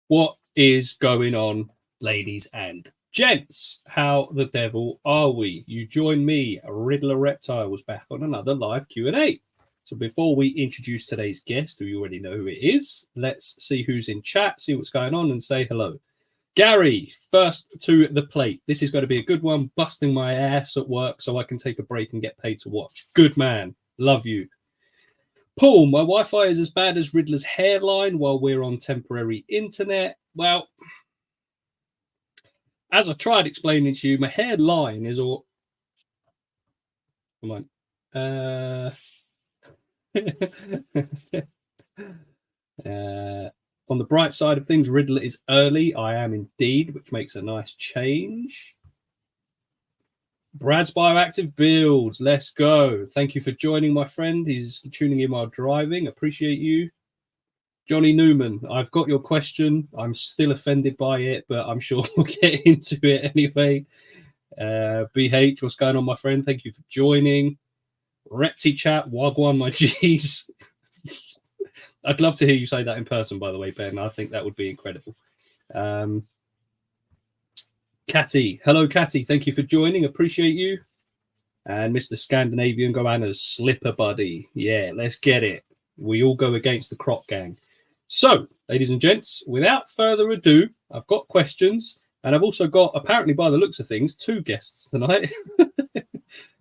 What is going on, ladies and gents? How the devil are we? You join me, Riddler Reptiles, back on another live Q&A. So before we introduce today's guest, who you already know who it is, let's see who's in chat, see what's going on, and say hello. Gary, first to the plate. This is going to be a good one, busting my ass at work so I can take a break and get paid to watch. Good man. Love you. Paul, my Wi-Fi is as bad as Riddler's hairline while we're on temporary internet. Well, as I tried explaining to you, my hairline is all... Come on. On the bright side of things, Riddler is early. I am indeed, which makes a nice change. Brad's bioactive builds. Let's go. Thank you for joining, my friend. He's tuning in while driving. Appreciate you. Johnny Newman, I've got your question. I'm still offended by it, but I'm sure we'll get into it anyway. BH, what's going on, my friend? Thank you for joining. Repti chat, wagwan, my G's. I'd love to hear you say that in person, by the way, Ben. I think that would be incredible. Catty, hello, Catty. Thank you for joining. Appreciate you. And Mr. Scandinavian Goanna's slipper buddy. Yeah, let's get it. We all go against the Croc Gang. So, ladies and gents, without further ado, I've got questions, and I've also got, apparently by the looks of things, two guests tonight.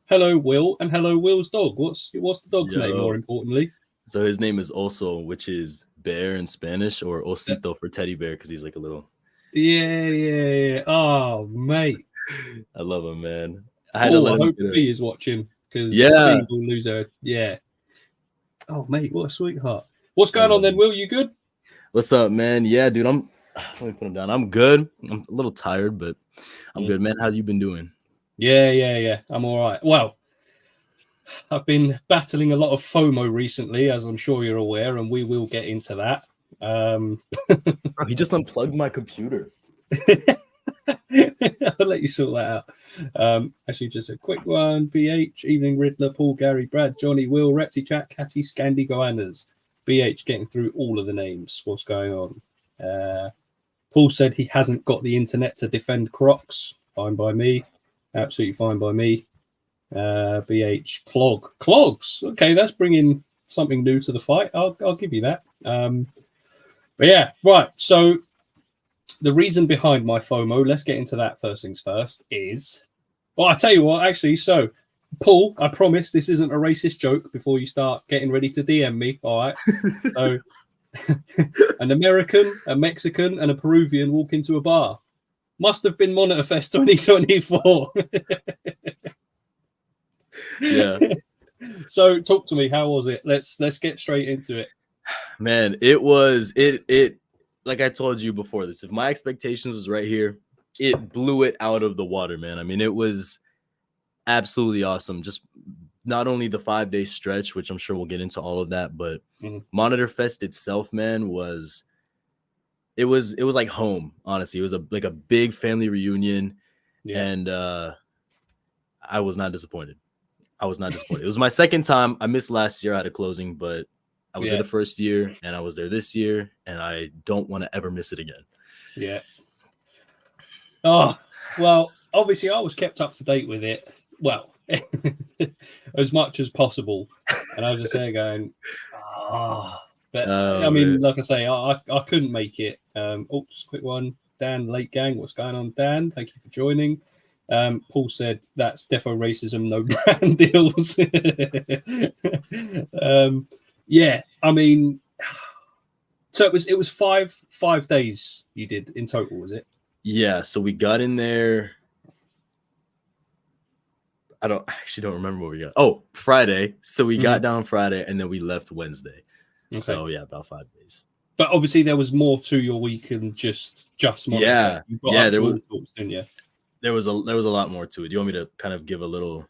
Hello, Will, and hello, Will's dog. What's the dog's name, more importantly? So his name is Oso, which is bear in Spanish, or Osito for teddy bear, because he's like a little... Yeah. Oh, mate. I love him, man. I hope Fee is watching, because Fee will lose her. Yeah. Oh, mate, what a sweetheart. What's going on then, Will? You good? What's up, man? Yeah, dude, let me put him down. I'm good. I'm a little tired, but I'm good, man. How you been doing? Yeah. I'm all right. Well, I've been battling a lot of FOMO recently, as I'm sure you're aware, and we will get into that. Bro, he just unplugged my computer. I'll let you sort that out. Actually, just a quick one. BH, Evening Riddler, Paul, Gary, Brad, Johnny, Will, Repti Chat, Catty, Scandi, Goannas. BH getting through all of the names. What's going on? Paul said he hasn't got the internet to defend Crocs. Fine by me. Absolutely fine by me. BH, clogs. Okay, that's bringing something new to the fight. I'll give you that. But yeah, right. So the reason behind my FOMO, let's get into that first things first, is, well, I tell you what, actually, so Paul, I promise this isn't a racist joke before you start getting ready to DM me. All right. So an American, a Mexican, and a Peruvian walk into a bar. Must have been Monitor Fest 2024. Yeah. So talk to me. How was it? Let's get straight into it. Man, it was it like I told you before this. If my expectations was right here, it blew it out of the water, man. I mean, it was absolutely awesome. Just not only the 5-day stretch, which I'm sure we'll get into all of that, but Monitor Fest itself, man, was like home, honestly. It was like a big family reunion, and I was not disappointed. It was my second time. I missed last year. I had a closing, but I was there the first year, and I was there this year, and I don't want to ever miss it again. Yeah. Oh, well, obviously I was kept up to date with it. Well, as much as possible. And I was just there going, but I mean, man. Like I say, I couldn't make it. Just a quick one. Dan, late gang. What's going on, Dan? Thank you for joining. Paul said that's defo racism, no brand deals. Yeah, I mean, so it was five days you did in total, was it? Yeah, so we got in there. I actually don't remember what we got. Oh, Friday. So we got down Friday, and then we left Wednesday. Okay. So yeah, about 5 days. But obviously there was more to your week than just Monitor. There was talks, didn't you? There was a lot more to it. Do you want me to kind of give a little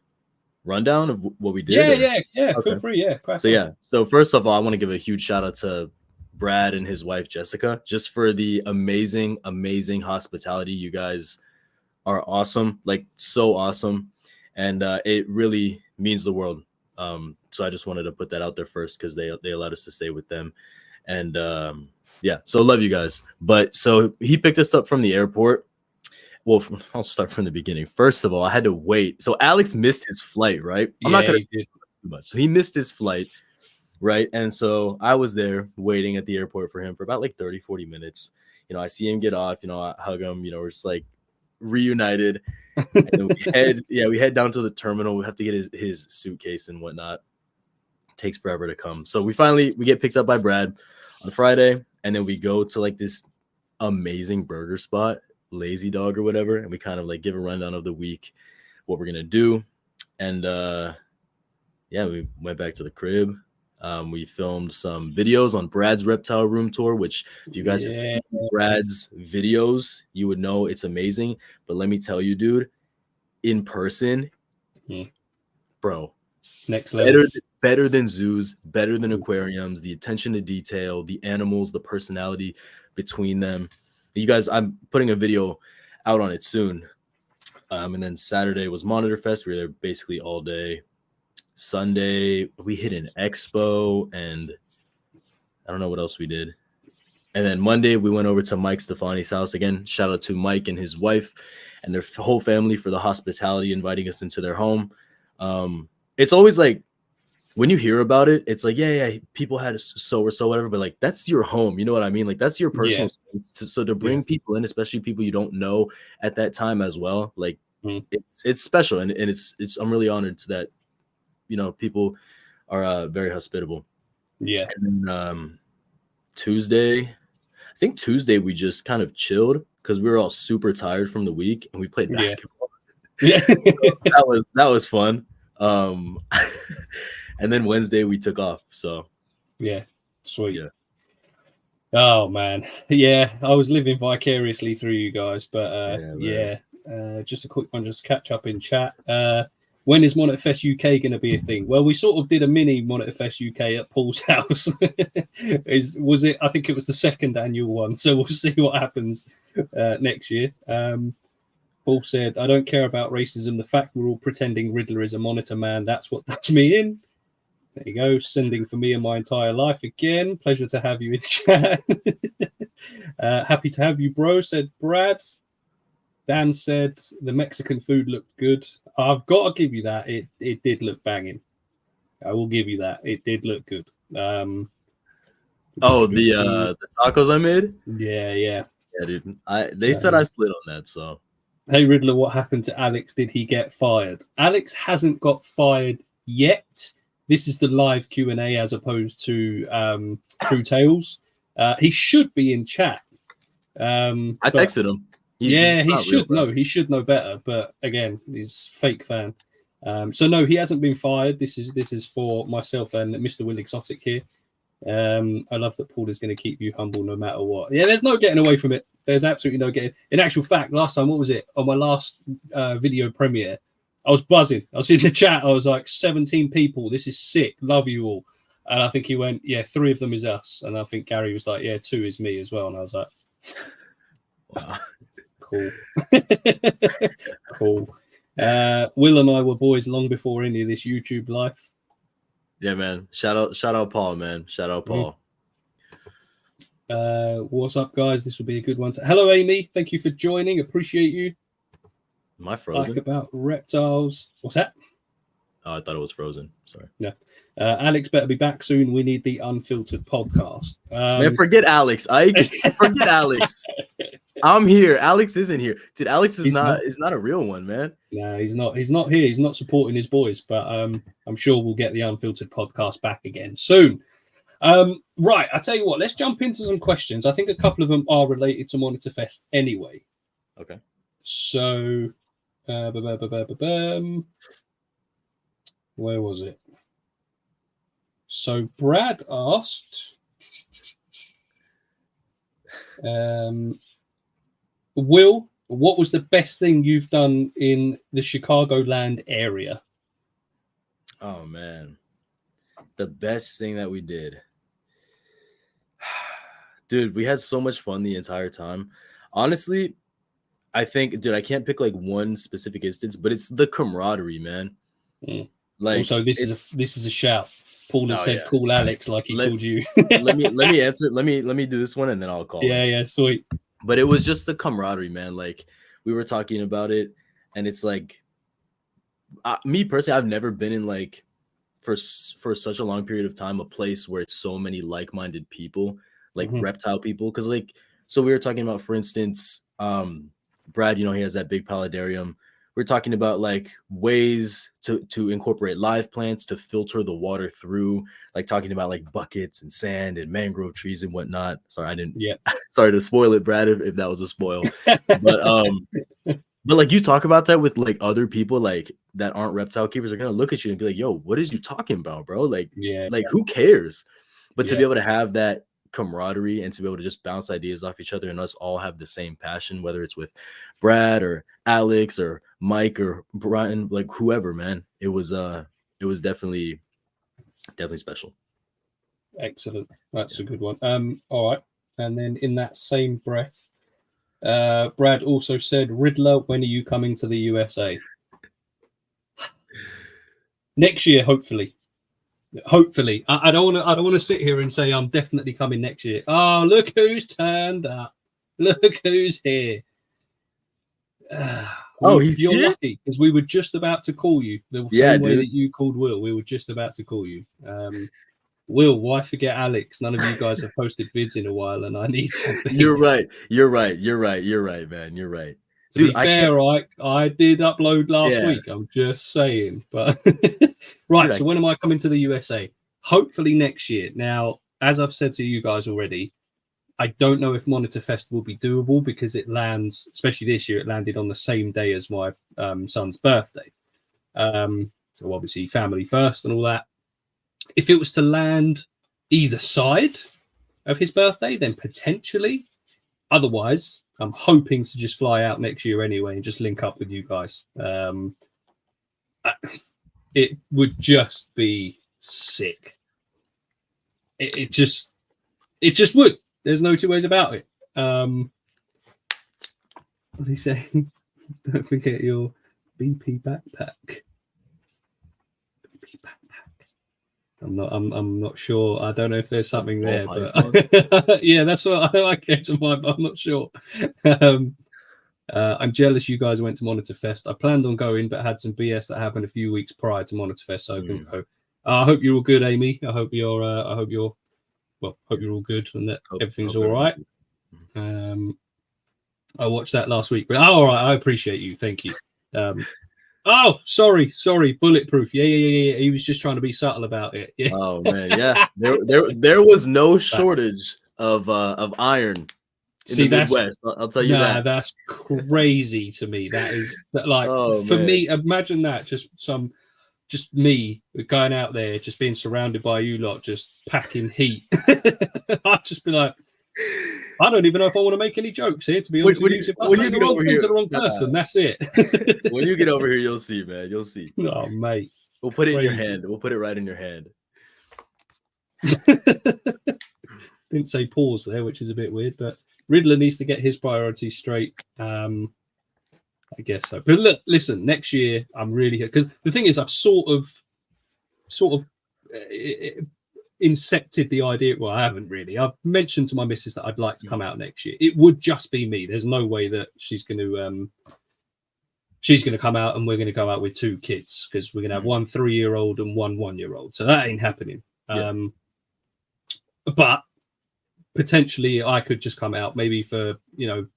rundown of what we did? Yeah. Okay. Feel free. Yeah. So first of all, I want to give a huge shout out to Brad and his wife Jessica, just for the amazing hospitality. You guys are awesome, like so awesome, and it really means the world. So I just wanted to put that out there first, because they allowed us to stay with them. And yeah, so love you guys. But so he picked us up from the airport. Well, I'll start from the beginning. First of all, I had to wait. So Alex missed his flight, right? I'm not Yeah, gonna he did. too much. So he missed his flight, right? And so I was there waiting at the airport for him for about like 30, 40 minutes. You know, I see him get off, you know, I hug him, you know, we're just like reunited. And then we head down to the terminal. We have to get his suitcase and whatnot. It takes forever to come. So we get picked up by Brad on Friday, and then we go to like this amazing burger spot, Lazy Dog or whatever, and we kind of like give a rundown of the week, what we're gonna do. And yeah, we went back to the crib. We filmed some videos on Brad's reptile room tour, which if you guys have seen Brad's videos, you would know it's amazing. But let me tell you, dude, in person, bro, next level. Better than zoos, better than aquariums, the attention to detail, the animals, the personality between them. You guys, I'm putting a video out on it soon. And then Saturday was Monitor Fest. We were there basically all day. Sunday, we hit an expo, and I don't know what else we did. And then Monday, we went over to Mike Stefani's house. Again, shout out to Mike and his wife and their whole family for the hospitality, inviting us into their home. It's always like, when you hear about it, it's like, yeah, people had so or so, whatever, but like, that's your home. You know what I mean? Like, that's your personal space. So to bring people in, especially people you don't know at that time as well, like it's special. And it's I'm really honored to that, you know, people are very hospitable. Yeah. And then Tuesday, I think Tuesday we just kind of chilled because we were all super tired from the week, and we played basketball. Yeah. So that was fun. And then Wednesday we took off. So yeah, sweet. Yeah. Oh man, yeah, I was living vicariously through you guys, but just a quick one, just catch up in chat. When is Monitor Fest UK going to be a thing? Well, we sort of did a mini Monitor Fest UK at Paul's house. Was it? I think it was the second annual one. So we'll see what happens next year. Paul said, "I don't care about racism. The fact we're all pretending Riddler is a monitor man, that's what puts me in." There you go. Sending for me and my entire life again. Pleasure to have you in chat. Happy to have you, bro, said Brad. Dan said the Mexican food looked good. I've got to give you that. It did look banging. I will give you that. It did look good. The tacos I made? Yeah. Yeah, dude. They said I slid on that, so. Hey Riddler, what happened to Alex? Did he get fired? Alex hasn't got fired yet. This is the live Q&A as opposed to True Tales. He should be in chat. I texted him. He should know. He should know better. But again, he's fake fan. So no, he hasn't been fired. This is for myself and Mr. Will Exotic here. I love that Paul is going to keep you humble no matter what. Yeah, there's no getting away from it. There's absolutely no getting. In actual fact, last time, what was it? On my last video premiere, I was buzzing. I was in the chat. I was like, 17 people. This is sick. Love you all. And I think he went, yeah, 3 of them is us. And I think Gary was like, yeah, 2 is me as well. And I was like, wow, cool. Cool. Will and I were boys long before any of this YouTube life. Yeah, man. Shout out Paul, man. Shout out Paul. What's up, guys? This will be a good one. Hello, Amy. Thank you for joining. Appreciate you. Am I frozen? Like about reptiles. What's that? Oh, I thought it was frozen. Sorry. Yeah. Alex better be back soon. We need the unfiltered podcast. Man, forget Alex. Forget Alex. I'm here. Alex isn't here. Dude, Alex is not a real one, man. No, he's not. He's not here. He's not supporting his boys, but I'm sure we'll get the unfiltered podcast back again soon. Right, I tell you what, let's jump into some questions. I think a couple of them are related to Monitor Fest anyway. Okay. So, where was it? So Brad asked, Will, what was the best thing you've done in the Chicagoland area? Oh man, the best thing that we did. Dude, we had so much fun the entire time. Honestly, I think, dude, I can't pick like one specific instance, but it's the camaraderie, man. Like, also, this is a shout. Paul has Oh said yeah. call Alex like he Let, called you. let me answer. Let me do this one and then I'll call him. Yeah, sweet. But it was just the camaraderie, man. Like we were talking about it, and it's like me personally, I've never been in like for such a long period of time a place where it's so many like-minded people, like reptile people. Because like, so we were talking about, for instance, Brad, you know, he has that big paludarium. We're talking about like ways to incorporate live plants to filter the water through, like talking about like buckets and sand and mangrove trees and whatnot. Sorry, I didn't. Yeah. Sorry to spoil it, Brad, if that was a spoil. But like you talk about that with like other people like that aren't reptile keepers are gonna look at you and be like, "Yo, what is you talking about, bro? Like, who cares?" But to be able to have that camaraderie and to be able to just bounce ideas off each other and us all have the same passion, whether it's with Brad or Alex or Mike or Brian, like whoever, man, it was definitely special. Excellent. That's a good one. All right. And then in that same breath, Brad also said, Riddler, when are you coming to the USA? Next year, hopefully. Hopefully. I don't want to sit here and say I'm definitely coming next year. Oh, look who's turned up. Look who's here. He's you're here? lucky because we were just about to call you the same way that you called Will. We were just about to call you. Will, why forget Alex? None of you guys have posted vids in a while, and I need something. You're right, man. You're right. To be fair, I did upload last week. I'm just saying. But right, so when am I coming to the USA? Hopefully next year. Now, as I've said to you guys already, I don't know if Monitor Fest will be doable because it lands, especially this year, it landed on the same day as my son's birthday. So obviously family first and all that. If it was to land either side of his birthday, then potentially. Otherwise, I'm hoping to just fly out next year anyway and just link up with you guys. It would just be sick. It just would. There's no two ways about it. What did he say? Don't forget your BP backpack. BP backpack. I'm not sure. I don't know if there's something there, but yeah, that's what I came to mind, but I'm not sure. I'm jealous you guys went to Monitor Fest. I planned on going, but had some BS that happened a few weeks prior to Monitor Fest, so I couldn't go. I hope you're all good, Amy. I hope you're all good and that everything's all right. I watched that last week, but all right, I appreciate you. Thank you. Oh, sorry, Bulletproof. Yeah. He was just trying to be subtle about it. Yeah. Oh man, yeah. There was no shortage of iron in the Midwest. I'll tell you that. That's crazy to me. That is like me. Imagine that just me going out there, just being surrounded by you lot, just packing heat. I'd just be like, I don't even know if I want to make any jokes here, to be honest with you. When you get over here to the wrong person, that's it. When you get over here, you'll see, man. You'll see. Oh, mate. We'll put it in your hand. We'll put it right in your hand. Didn't say pause there, which is a bit weird, but Riddler needs to get his priorities straight. I guess so. But look, listen, next year I'm really here because the thing is, I've sort of incepted the idea. Well, I haven't really. I've mentioned to my missus that I'd like to come out next year. It would just be me. There's no way that she's going to come out and we're going to go out with two kids because we're going to have one 3-year-old and one 1-year-old. So that ain't happening. But potentially I could just come out maybe for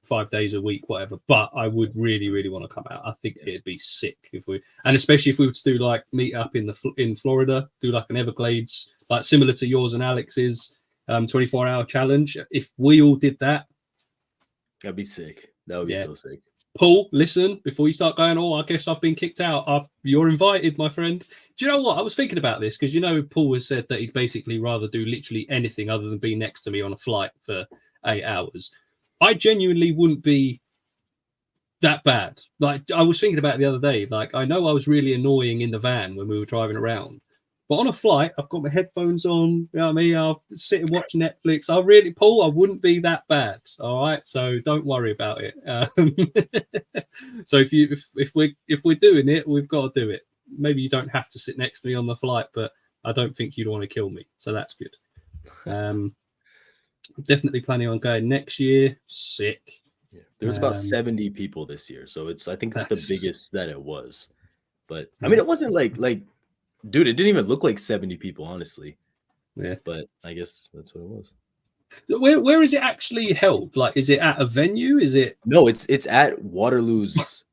5 days a week, whatever. But I would really, really want to come out. I think it'd be sick especially if we were to do like meet up in Florida, do like an Everglades, like similar to yours and Alex's 24-hour challenge. If we all did that, that'd be sick. That would be so sick. Paul, listen, before you start going, I guess I've been kicked out. You're invited, my friend. Do you know what? I was thinking about this because, Paul has said that he'd basically rather do literally anything other than be next to me on a flight for 8 hours. I genuinely wouldn't be that bad. Like, I was thinking about it the other day. Like, I know I was really annoying in the van when we were driving around. But on a flight, I've got my headphones on. You know what I mean? I'll sit and watch Netflix. Paul, I wouldn't be that bad. All right, so don't worry about it. So if we're doing it, we've got to do it. Maybe you don't have to sit next to me on the flight, but I don't think you'd want to kill me, so that's good. Definitely planning on going next year. Sick. Yeah. There was about 70 people this year, so I think it's the biggest that it was. But I mean, it wasn't like dude, it didn't even look like 70 people, honestly. Yeah. But I guess that's what it was. Where is it actually held? Like, is it at a venue? Is it? No, it's at Waterloo's.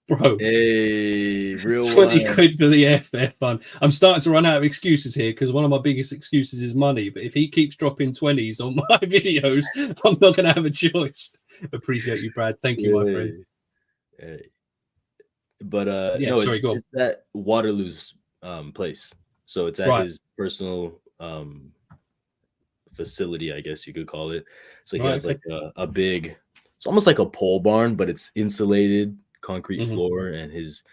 Bro, a real 20 quid for the airfare fund. I'm starting to run out of excuses here because one of my biggest excuses is money. But if he keeps dropping 20s on my videos, I'm not going to have a choice. Appreciate you, Brad. Thank you, my friend. Hey. But yeah, no, sorry, it's at Waterloo's place. So it's at his personal facility, I guess you could call it. So he has like a big, it's almost like a pole barn, but it's insulated concrete floor, and he's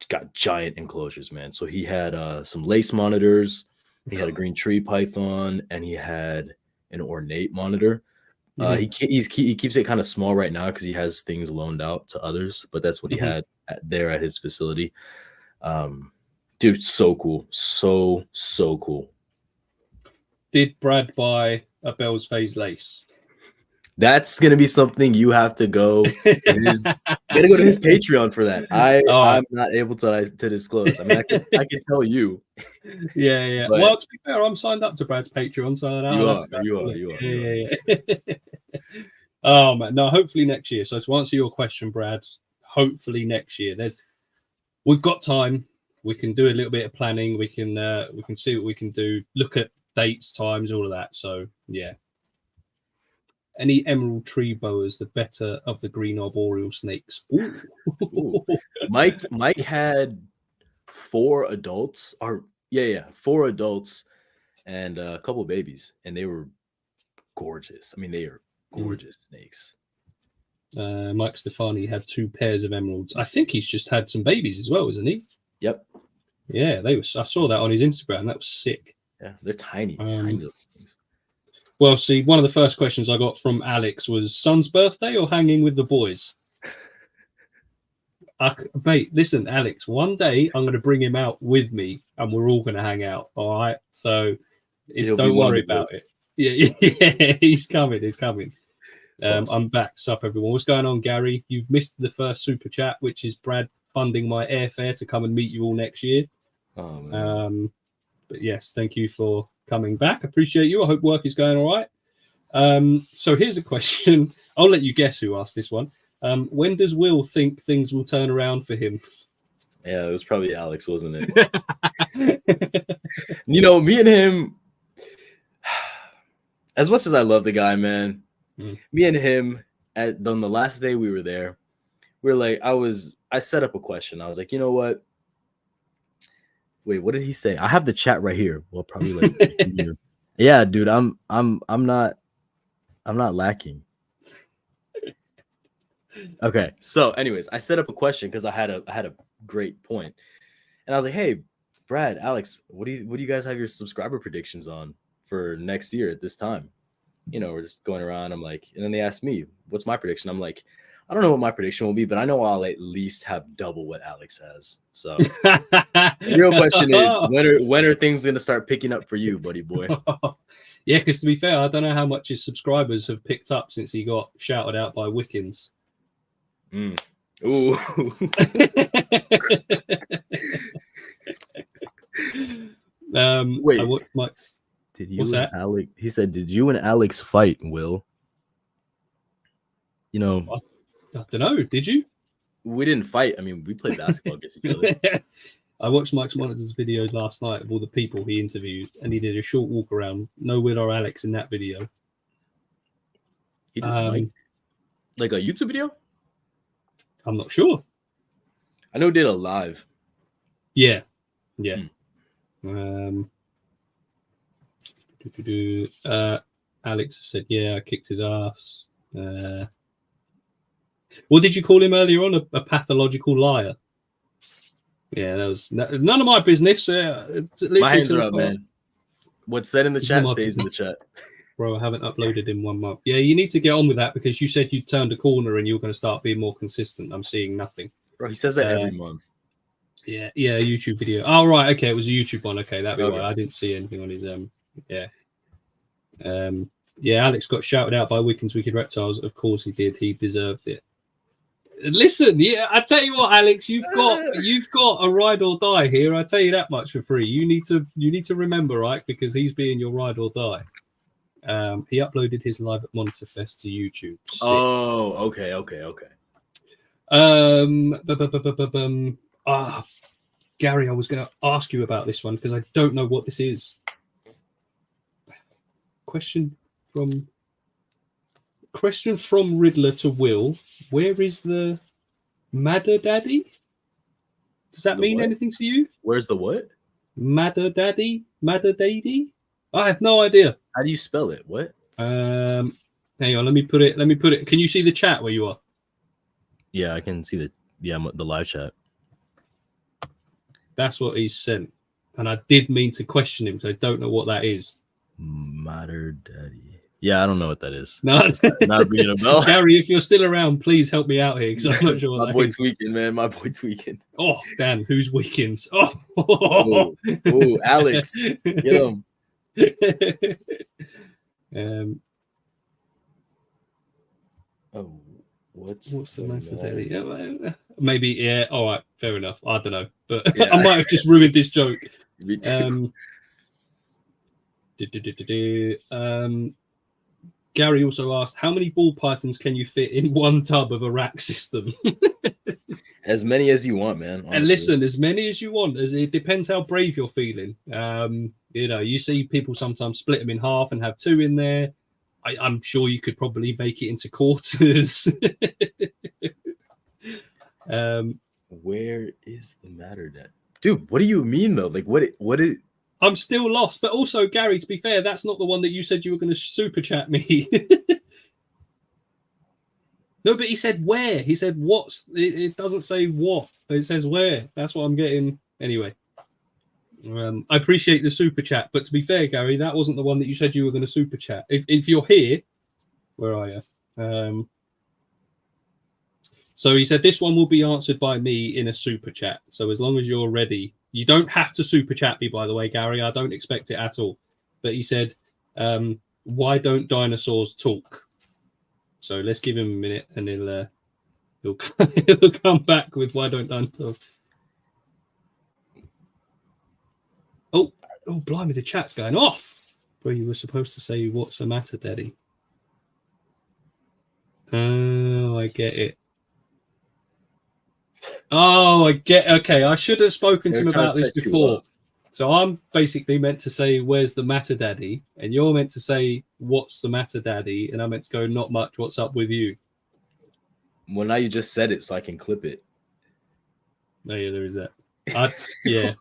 got giant enclosures, man. So he had some lace monitors, he had a green tree python, and he had an ornate monitor. He keeps it kind of small right now because he has things loaned out to others, but that's what he had there at his facility. Dude, so cool, so cool. Did Brad buy a Bell's Phase lace? That's gonna be something you have to go. You gotta go to his Patreon for that. I'm not able to disclose. I mean, I can tell you. Yeah. But well, to be fair, I'm signed up to Brad's Patreon, so you are. Yeah. Oh man, no. Hopefully next year. So to answer your question, Brad, hopefully next year. We've got time. We can do a little bit of planning. We can see what we can do. Look at dates, times, all of that. So yeah. Any emerald tree boas, the better of the green arboreal snakes. Ooh. Mike had 4 adults, 4 adults and a couple babies, and they were gorgeous. I mean, they are gorgeous snakes. Mike Stefani had 2 pairs of emeralds. I think he's just had some babies as well, isn't he? Yep. Yeah, I saw that on his Instagram. That was sick. Yeah, they're tiny, tiny little things. Well, see, one of the first questions I got from Alex was son's birthday or hanging with the boys? Mate, listen, Alex, one day I'm going to bring him out with me and we're all going to hang out. All right. So don't worry about it. Yeah, he's coming. He's coming. Awesome. I'm back. Sup, everyone. What's going on, Gary? You've missed the first super chat, which is Brad funding my airfare to come and meet you all next year. Oh, man. But yes, thank you for coming back. Appreciate you. I hope work is going all right. So here's a question. I'll let you guess who asked this one. When does Will think things will turn around for him? Yeah, it was probably Alex, wasn't it? Me and him, as much as I love the guy, man, me and him, on the last day we were there, we were like, I set up a question. I was like, you know what? Wait, what did he say? I have the chat right here. Well, probably like yeah, dude, I'm not lacking. Okay, so anyways, I set up a question because I had a great point, and I was like, hey, Brad, Alex, what do you guys have your subscriber predictions on for next year at this time? We're just going around. I'm like, and then they asked me, what's my prediction? I'm like, I don't know what my prediction will be, but I know I'll at least have double what Alex has. So the real question is, when are things going to start picking up for you, buddy boy? Yeah, because to be fair, I don't know how much his subscribers have picked up since he got shouted out by Wiccans. Ooh. Wait, Mike's. What's that? Alex? He said, "Did you and Alex fight, Will?" I don't know. Did you? We didn't fight. I mean, we played basketball against each other. I watched Mike's Monitors videos last night of all the people he interviewed, and he did a short walk around. No Will or Alex in that video. He did like a YouTube video? I'm not sure. I know he did a live. Yeah. Alex said, "Yeah, I kicked his ass." What did you call him earlier on? A pathological liar. Yeah, that was none of my business. My hands are up, man. What's said in the chat stays in the chat. Bro, I haven't uploaded in 1 month. Yeah, you need to get on with that because you said you turned a corner and you were going to start being more consistent. I'm seeing nothing. Bro, he says that every month. Yeah, YouTube video. Oh right, okay, it was a YouTube one. Okay, that'd be Okay. why I didn't see anything on his yeah, Alex got shouted out by Wickens Wicked Reptiles. Of course he did. He deserved it. Listen, yeah, I tell you what, Alex, you've got a ride or die here. I tell you that much for free. You need to remember, right? Because he's being your ride or die. He uploaded his live at Monitor Fest to YouTube. Sick. Oh, okay. Gary, I was going to ask you about this one because I don't know what this is. Question from Riddler to Will. Where is the Madder Daddy? Does that mean anything to you? Where's the what? Madder Daddy? Madder Daddy? I have no idea. How do you spell it? What? Hang on, let me put it. Can you see the chat where you are? Yeah, I can see the live chat. That's what he's sent. And I did mean to question him, so I don't know what that is. Madder Daddy. Yeah, I don't know what that is. No, not ringing a bell. Gary, if you're still around, please help me out here because I'm not sure what My boy tweaking, man. My boy tweaking. Oh, Dan, who's Wickens? Oh, oh, Alex, get him. What's the matter there? Maybe, yeah. All right, fair enough. I don't know, but yeah. I might have just ruined this joke. Me too. Gary also asked, how many ball pythons can you fit in one tub of a rack system? As many as you want, man. Honestly. And listen, as many as you want. As it depends how brave you're feeling. You see people sometimes split them in half and have two in there. I'm sure you could probably make it into quarters. Where is the matter, Dad? Dude, what do you mean though? Like, what is? I'm still lost. But also, Gary, to be fair, that's not the one that you said you were going to super chat me. No, but he said where. He said what's. It doesn't say what. It says where. That's what I'm getting. Anyway, I appreciate the super chat. But to be fair, Gary, that wasn't the one that you said you were going to super chat. If you're here, where are you? So he said this one will be answered by me in a super chat. So as long as you're ready, you don't have to super chat me, by the way, Gary. I don't expect it at all. But he said, why don't dinosaurs talk? So let's give him a minute and he'll come back with why don't dinosaurs. Oh, blimey, the chat's going off. Where you were supposed to say, what's the matter, Daddy? Oh, I get it. Oh, I get. Okay, I should have spoken to him about this before. So I'm basically meant to say, "Where's the matter, Daddy?" And you're meant to say, "What's the matter, Daddy?" And I'm meant to go, "Not much. What's up with you?" Well, now you just said it, so I can clip it. No, yeah, there is that. Yeah.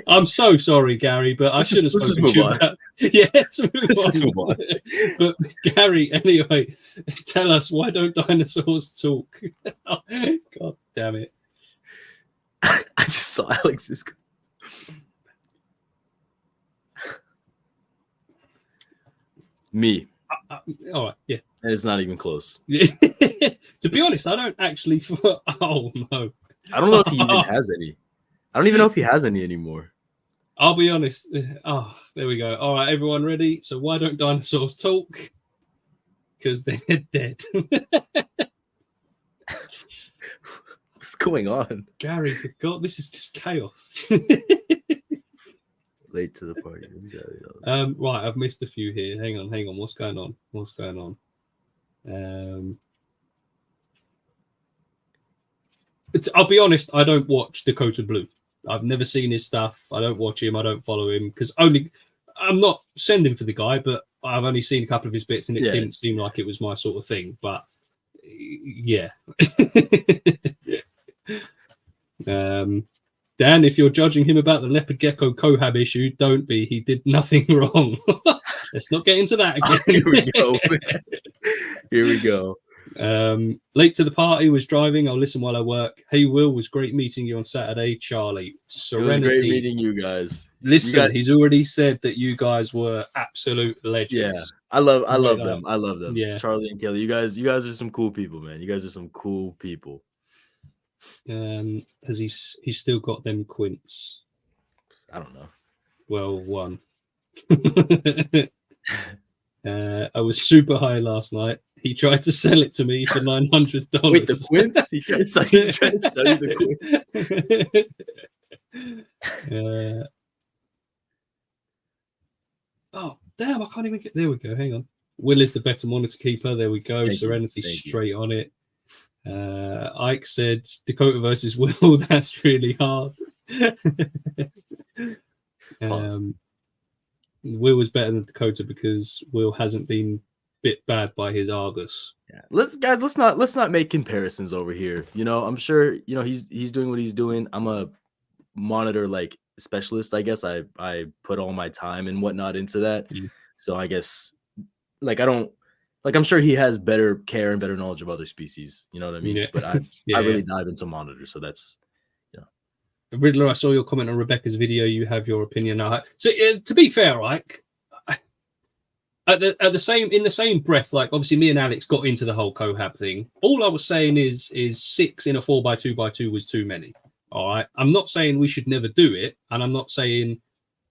I'm so sorry, Gary, but I should have spoken to you about. Yeah, let's move on. But Gary, anyway, tell us, why don't dinosaurs talk? God damn it! I just saw Alex's. Me. All right, yeah. And it's not even close. To be honest, I don't actually. Oh no. I don't know if he even has any. I don't even know if he has any anymore. I'll be honest. Oh, there we go. All right, everyone ready? So why don't dinosaurs talk? Because they're dead. What's going on? Gary, for God, this is just chaos. Late to the party. Right, I've missed a few here. Hang on. What's going on? I'll be honest, I don't watch Dakota Blue. I've never seen his stuff. I don't watch him. I don't follow him because I'm not sending for the guy, but I've only seen a couple of his bits and it didn't seem like it was my sort of thing. But yeah. Dan, if you're judging him about the leopard gecko cohab issue, don't be. He did nothing wrong. Let's not get into that again. Here we go. Here we go. Late to the party, was driving. I'll listen while I work. Hey, Will, was great meeting you on Saturday. Charlie, Serenity. It was great meeting you guys. Listen, he's already said that you guys were absolute legends. Yeah, I love them. I love them. Yeah, Charlie and Kelly, you guys are some cool people, man. You guys are some cool people. Has he's still got them quints? I don't know. Well, one. I was super high last night. He tried to sell it to me for $900. Wait, the quints? He tried to sell you the quints. Oh, damn, I can't even get... There we go, hang on. Will is the better monitor keeper. There we go. Serenity straight on it. Ike said Dakota versus Will. That's really hard. Will was better than Dakota because Will hasn't been bit bad by his Argus. Yeah. Let's not make comparisons over here. You know, I'm sure, you know, he's doing what he's doing. I'm a monitor like specialist, I guess. I put all my time and whatnot into that. So I guess like I'm sure he has better care and better knowledge of other species. You know what I mean? But I really dive into monitors, so that's Riddler, I saw your comment on Rebecca's video. You have your opinion now. So to be fair, Ike, in the same breath, like obviously me and Alex got into the whole cohab thing. All I was saying is 6 in a 4x2x2 was too many. All right, I'm not saying we should never do it, and I'm not saying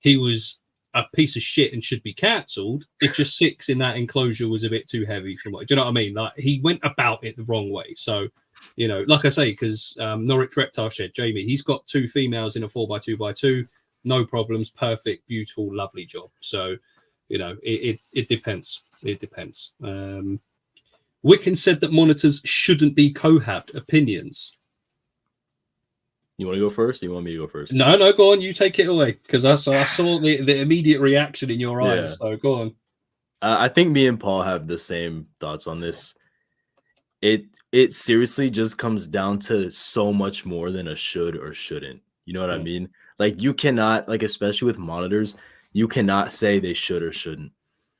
he was a piece of shit and should be cancelled. It's just 6 in that enclosure was a bit too heavy for what. Do you know what I mean? Like he went about it the wrong way. So. You know, like I say, because Norwich Reptile Shed, Jamie, he's got 2 females in a 4x2x2, no problems, perfect, beautiful, lovely job. So, you know, it depends. It depends. Wicken said that monitors shouldn't be cohabbed. Opinions. You want to go first? Or you want me to go first? No, go on. You take it away because I saw the immediate reaction in your eyes. So go on. I think me and Paul have the same thoughts on this. It seriously just comes down to so much more than a should or shouldn't. You know what I mean? Like you cannot, like especially with monitors, you cannot say they should or shouldn't.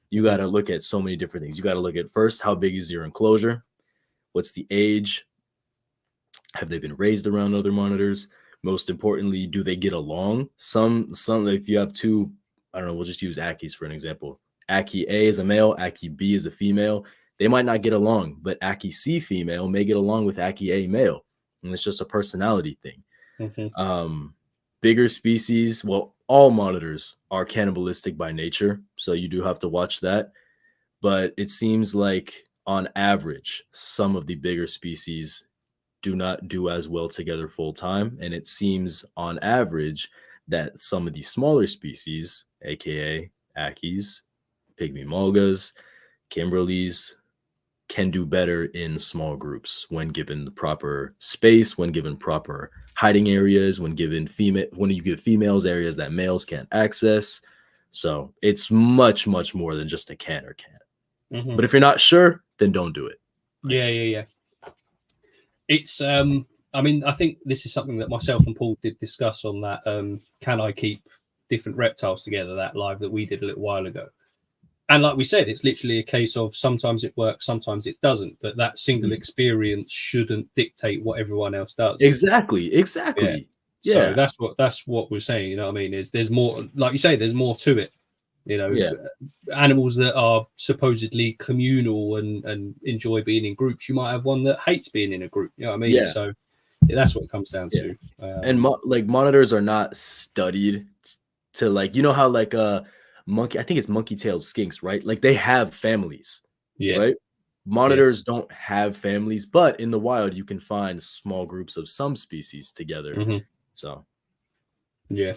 You got to look at so many different things. You got to look at first, how big is your enclosure? What's the age? Have they been raised around other monitors? Most importantly, do they get along? Some if you have 2, I don't know, we'll just use Ackies for an example. Ackie A is a male, Ackie B is a female. They might not get along, but Ackie C female may get along with Ackie A male. And it's just a personality thing. Bigger species, well, all monitors are cannibalistic by nature. So you do have to watch that. But it seems like on average, some of the bigger species do not do as well together full time. And it seems on average that some of the smaller species, aka Ackies, Pygmy Mulgas, Kimberleys, can do better in small groups when given the proper space, when given proper hiding areas, when you give females areas that males can't access. So it's much, much more than just a can or can't. But if you're not sure, then don't do it. Yeah. It's I mean, I think this is something that myself and Paul did discuss on that can I keep different reptiles together, that live that we did a little while ago. And like we said, it's literally a case of sometimes it works, sometimes it doesn't. But that single experience shouldn't dictate what everyone else does. Exactly. So that's what we're saying. You know what I mean? There's more, like you say, there's more to it. You know, animals that are supposedly communal and enjoy being in groups. You might have one that hates being in a group. You know what I mean? Yeah. So that's what it comes down to. And monitors are not studied to like, you know how like monkey, I think it's monkey-tailed skinks, right? Like they have families, right? Monitors don't have families, but in the wild you can find small groups of some species together. So Ridley,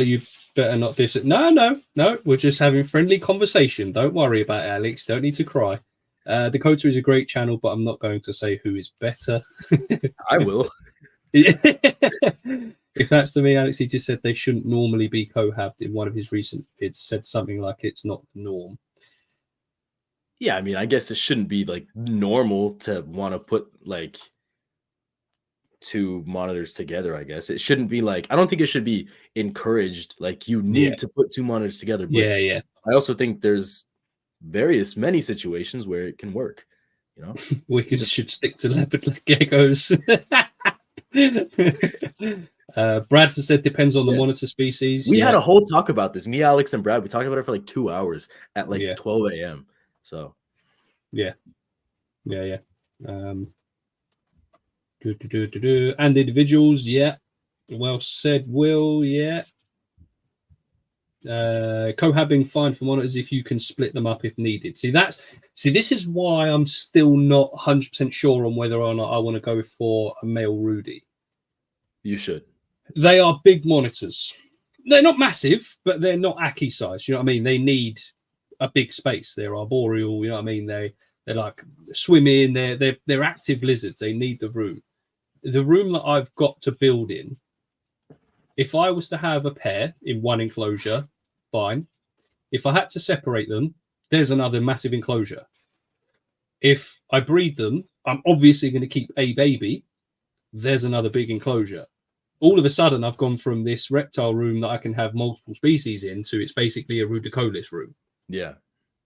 you better not diss it. No, we're just having friendly conversation. Don't worry about it, Alex. Don't need to cry. Dakota is a great channel, but I'm not going to say who is better. I will. If that's to me, Alex, he just said they shouldn't normally be cohabbed. In one of his recent vids, said something like it's not the norm. Yeah, I mean, I guess it shouldn't be like normal to want to put like 2 monitors together. I guess it shouldn't be like, I don't think it should be encouraged. Like you need to put 2 monitors together. But I also think there's many situations where it can work. You know, Wicked should stick to leopard like geckos. Brad has said depends on the monitor species. We had a whole talk about this. Me, Alex, and Brad. We talked about it for like 2 hours at like 12 a.m. So Yeah. And individuals, yeah. Well said, Will. Yeah. Cohabbing fine for monitors if you can split them up if needed. See, this is why I'm still not 100% sure on whether or not I want to go for a male Rudy. You should. They are big monitors. They're not massive, but they're not Aki size. You know what I mean? They need a big space. They're arboreal. You know what I mean? They're like swimming. They're active lizards. They need the room. The room that I've got to build in. If I was to have a pair in one enclosure, fine. If I had to separate them, there's another massive enclosure. If I breed them, I'm obviously going to keep a baby. There's another big enclosure. All of a sudden, I've gone from this reptile room that I can have multiple species in to it's basically a rudicolis room. Yeah.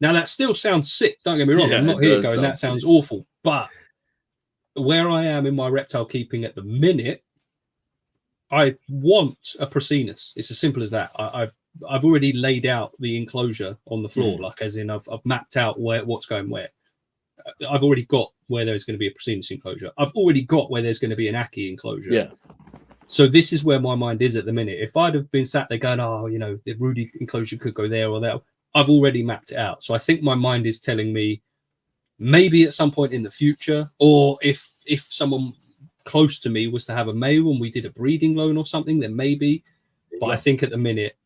Now, that still sounds sick. Don't get me wrong. Yeah, I'm not it here does going, sound that sounds sick. awful. But where I am in my reptile keeping at the minute, I want a Prasinus. It's as simple as that. I've already laid out the enclosure on the floor, like as in I've mapped out what's going where. I've already got where there's going to be a Prasinus enclosure. I've already got where there's going to be an Aki enclosure. Yeah. So this is where my mind is at the minute. If I'd have been sat there going, oh, you know, the Rudy enclosure could go there or there, I've already mapped it out. So I think my mind is telling me maybe at some point in the future, or if someone close to me was to have a male and we did a breeding loan or something, then maybe. But I think at the minute,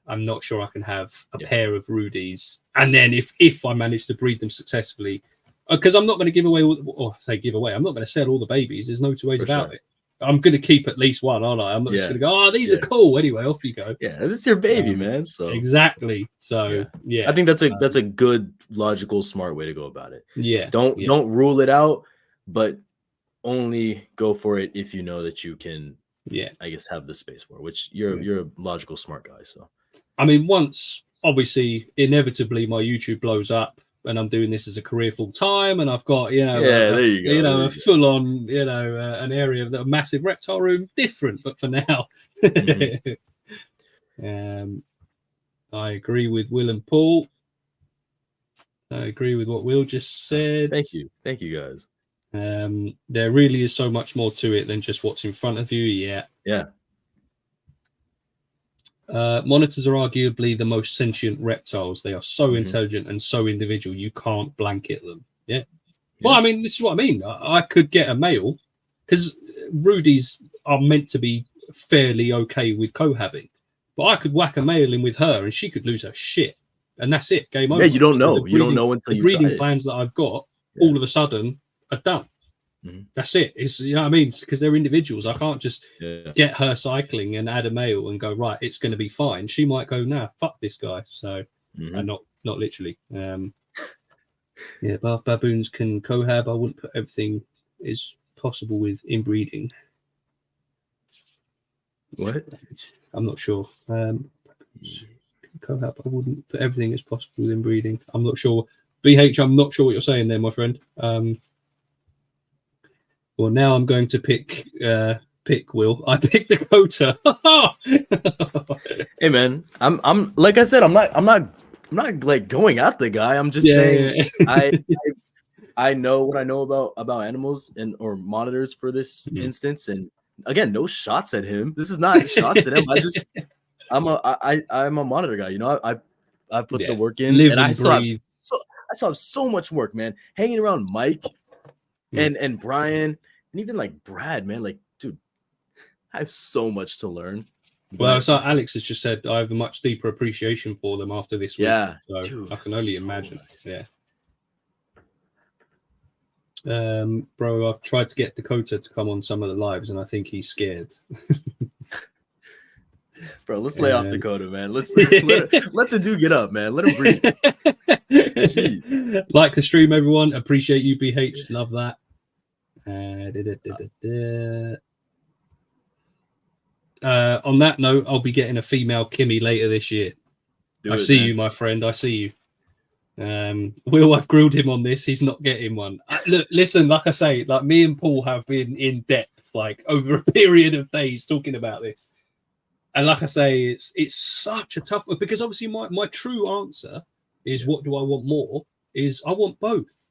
I'm not sure I can have a pair of Rudies. And then if I manage to breed them successfully, because I'm not going to give away, I'm not going to sell all the babies. There's no two ways about it. I'm going to keep at least one, aren't I? I'm not just going to go, these are cool. Anyway, off you go. Yeah, it's your baby, man. So exactly. So yeah, I think that's a good, logical, smart way to go about it. Yeah. Don't rule it out, but only go for it if you know that you can. Yeah, I guess have the space for it, which you're a logical, smart guy. So I mean, once obviously inevitably my YouTube blows up and I'm doing this as a career full time, and I've got a full on an area of a massive reptile room, different. But for now, I agree with Will and Paul. I agree with what Will just said. Thank you guys. There really is so much more to it than just what's in front of you. Yeah. Monitors are arguably the most sentient reptiles. They are so intelligent and so individual. You can't blanket them. Yeah. Well, I mean, this is what I mean. I could get a male because Rudies are meant to be fairly okay with cohabbing, but I could whack a male in with her and she could lose her shit, and that's it. Game over. Yeah, you don't know. You don't know until the you breeding try plans that I've got all of a sudden are done. That's it. It's, you know what I mean? Because they're individuals. I can't just get her cycling and add a male and go, right, it's going to be fine. She might go, nah, fuck this guy. So, and not literally. Baboons can cohab. I wouldn't put everything is possible with inbreeding. What? I'm not sure. Cohab. I wouldn't put everything as possible with inbreeding. I'm not sure. BH, I'm not sure what you're saying there, my friend. Well, now I'm going to pick Will. I picked the Dakota. Hey man, I'm like I said, I'm not like going at the guy. I'm just saying I know what I know about animals and or monitors for this instance, and again, no shots at him. This is not shots at him. I'm a monitor guy. You know, I put the work in, and I still have so much work, man. Hanging around Mike and Brian and even like Brad, man. Like, dude, I have so much to learn. Well, so Alex has just said I have a much deeper appreciation for them after this week. Yeah, so dude, I can only imagine. Nice. Yeah. Bro, I've tried to get Dakota to come on some of the lives, and I think he's scared. Bro, let's lay off Dakota, man. Let the dude get up, man. Let him breathe. Like the stream, everyone. Appreciate you, BH. Love that. On that note, I'll be getting a female Kimmy later this year. I see you, my friend. I see you. Will, I've grilled him on this. He's not getting one. Look, listen, like I say, like me and Paul have been in depth, like over a period of days talking about this. And like I say, it's such a tough one because obviously my true answer is what do I want more? Is I want both.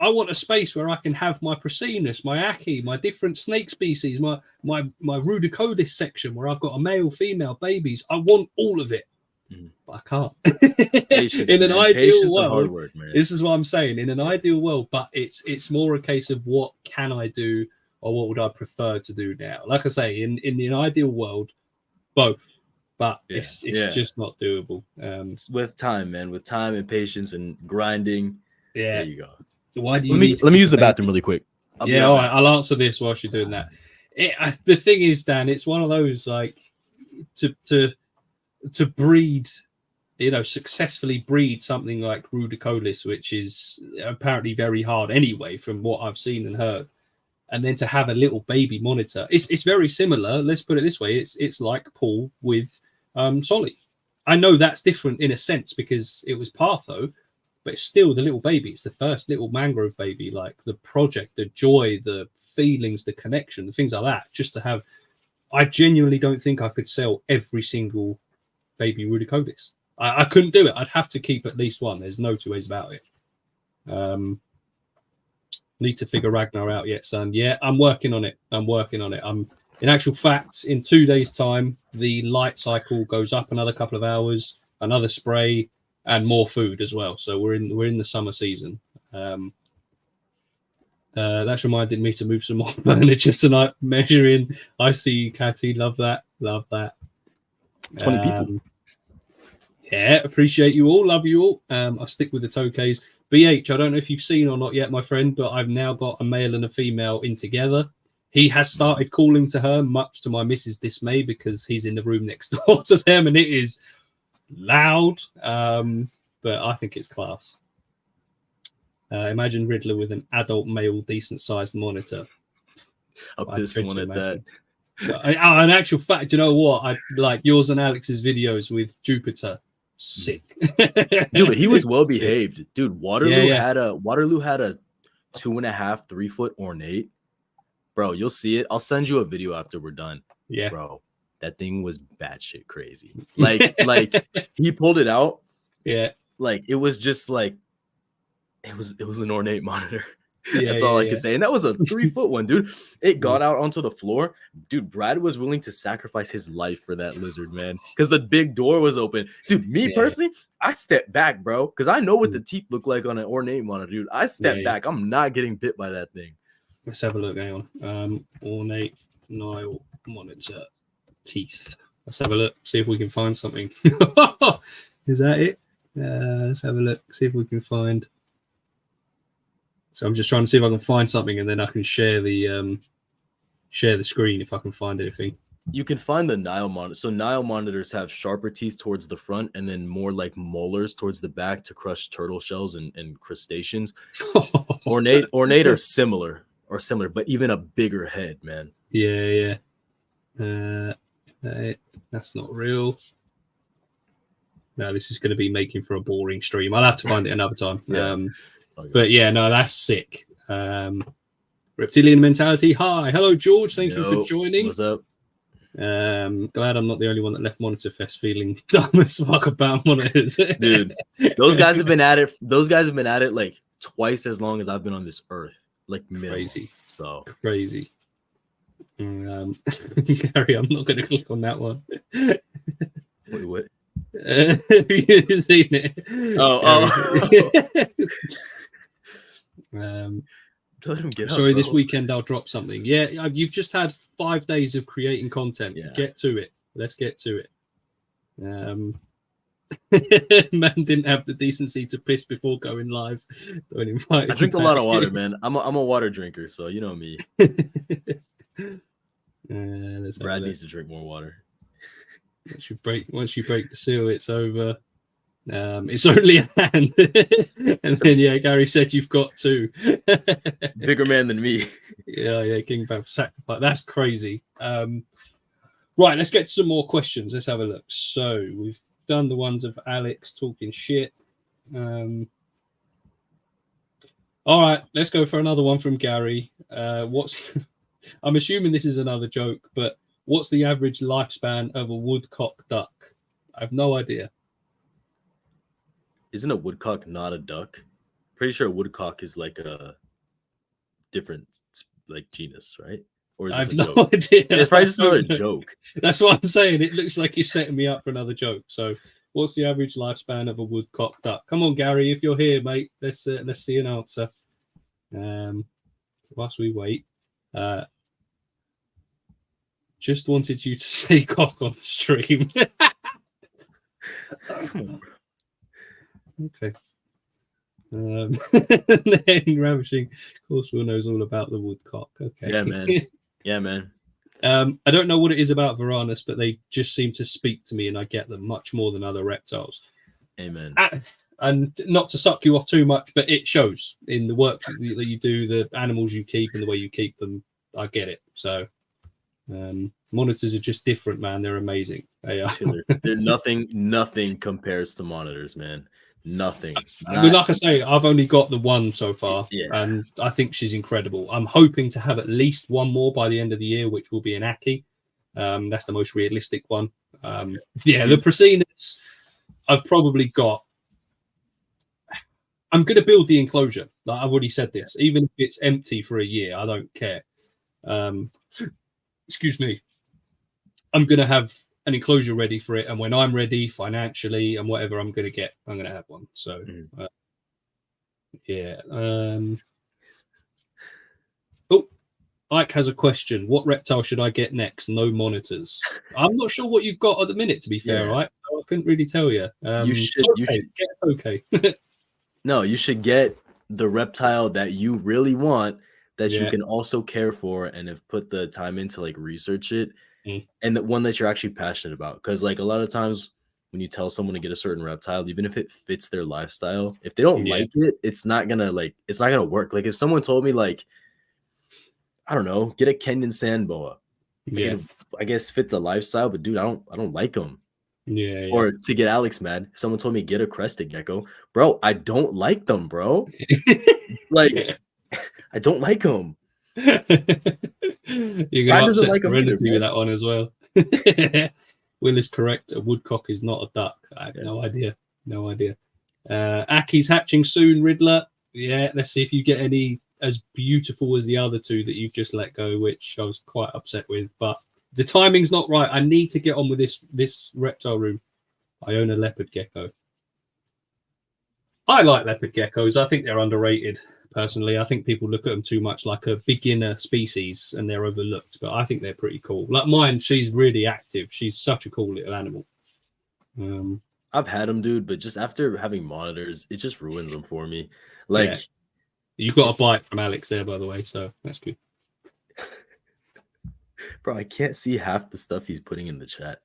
I want a space where I can have my Prasinus, my Aki, my different snake species, my Rudicodis section where I've got a male, female, babies. I want all of it, but I can't. Patience, In an man. ideal Patience and world, hard work, man. this is what I'm saying. In an ideal world, but it's more a case of what can I do or what would I prefer to do now. Like I say, in the ideal world, both. But it's just not doable. With time, man. With time and patience and grinding. Yeah. There you go. Why do you let me use the bathroom really quick. All right. I'll answer this whilst you're doing that. The thing is, Dan, it's one of those like to breed, successfully breed something like Rudicolis, which is apparently very hard anyway, from what I've seen and heard. And then to have a little baby monitor, it's very similar. Let's put it this way: it's like Paul with Solly. I know that's different in a sense because it was Partho, but it's still the little baby. It's the first little mangrove baby. Like the project, the joy, the feelings, the connection, the things like that. Just to have, I genuinely don't think I could sell every single baby Rudicolis. I couldn't do it. I'd have to keep at least one. There's no two ways about it. Need to figure Ragnar out yet, son. Yeah, I'm working on it. I'm in actual fact, in 2 days' time, the light cycle goes up another couple of hours, another spray, and more food as well. So we're in the summer season. That's reminded me to move some more furniture tonight. Measuring. I see you, Catty. Love that. 20 people. Yeah, appreciate you all. Love you all. I'll stick with the Tokays. BH, I don't know if you've seen or not yet, my friend, but I've now got a male and a female in together. He has started calling to her, much to my missus' dismay, because he's in the room next door to them, and it is loud. But I think it's class. Imagine Riddler with an adult male, decent-sized monitor. I'll piss one at that. In actual fact, you know what? I like yours and Alex's videos with Jupiter. Sick. Dude, but he was well behaved. Dude, Waterloo had a 2.5, 3 foot ornate. Bro, you'll see it. I'll send you a video after we're done. Yeah. Bro, that thing was batshit crazy. Like he pulled it out. Yeah. Like it was just like it was an ornate monitor. Yeah, that's all I can say. And that was a 3 foot one, dude. It got out onto the floor. Dude, Brad was willing to sacrifice his life for that lizard, man. Because the big door was open. Dude, me personally, I stepped back, bro. Because I know what the teeth look like on an ornate monitor, dude. I stepped back. I'm not getting bit by that thing. Let's have a look. Hang on. Ornate Nile monitor teeth. Let's have a look. See if we can find something. Is that it? Let's have a look. See if we can find. So I'm just trying to see if I can find something, and then I can share the screen if I can find anything. You can find the Nile monitor. So Nile monitors have sharper teeth towards the front, and then more like molars towards the back to crush turtle shells and crustaceans. Ornate are similar, but even a bigger head, man. Yeah. That's not real. No, this is going to be making for a boring stream. I'll have to find it another time. But yeah, no, that's sick. Reptilian mentality. Hi, hello, George. Thank you for joining. What's up? Glad I'm not the only one that left Monitor Fest feeling dumb as fuck about monitors. Dude, those guys have been at it. Those guys have been at it like twice as long as I've been on this earth. Like minimum. Crazy. So crazy. Gary, I'm not going to click on that one. Wait, what? You've seen it. Let him get sorry, up, this weekend I'll drop something. Yeah, you've just had 5 days of creating content. Yeah. Get to it. Let's get to it. Man didn't have the decency to piss before going live. Don't invite I drink a lot of water, man. I'm a water drinker, so you know me. Brad needs to drink more water. Once you break the seal, it's over. It's only a hand. And then Gary said you've got 2. Bigger man than me. Yeah, King Bab sacrifice. That's crazy. Right, let's get to some more questions. Let's have a look. So we've done the ones of Alex talking shit. All right, let's go for another one from Gary. I'm assuming this is another joke, but what's the average lifespan of a woodcock duck? I have no idea. Isn't a woodcock not a duck? pretty sure woodcock is like a different like genus, right? Or is I this have a no joke? idea. It's I probably just another don't know. joke. That's what I'm saying. It looks like you're setting me up for another joke. So, what's the average lifespan of a woodcock duck? Come on, Gary, if you're here, mate, let's see an answer. Whilst we wait, just wanted you to say cock on the stream. Okay. Then Ravishing, of course, Will knows all about the woodcock. Okay. Yeah, man. Yeah, man. I don't know what it is about Varanus, but they just seem to speak to me, and I get them much more than other reptiles. Amen. And not to suck you off too much, but it shows in the work that you do, the animals you keep, and the way you keep them. I get it. So, monitors are just different, man. They're amazing. They are. They're nothing compares to monitors, man. Nothing. I mean, like I say, I've only got the one so far, Yeah. and I think she's incredible. I'm hoping to have at least one more by the end of the year, which will be an Aki. That's the most realistic one. Yeah, the Prasinus, I've probably got. I'm going to build the enclosure. Like I've already said this. Even if it's empty for a year, I don't care. Excuse me. I'm going to have an enclosure ready for it, and when I'm ready financially and whatever I'm going to have one. So yeah. Oh, Ike has a question. What reptile should I get next? No monitors. I'm not sure what you've got at the minute, to be fair. Ike, I couldn't really tell you. You should get okay. No, you should get the reptile that you really want, that you can also care for and have put the time into like research it, and the one that you're actually passionate about. Because like a lot of times when you tell someone to get a certain reptile, even if it fits their lifestyle, if they don't like it, it's not gonna work. Like if someone told me like, I don't know, get a Kenyan sand boa, I guess fit the lifestyle, but dude, I don't like them. Yeah. Or to get Alex mad, if someone told me get a crested gecko, bro, I don't like them, bro. Like, I don't like them. You're gonna upset like Serenity with that one as well. Will is correct. A woodcock is not a duck. I have no idea. No idea. Aki's hatching soon, Riddler. Yeah, let's see if you get any as beautiful as the other two that you've just let go, which I was quite upset with. But the timing's not right. I need to get on with this reptile room. I own a leopard gecko. I like leopard geckos. I think they're underrated. Personally, I think people look at them too much like a beginner species and they're overlooked. But I think they're pretty cool. Like mine, she's really active. She's such a cool little animal. I've had them, dude, but just after having monitors, it just ruins them for me. Like, you got a bite from Alex there, by the way, so that's good. Bro, I can't see half the stuff he's putting in the chat.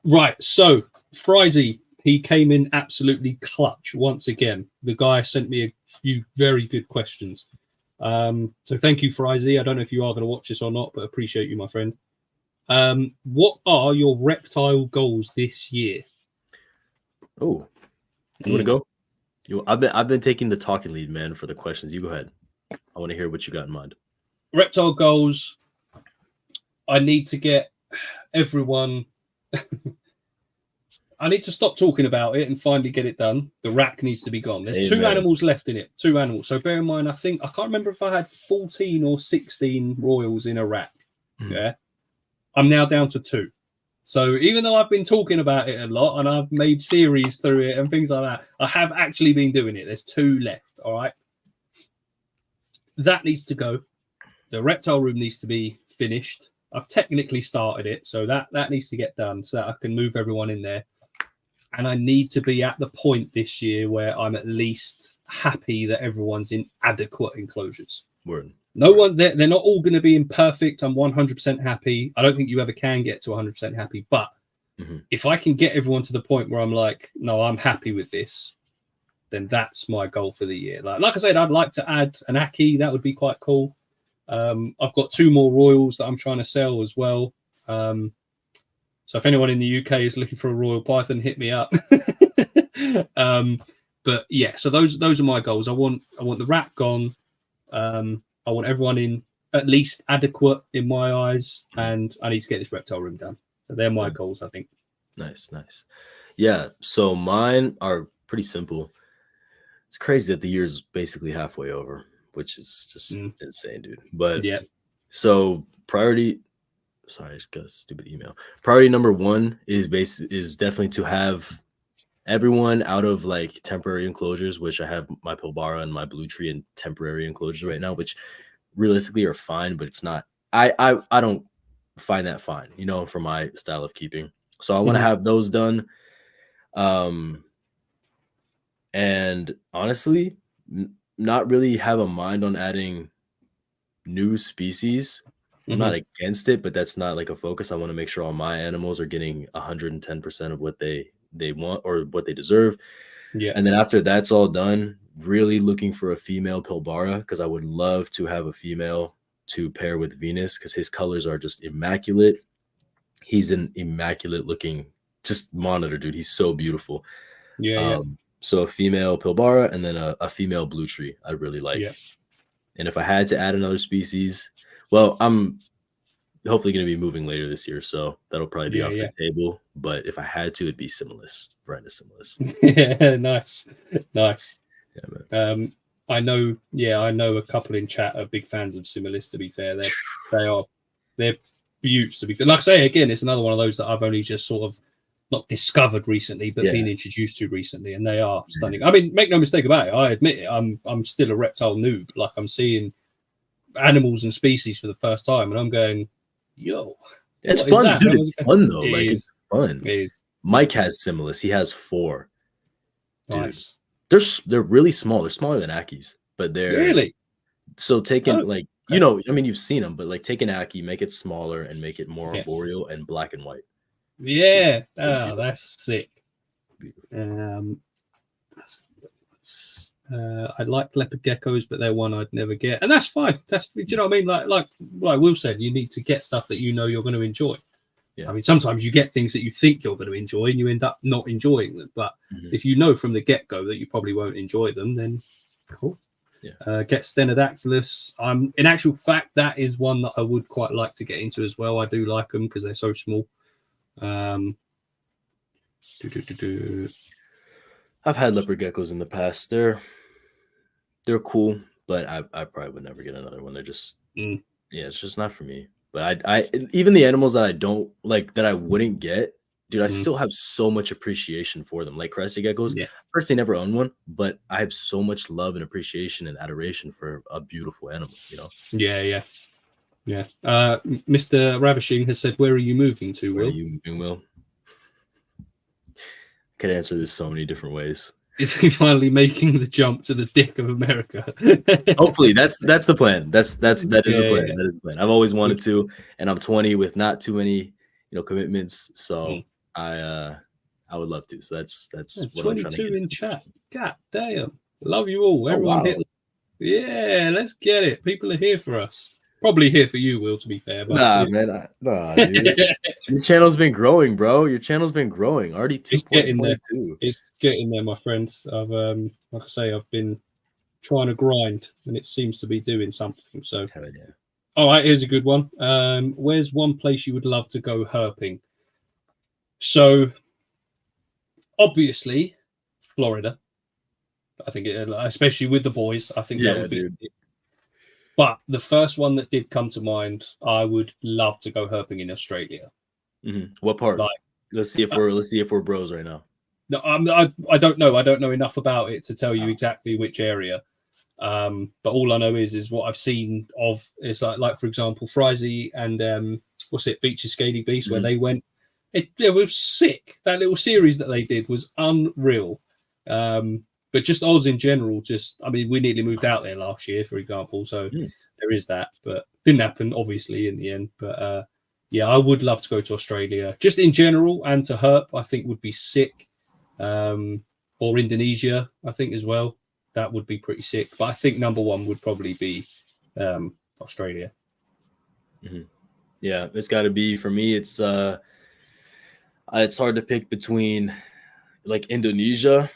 Right, so Frizy, he came in absolutely clutch once again. The guy sent me a few very good questions. So thank you, Frizy. I don't know if you are going to watch this or not, but appreciate you, my friend. What are your reptile goals this year? Oh, you want to go? I've been taking the talking lead, man, for the questions. You go ahead. I want to hear what you got in mind. Reptile goals. I need to get everyone. I need to stop talking about it and finally get it done. The rack needs to be gone. There's 2 animals left in it. 2 animals. So bear in mind, I can't remember if I had 14 or 16 royals in a rack. Yeah. I'm now down to 2. So even though I've been talking about it a lot and I've made series through it and things like that, I have actually been doing it. There's 2 left. All right. That needs to go. The reptile room needs to be finished. I've technically started it, so that needs to get done so that I can move everyone in there. And I need to be at the point this year where I'm at least happy that everyone's in adequate enclosures. Word. No one, they're not all going to be imperfect. I'm 100% happy. I don't think you ever can get to 100% happy. But if I can get everyone to the point where I'm like, no, I'm happy with this, then that's my goal for the year. Like I said, I'd like to add an Aki. That would be quite cool. I've got 2 more royals that I'm trying to sell as well. So if anyone in the UK is looking for a royal python, hit me up. But yeah, so those are my goals. I want the rack gone. I want everyone in at least adequate in my eyes, and I need to get this reptile room done. So they're my goals, I think. Nice, nice. Yeah, so mine are pretty simple. It's crazy that the year's basically halfway over, which is just Mm. insane, dude. But Yeah. so priority, sorry, I just got a stupid email. Priority number one is definitely to have everyone out of like temporary enclosures, which I have my Pilbara and my Blue Tree in temporary enclosures right now, which realistically are fine, but it's not. I don't find that fine, for my style of keeping. So I want to Mhm. have those done. And honestly, not really have a mind on adding new species. I'm not Mhm. against it, but that's not like a focus. I want to make sure all my animals are getting 110% of what they want or what they deserve. Yeah. And then after that's all done, really looking for a female Pilbara, because I would love to have a female to pair with Venus, because his colors are just immaculate. He's an immaculate looking just monitor, dude. He's so beautiful. Yeah. Yeah. So a female Pilbara and then a female Blue Tree I'd really like. Yeah. And if I had to add another species, well, I'm hopefully going to be moving later this year, so that'll probably be Yeah. off the Yeah. table. But if I had to, it'd be Similis, Brandis Similis. Yeah. Nice. Nice. Yeah, man. I know. Yeah, I know a couple in chat are big fans of Similis. To be fair, they're beauts. To be fair, like I say again, it's another one of those that I've only just sort of not discovered recently, but Yeah. been introduced to recently, and they are stunning. I mean, make no mistake about it. I admit it. I'm still a reptile noob. Like I'm seeing animals and species for the first time, and I'm going, yo, It's what is fun, that? dude. It's fun though. It Like is. it's fun. It is Mike has Similis. He has 4. Dude, nice. they're really small. They're smaller than Aki's, but they're Really? so taking Oh, like okay. I mean, you've seen them, but like take an Aki, make it smaller, and make it more Yeah. arboreal and black and white. Dude, Yeah. so Oh, beautiful. that's sick. Beautiful. I like leopard geckos, but they're one I'd never get, and that's fine. Do you know what I mean? Like Will said, you need to get stuff that you know you're going to enjoy. Yeah. I mean, sometimes you get things that you think you're going to enjoy, and you end up not enjoying them. But if you know from the get go that you probably won't enjoy them, then cool. Yeah. Get Stenodactylus. In actual fact, that is one that I would quite like to get into as well. I do like them because they're so small. I've had leopard geckos in the past. They're cool, but I probably would never get another one. They're just yeah, it's just not for me. But I even the animals that I don't like that I wouldn't get, dude, I still have so much appreciation for them. Like crested geckos. Yeah. Personally, never owned one, but I have so much love and appreciation and adoration for a beautiful animal, Yeah. Mr. Ravishing has said, "Where are you moving to, Where Will?" are you moving, Will? I could answer this so many different ways. Is he finally making the jump to the dick of America? Hopefully, that's the plan. That is the plan. Yeah. That is the plan. I've always wanted to, and I'm 20 with not too many, commitments. So I would love to. So that's what I'm trying to 22 get in into. chat. God damn. Love you all. Oh, Everyone wow. hit. Yeah, let's get it. People are here for us. Probably here for you, Will, to be fair. But Nah, man. Nah, dude. Your channel's been growing, bro. Your channel's been growing. Already It's getting there. 2.22. It's getting there, my friend. I've like I say, I've been trying to grind, and it seems to be doing something. So, Hell yeah. all right, here's a good one. Where's one place you would love to go herping? So, obviously, Florida. I think, especially with the boys, I think that would be. Dude. But the first one that did come to mind, I would love to go herping in Australia. What part? Like, let's see if we're bros right now. No, I don't know. I don't know enough about it to tell you exactly which area. But all I know is what I've seen of is like for example, Frizy and Beach's Scaly Beast, where they went. It was sick. That little series that they did was unreal. But just Oz in general, we nearly moved out there last year, for example. So there is that, but didn't happen, obviously, in the end. But yeah, I would love to go to Australia, just in general, and to herp, I think would be sick. Or Indonesia, I think as well. That would be pretty sick. But I think number one would probably be Australia. Yeah, it's got to be for me. It's hard to pick between like Indonesia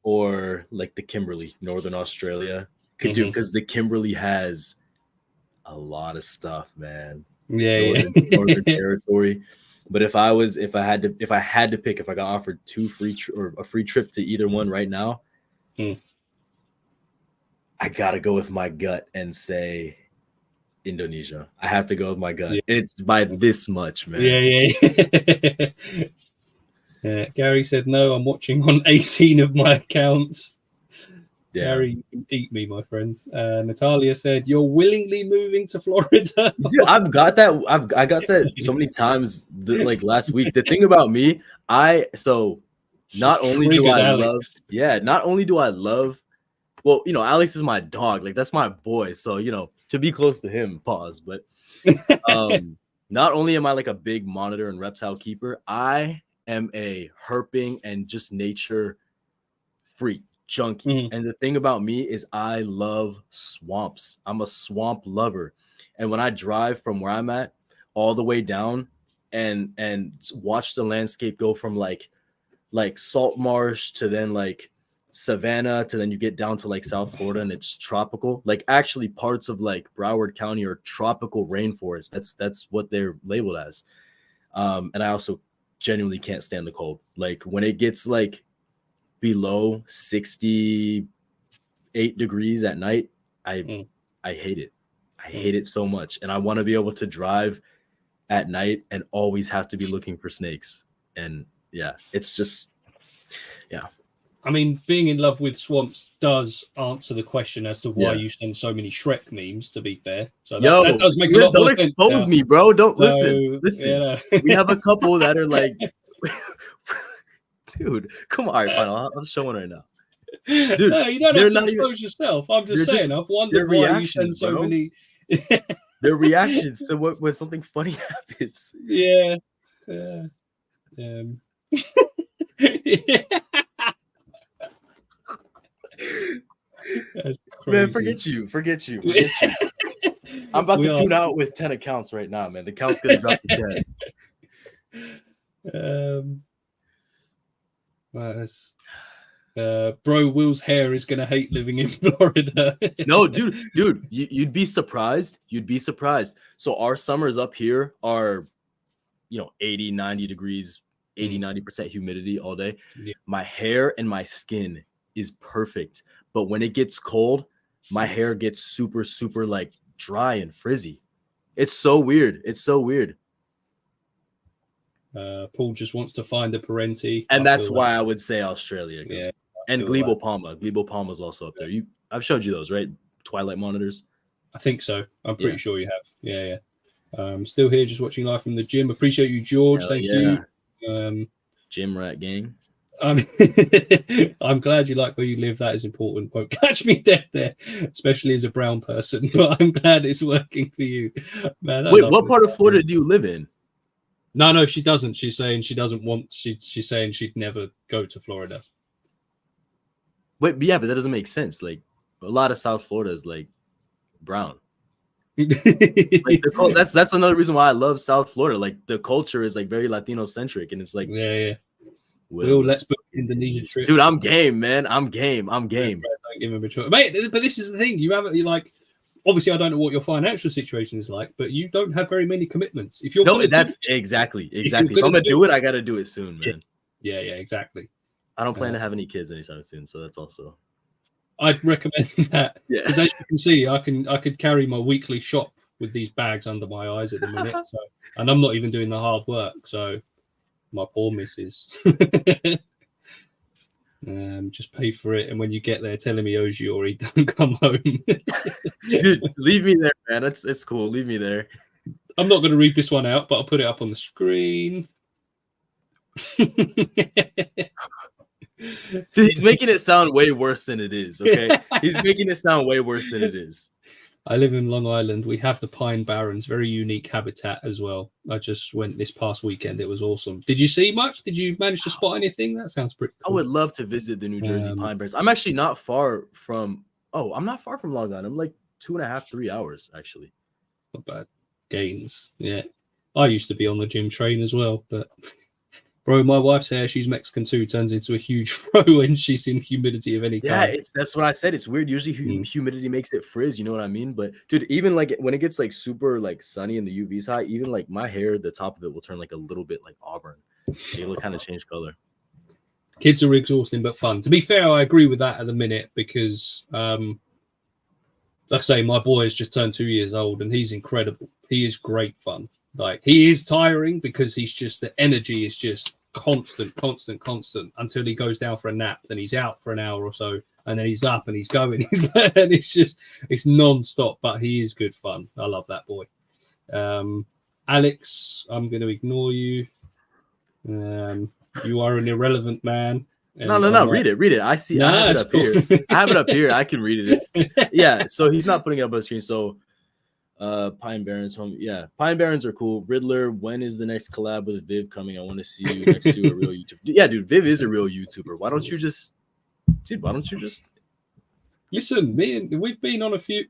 or like the Kimberley, Northern Australia. Because the Kimberley has a lot of stuff, man. Yeah, Northern Territory. But if I had to pick, if I got offered or a free trip to either one right now, I gotta go with my gut and say Indonesia. I have to go with my gut. Yeah. It's by this much, man. Yeah. Gary said, no, I'm watching on 18 of my accounts. Yeah. Gary, you can eat me, my friend. Natalia said, you're willingly moving to Florida. Dude, I got that so many times like last week. The thing about me, not only do I love, well, you know, Alex is my dog. Like, that's my boy. So, you know, to be close to him, pause. But not only am I like a big monitor and reptile keeper, I am a herping and just nature freak junkie. And the thing about me is I love swamps. I'm a swamp lover. And when I drive from where I'm at all the way down and watch the landscape go from like salt marsh to then like savanna to then you get down to like South Florida and it's tropical, like actually parts of like Broward County are tropical rainforest. That's what they're labeled as. And I also genuinely can't stand the cold. Like when it gets like below 68 degrees at night, I hate it. I hate it so much. And I want to be able to drive at night and always have to be looking for snakes. And yeah, it's just, yeah. I mean, being in love with swamps does answer the question as to why you send so many Shrek memes, to be fair. So that does make a lot more sense. Don't expose me, bro. Don't listen. Yeah. We have a couple that are like, dude, come on. All right, fine. I'll show one right now. Dude, no, you don't have to expose yourself. I'm just saying, I've wondered why you send so many. Their reactions to when something funny happens. Yeah. Man, forget you. I'm about to tune out with 10 accounts right now, man. The count's gonna drop to 10. Bro Will's hair is gonna hate living in Florida. No, dude, you'd be surprised. So our summers up here are, 80, 90 degrees, 80, 90% humidity all day. Yeah. My hair and my skin is perfect. But when it gets cold, my hair gets super, super like dry and frizzy. It's so weird. Paul just wants to find a Parenti. And that's why I would say Australia. Yeah. And Glebo Palma. Glebo Palma is also up there. I've showed you those, right? Twilight monitors. I think so. I'm pretty sure you have. Yeah. Still here, just watching live from the gym. Appreciate you, George. Thank you. Gym rat gang. I'm glad you like where you live. That is important. Won't catch me dead there, especially as a brown person. But I'm glad it's working for you, man. Wait, what part of Florida do you live in? No, she doesn't. She's saying she doesn't want. She's saying she'd never go to Florida. Wait, yeah, but that doesn't make sense. Like a lot of South Florida is like brown. Like that's another reason why I love South Florida. Like the culture is like very Latino centric, and it's like Will, let's book Indonesia trip, dude. I'm game, man. I'm game. Don't give him a choice, mate. But this is the thing. You haven't obviously I don't know what your financial situation is like, but you don't have very many commitments. If you're exactly. If I'm gonna do it, I gotta do it soon, man. Yeah, exactly. I don't plan to have any kids anytime soon, so that's also. I'd recommend that because as you can see, I could carry my weekly shop with these bags under my eyes at the minute, and I'm not even doing the hard work. So my poor missus, just pay for it, and when you get there, telling me Ojiori, don't come home. Dude, leave me there, man. It's cool. Leave me there. I'm not going to read this one out, but I'll put it up on the screen. He's making it sound way worse than it is, okay? He's making it sound way worse than it is. I live in Long Island. We have the Pine Barrens, very unique habitat as well. I just went this past weekend. It was awesome. Did you see much? Did you manage to spot anything? That sounds pretty cool. I would love to visit the New Jersey Pine Barrens. I'm actually not far from I'm not far from Long Island. I'm like 2.5, 3 hours, actually. Not bad. Gaines. Yeah. I used to be on the gym train as well, but Bro, my wife's hair, she's Mexican too, turns into a huge fro when she's in humidity of any Yeah, kind. that's what I said. It's weird. Usually humidity makes it frizz, you know what I mean? But dude, even like when it gets like super like sunny and the UV's high, even like my hair, the top of it will turn like a little bit like auburn. It'll kind of change color. Kids are exhausting but fun. To be fair, I agree with that at the minute because like I say, my boy has just turned 2 years old and he's incredible. He is great fun. Like, he is tiring because he's just, the energy is just constant until he goes down for a nap. Then he's out for an hour or so, and then he's up and he's going. And it's non-stop, but he is good fun. I love that boy. Alex, I'm going to ignore you. You are an irrelevant man. No. Read it. I see. Nah, I have it up cool. here. I have it up here. I can read it. Yeah. So he's not putting it up on the screen. So Pine Barrens home. Yeah. Pine Barrens are cool. Riddler, when is the next collab with Viv coming? I want to see you next to a real YouTuber. Yeah, dude. Viv is a real YouTuber. Why don't you just listen, we've been on a few.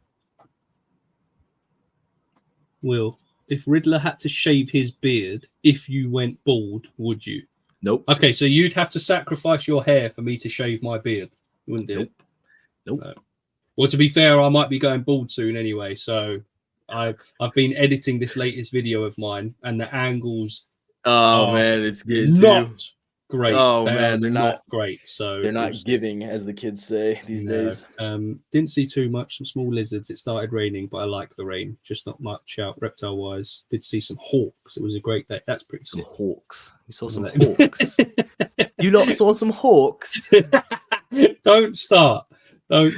Will, if Riddler had to shave his beard if you went bald, would you? Nope. Okay, so you'd have to sacrifice your hair for me to shave my beard. You wouldn't do it? Nope. No. Well, to be fair, I might be going bald soon anyway. So I've been editing this latest video of mine, and the angles. Oh man, it's good not too. Great. Oh man, they're not great. So they're not giving, as the kids say these days. Didn't see too much. Some small lizards. It started raining, but I like the rain. Just not much out reptile wise. Did see some hawks. It was a great day. That's pretty sick. Some hawks. You saw some hawks. You lot saw some hawks. Don't start. Like,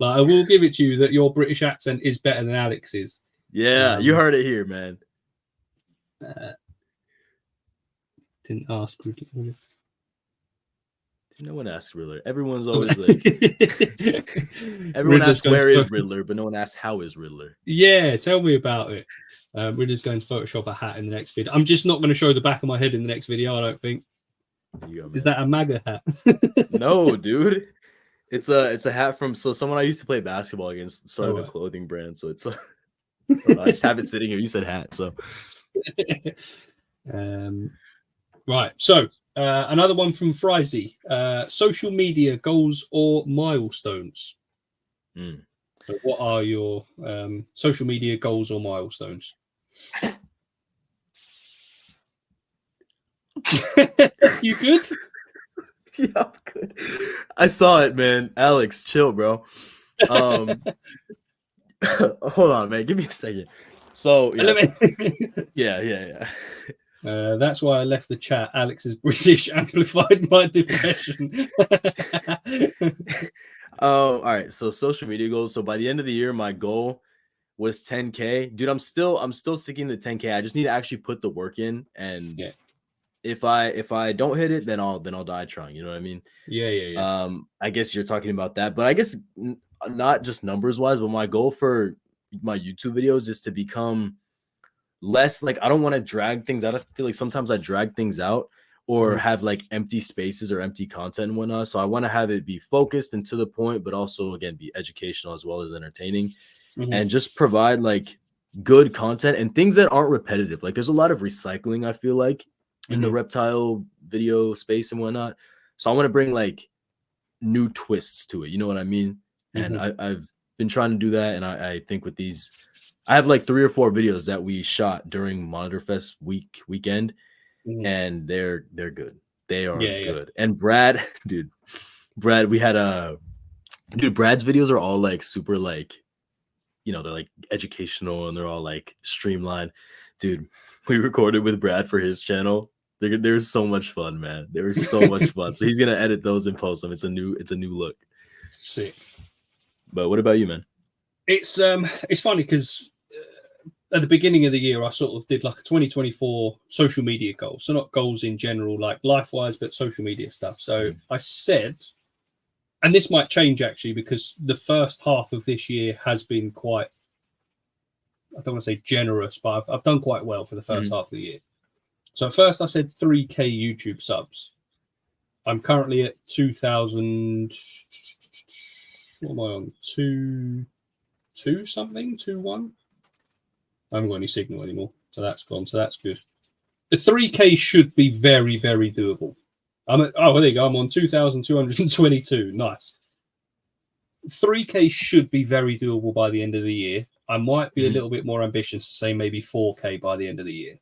I will give it to you that your British accent is better than Alex's. Yeah, you heard it here, man. Didn't ask. No one asks Riddler. Everyone's always like, everyone asks where is Riddler, but no one asks how is Riddler. Yeah, tell me about it. Riddler's going to Photoshop a hat in the next video. I'm just not going to show the back of my head in the next video. I don't think. Is that a MAGA hat? No, dude. It's a hat from someone I used to play basketball against started a clothing brand. So it's I just have it sitting here. You said hat, so. Right. So another one from Frizy. Social media goals or milestones? So what are your social media goals or milestones? You good? Yeah, I'm good. I saw it, man. Alex, chill, bro. Hold on, man. Give me a second. So yeah. That's why I left the chat. Alex is British amplified my depression. All right. So social media goals. So by the end of the year, my goal was 10K. Dude, I'm still sticking to 10K. I just need to actually put the work in, and if I don't hit it, then I'll die trying. You know what I mean? Yeah. I guess you're talking about that, but I guess not just numbers wise, but my goal for my YouTube videos is to become less like, I don't want to drag things out. I feel like sometimes I drag things out or have like empty spaces or empty content and whatnot. So I want to have it be focused and to the point, but also again be educational as well as entertaining, and just provide like good content and things that aren't repetitive. Like there's a lot of recycling, I feel like, in the reptile video space and whatnot. So I want to bring like new twists to it. You know what I mean? And I've been trying to do that. And I think with these, I have like 3 or 4 videos that we shot during Monitor Fest weekend, and they're good. They are good. And Brad, we had Brad's videos are all like super like, you know, they're like educational and they're all like streamlined. Dude, we recorded with Brad for his channel. They're so much fun, man. They were so much fun. So he's gonna edit those and post them. It's a new look. Sick. But what about you, man? It's funny because at the beginning of the year, I sort of did like a 2024 social media goal. So not goals in general, like life-wise, but social media stuff. So I said, and this might change actually, because the first half of this year has been quite, I don't want to say generous, but I've done quite well for the first half of the year. So at first I said 3K YouTube subs. I'm currently at 2,000. What am I on? 2 something? 2.1? I haven't got any signal anymore. So that's gone. So that's good. The 3K should be very, very doable. There you go. I'm on 2,222. Nice. 3K should be very doable by the end of the year. I might be a little bit more ambitious to say maybe 4K by the end of the year.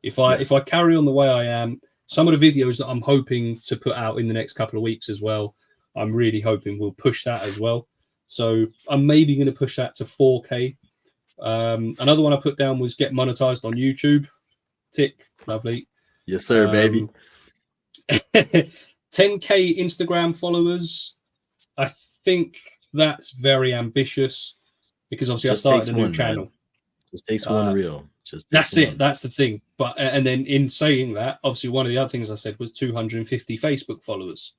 If I carry on the way I am, some of the videos that I'm hoping to put out in the next couple of weeks as well, I'm really hoping we'll push that as well. So I'm maybe going to push that to 4K. Another one I put down was get monetized on YouTube. Tick, lovely. Yes, sir, baby. 10K Instagram followers. I think that's very ambitious because obviously I started a new channel. Man. Just takes one reel. That's it. That's the thing. But and then in saying that, obviously one of the other things I said was 250 Facebook followers.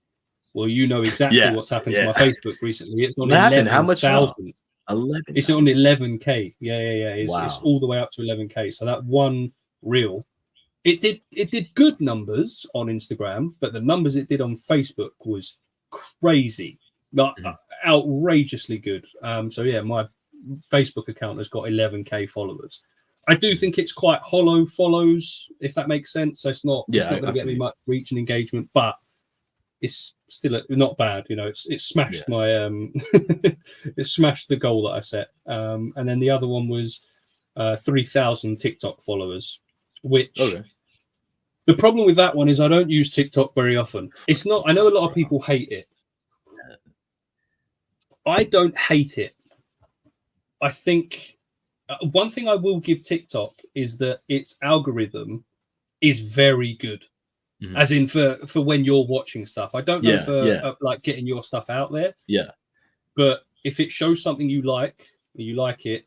Well, you know exactly what's happened to my Facebook recently. It's on 11,000. 11. It's on 11K. Yeah. It's all the way up to 11K. So that one reel, it did good numbers on Instagram, but the numbers it did on Facebook was crazy, not outrageously good. So yeah, my Facebook account has got 11K followers. I do think it's quite hollow follows, if that makes sense. So it's not going to get me much reach and engagement, but it's still not bad. You know, it smashed my it smashed the goal that I set. And then the other one was 3,000 TikTok followers, which the problem with that one is I don't use TikTok very often. It's not. I know a lot of people hate it. I don't hate it. I think one thing I will give TikTok is that its algorithm is very good, as in for when you're watching stuff. I don't know for like getting your stuff out there. Yeah. But if it shows something you like it,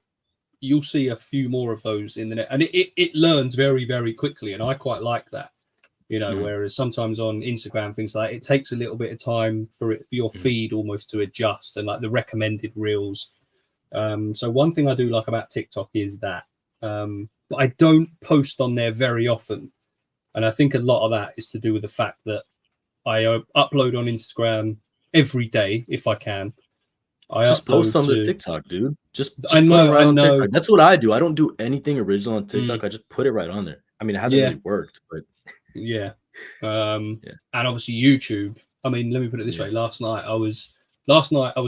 you'll see a few more of those in the net, and it learns very, very quickly, and I quite like that. You know, whereas sometimes on Instagram, things like it takes a little bit of time for your feed almost to adjust, and like the recommended reels. So one thing I do like about TikTok is that, but I don't post on there very often. And I think a lot of that is to do with the fact that I upload on Instagram every day if I can. I just post on the TikTok, dude. Just put it right on TikTok. That's what I do. I don't do anything original on TikTok. I just put it right on there. I mean, it hasn't really worked, but and obviously YouTube. I mean, let me put it this way. Last night I was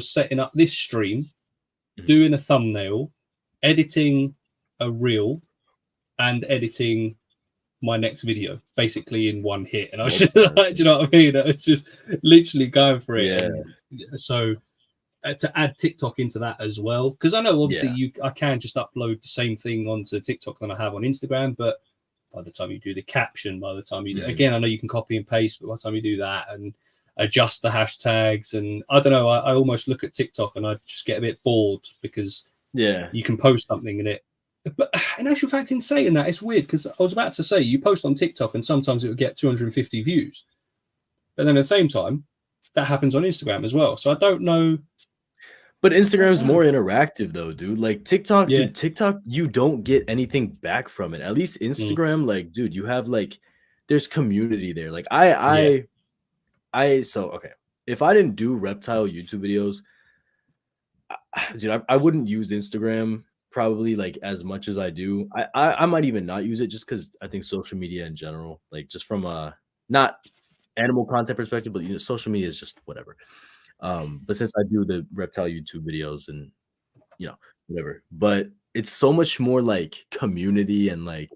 setting up this stream, doing a thumbnail, editing a reel, and editing my next video basically in one hit. And I was just like, do you know what I mean? I was just literally going for it. And so to add TikTok into that as well, because I know obviously I can just upload the same thing onto TikTok than I have on Instagram, but by the time you do the caption, by the time you again, I know you can copy and paste, but by the time you do that and adjust the hashtags, and I don't know, I almost look at TikTok and I just get a bit bored because you can post something in it. But in actual fact, in saying that, it's weird because I was about to say you post on TikTok and sometimes it would get 250 views, but then at the same time that happens on Instagram as well. So I don't know. But Instagram's more interactive though, dude. Like TikTok, dude, TikTok, you don't get anything back from it. At least Instagram, like, dude, you have like, there's community there. Like so okay, if I didn't do reptile YouTube videos, dude, I wouldn't use Instagram probably like as much as I do. I might even not use it just because I think social media in general, like just from a not animal content perspective, but you know, social media is just whatever. But since I do the reptile YouTube videos and you know whatever, but it's so much more like community and like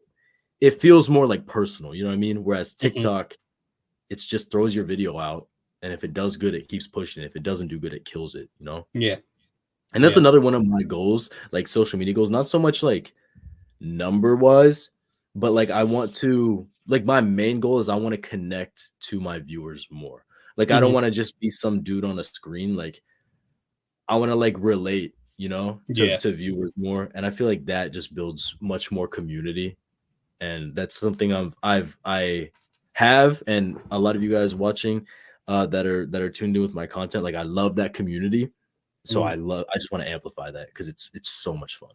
it feels more like personal, you know what I mean? Whereas TikTok, it's just throws your video out, and if it does good, it keeps pushing it. If it doesn't do good, it kills it, you know? Yeah. And that's another one of my goals, like social media goals, not so much like number wise, but like I want to, like my main goal is I want to connect to my viewers more. Like I don't want to just be some dude on a screen. Like I want to like relate, you know, to viewers more. And I feel like that just builds much more community. And that's something I have, and a lot of you guys watching that are tuned in with my content. Like I love that community. So I just want to amplify that because it's so much fun.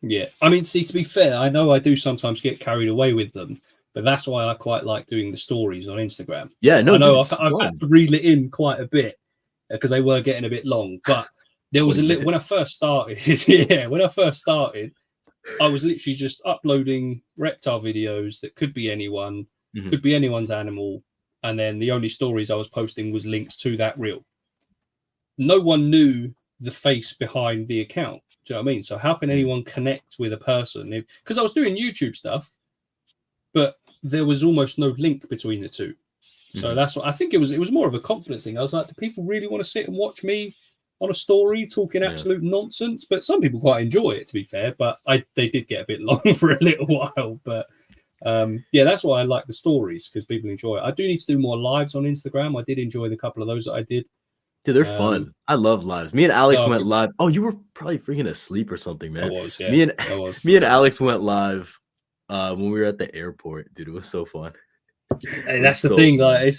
Yeah. I mean, see, to be fair, I know I do sometimes get carried away with them, but that's why I quite like doing the stories on Instagram. Yeah, no, I know I've had to reel it in quite a bit because they were getting a bit long, but there was a little, when I first started, I was literally just uploading reptile videos that could be anyone, Mhm. could be anyone's animal, and then the only stories I was posting was links to that reel. No one knew the face behind the account. Do you know what I mean? So how can anyone connect with a person? Because I was doing YouTube stuff, but there was almost no link between the two. So that's what I think it was more of a confidence thing. I was like, do people really want to sit and watch me on a story talking absolute nonsense? But some people quite enjoy it, to be fair. But they did get a bit long for a little while. But yeah, that's why I like the stories, because people enjoy it. I do need to do more lives on Instagram. I did enjoy the couple of those that I did. Dude, they're fun. I love lives. Me and Alex went good. live. Oh, you were probably freaking asleep or something, man. I was, yeah. Me I was. and Alex went live when we were at the airport. Dude, it was so fun. Hey, that's the thing. Fun. Like,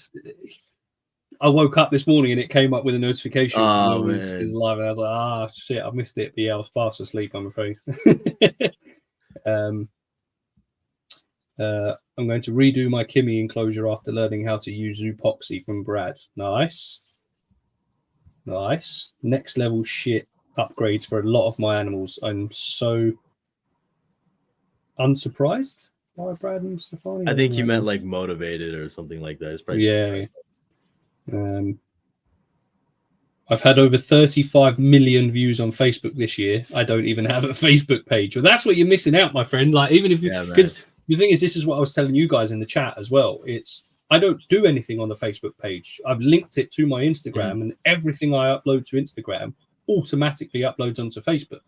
I woke up this morning and it came up with a notification. Oh, is live, and I was like, "Ah, shit, I missed it." But yeah, I was fast asleep, I'm afraid. I'm going to redo my Kimmy enclosure after learning how to use Zoopoxy from Brad. Nice. Next level shit upgrades for a lot of my animals. I'm so unsurprised by Brad and Stefani. I think you meant like motivated or something like that. It's probably yeah. I've had over 35 million views on Facebook this year. I don't even have a Facebook page. Well, that's what you're missing out, my friend. Like, even if you, because the thing is, this is what I was telling you guys in the chat as well. I don't do anything on the Facebook page. I've linked it to my Instagram, and everything I upload to Instagram automatically uploads onto Facebook.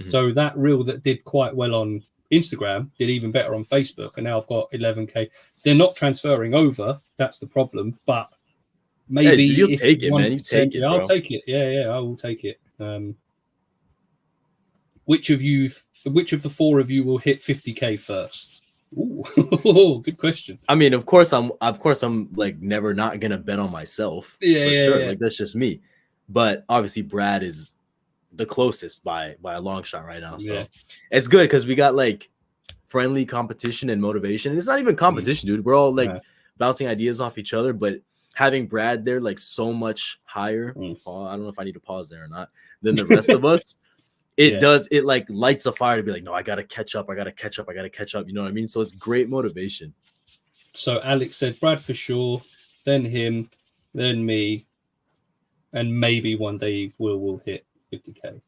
So that reel that did quite well on Instagram did even better on Facebook, and now I've got 11K. They're not transferring over. That's the problem. But maybe you'll take it, man. You take it, bro. I'll take it. Yeah, I will take it. Which of the four of you will hit 50K first? Ooh, good question. I mean, of course I'm like never not gonna bet on myself. Sure. Like, that's just me. But obviously Brad is the closest by a long shot right now. So it's good because we got like friendly competition and motivation. And it's not even competition, dude. We're all like bouncing ideas off each other, but having Brad there like so much higher. I don't know if I need to pause there or not, than the rest of us. It like lights a fire to be like, no, I gotta catch up. You know what I mean? So it's great motivation. So Alex said Brad for sure, then him, then me, and maybe one day will hit 50K.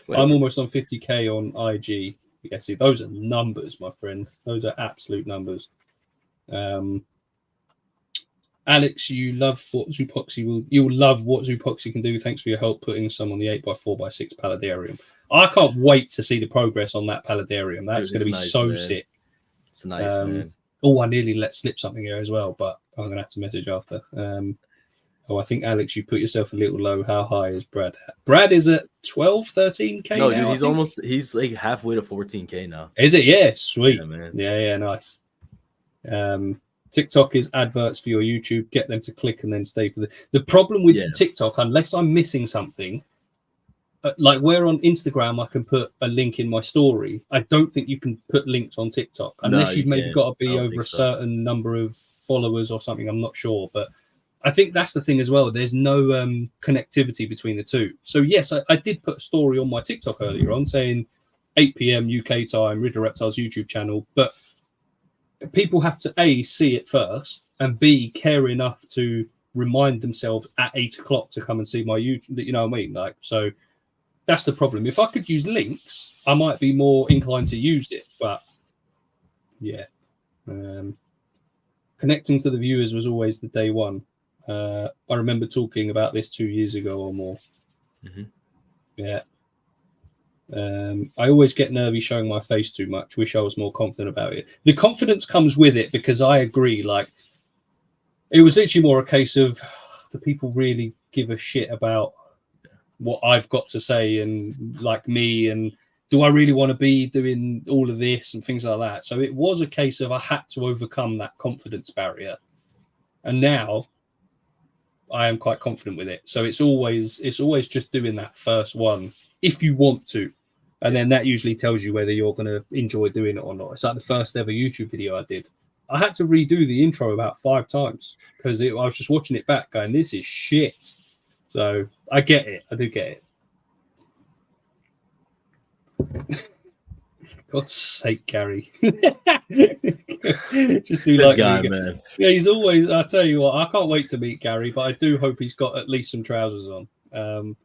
I'm almost on 50K on IG. Yeah, see, those are numbers, my friend. Those are absolute numbers. Alex, you'll love what Zoopoxy can do. Thanks for your help putting some on the 8x4x6 paludarium. I can't wait to see the progress on that paludarium. That's going to be so sick. It's nice, man. Oh, I nearly let slip something here as well, but I'm going to have to message after. I think, Alex, you put yourself a little low. How high is Brad at? Brad is at 12, 13K No, now, dude, he's like halfway to 14K now. Is it? Yeah, sweet. Yeah, man. Yeah, nice. TikTok is adverts for your YouTube. Get them to click and then stay for the problem with TikTok, unless I'm missing something, like where on Instagram I can put a link in my story, I don't think you can put links on TikTok unless you've maybe got to be over a certain number of followers or something. I'm not sure, but I think that's the thing as well. There's no connectivity between the two. So yes, I did put a story on my TikTok earlier on saying 8 p.m. UK time, Riddler Reptiles YouTube channel, but people have to A, see it first, and B, care enough to remind themselves at 8 o'clock to come and see my YouTube. You know what I mean? Like, so that's the problem. If I could use links, I might be more inclined to use it. But yeah, connecting to the viewers was always the day one. I remember talking about this 2 years ago or more. Yeah. I always get nervy showing my face too much. Wish I was more confident about it. The confidence comes with it, because I agree. Like, it was literally more a case of, do people really give a shit about what I've got to say and like me, and do I really want to be doing all of this and things like that? So it was a case of I had to overcome that confidence barrier, and now I am quite confident with it. So it's always just doing that first one if you want to. And then that usually tells you whether you're going to enjoy doing it or not. It's like the first ever YouTube video I did. I had to redo the intro about 5 times because I was just watching it back going, this is shit. So I get it. I do get it. God's sake, Gary. Just do This like guy, me. man. Yeah, he's always. I tell you what, I can't wait to meet Gary, but I do hope he's got at least some trousers on.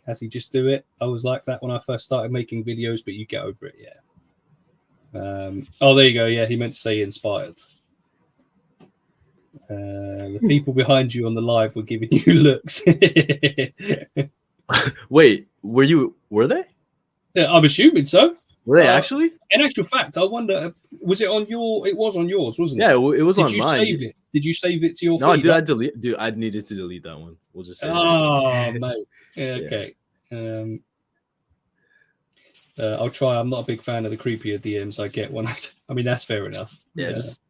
Has he just do it? I was like that when I first started making videos, but you get over it, yeah. Oh, there you go. Yeah, he meant to say inspired. The people behind you on the live were giving you looks. Wait, were they? Yeah, I'm assuming so. Were they actually? In actual fact, I wonder, was it on your? It was on yours, wasn't it? Yeah, it was on mine. Did you save it? Did you save it to your No, feed? dude, I needed to delete that one. We'll just say. Oh, mate. Yeah, okay. Yeah. I'll try. I'm not a big fan of the creepier DMs I get when I mean, that's fair enough. Yeah, just.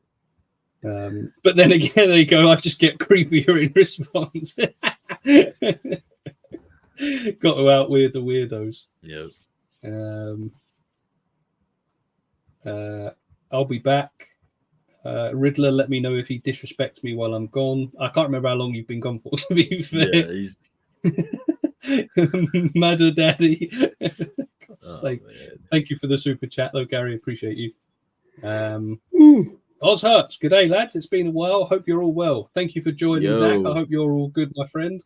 But then again, there you go. I just get creepier in response. Got to outweird the weirdos. Yep. I'll be back. Riddler, let me know if he disrespects me while I'm gone. I can't remember how long you've been gone for, to be fair. Yeah, he's. Madder Daddy. God's sake. Man. Thank you for the super chat, though, Gary. Appreciate you. Oz Hertz, good day, lads. It's been a while. Hope you're all well. Thank you for joining, Zach. I hope you're all good, my friend.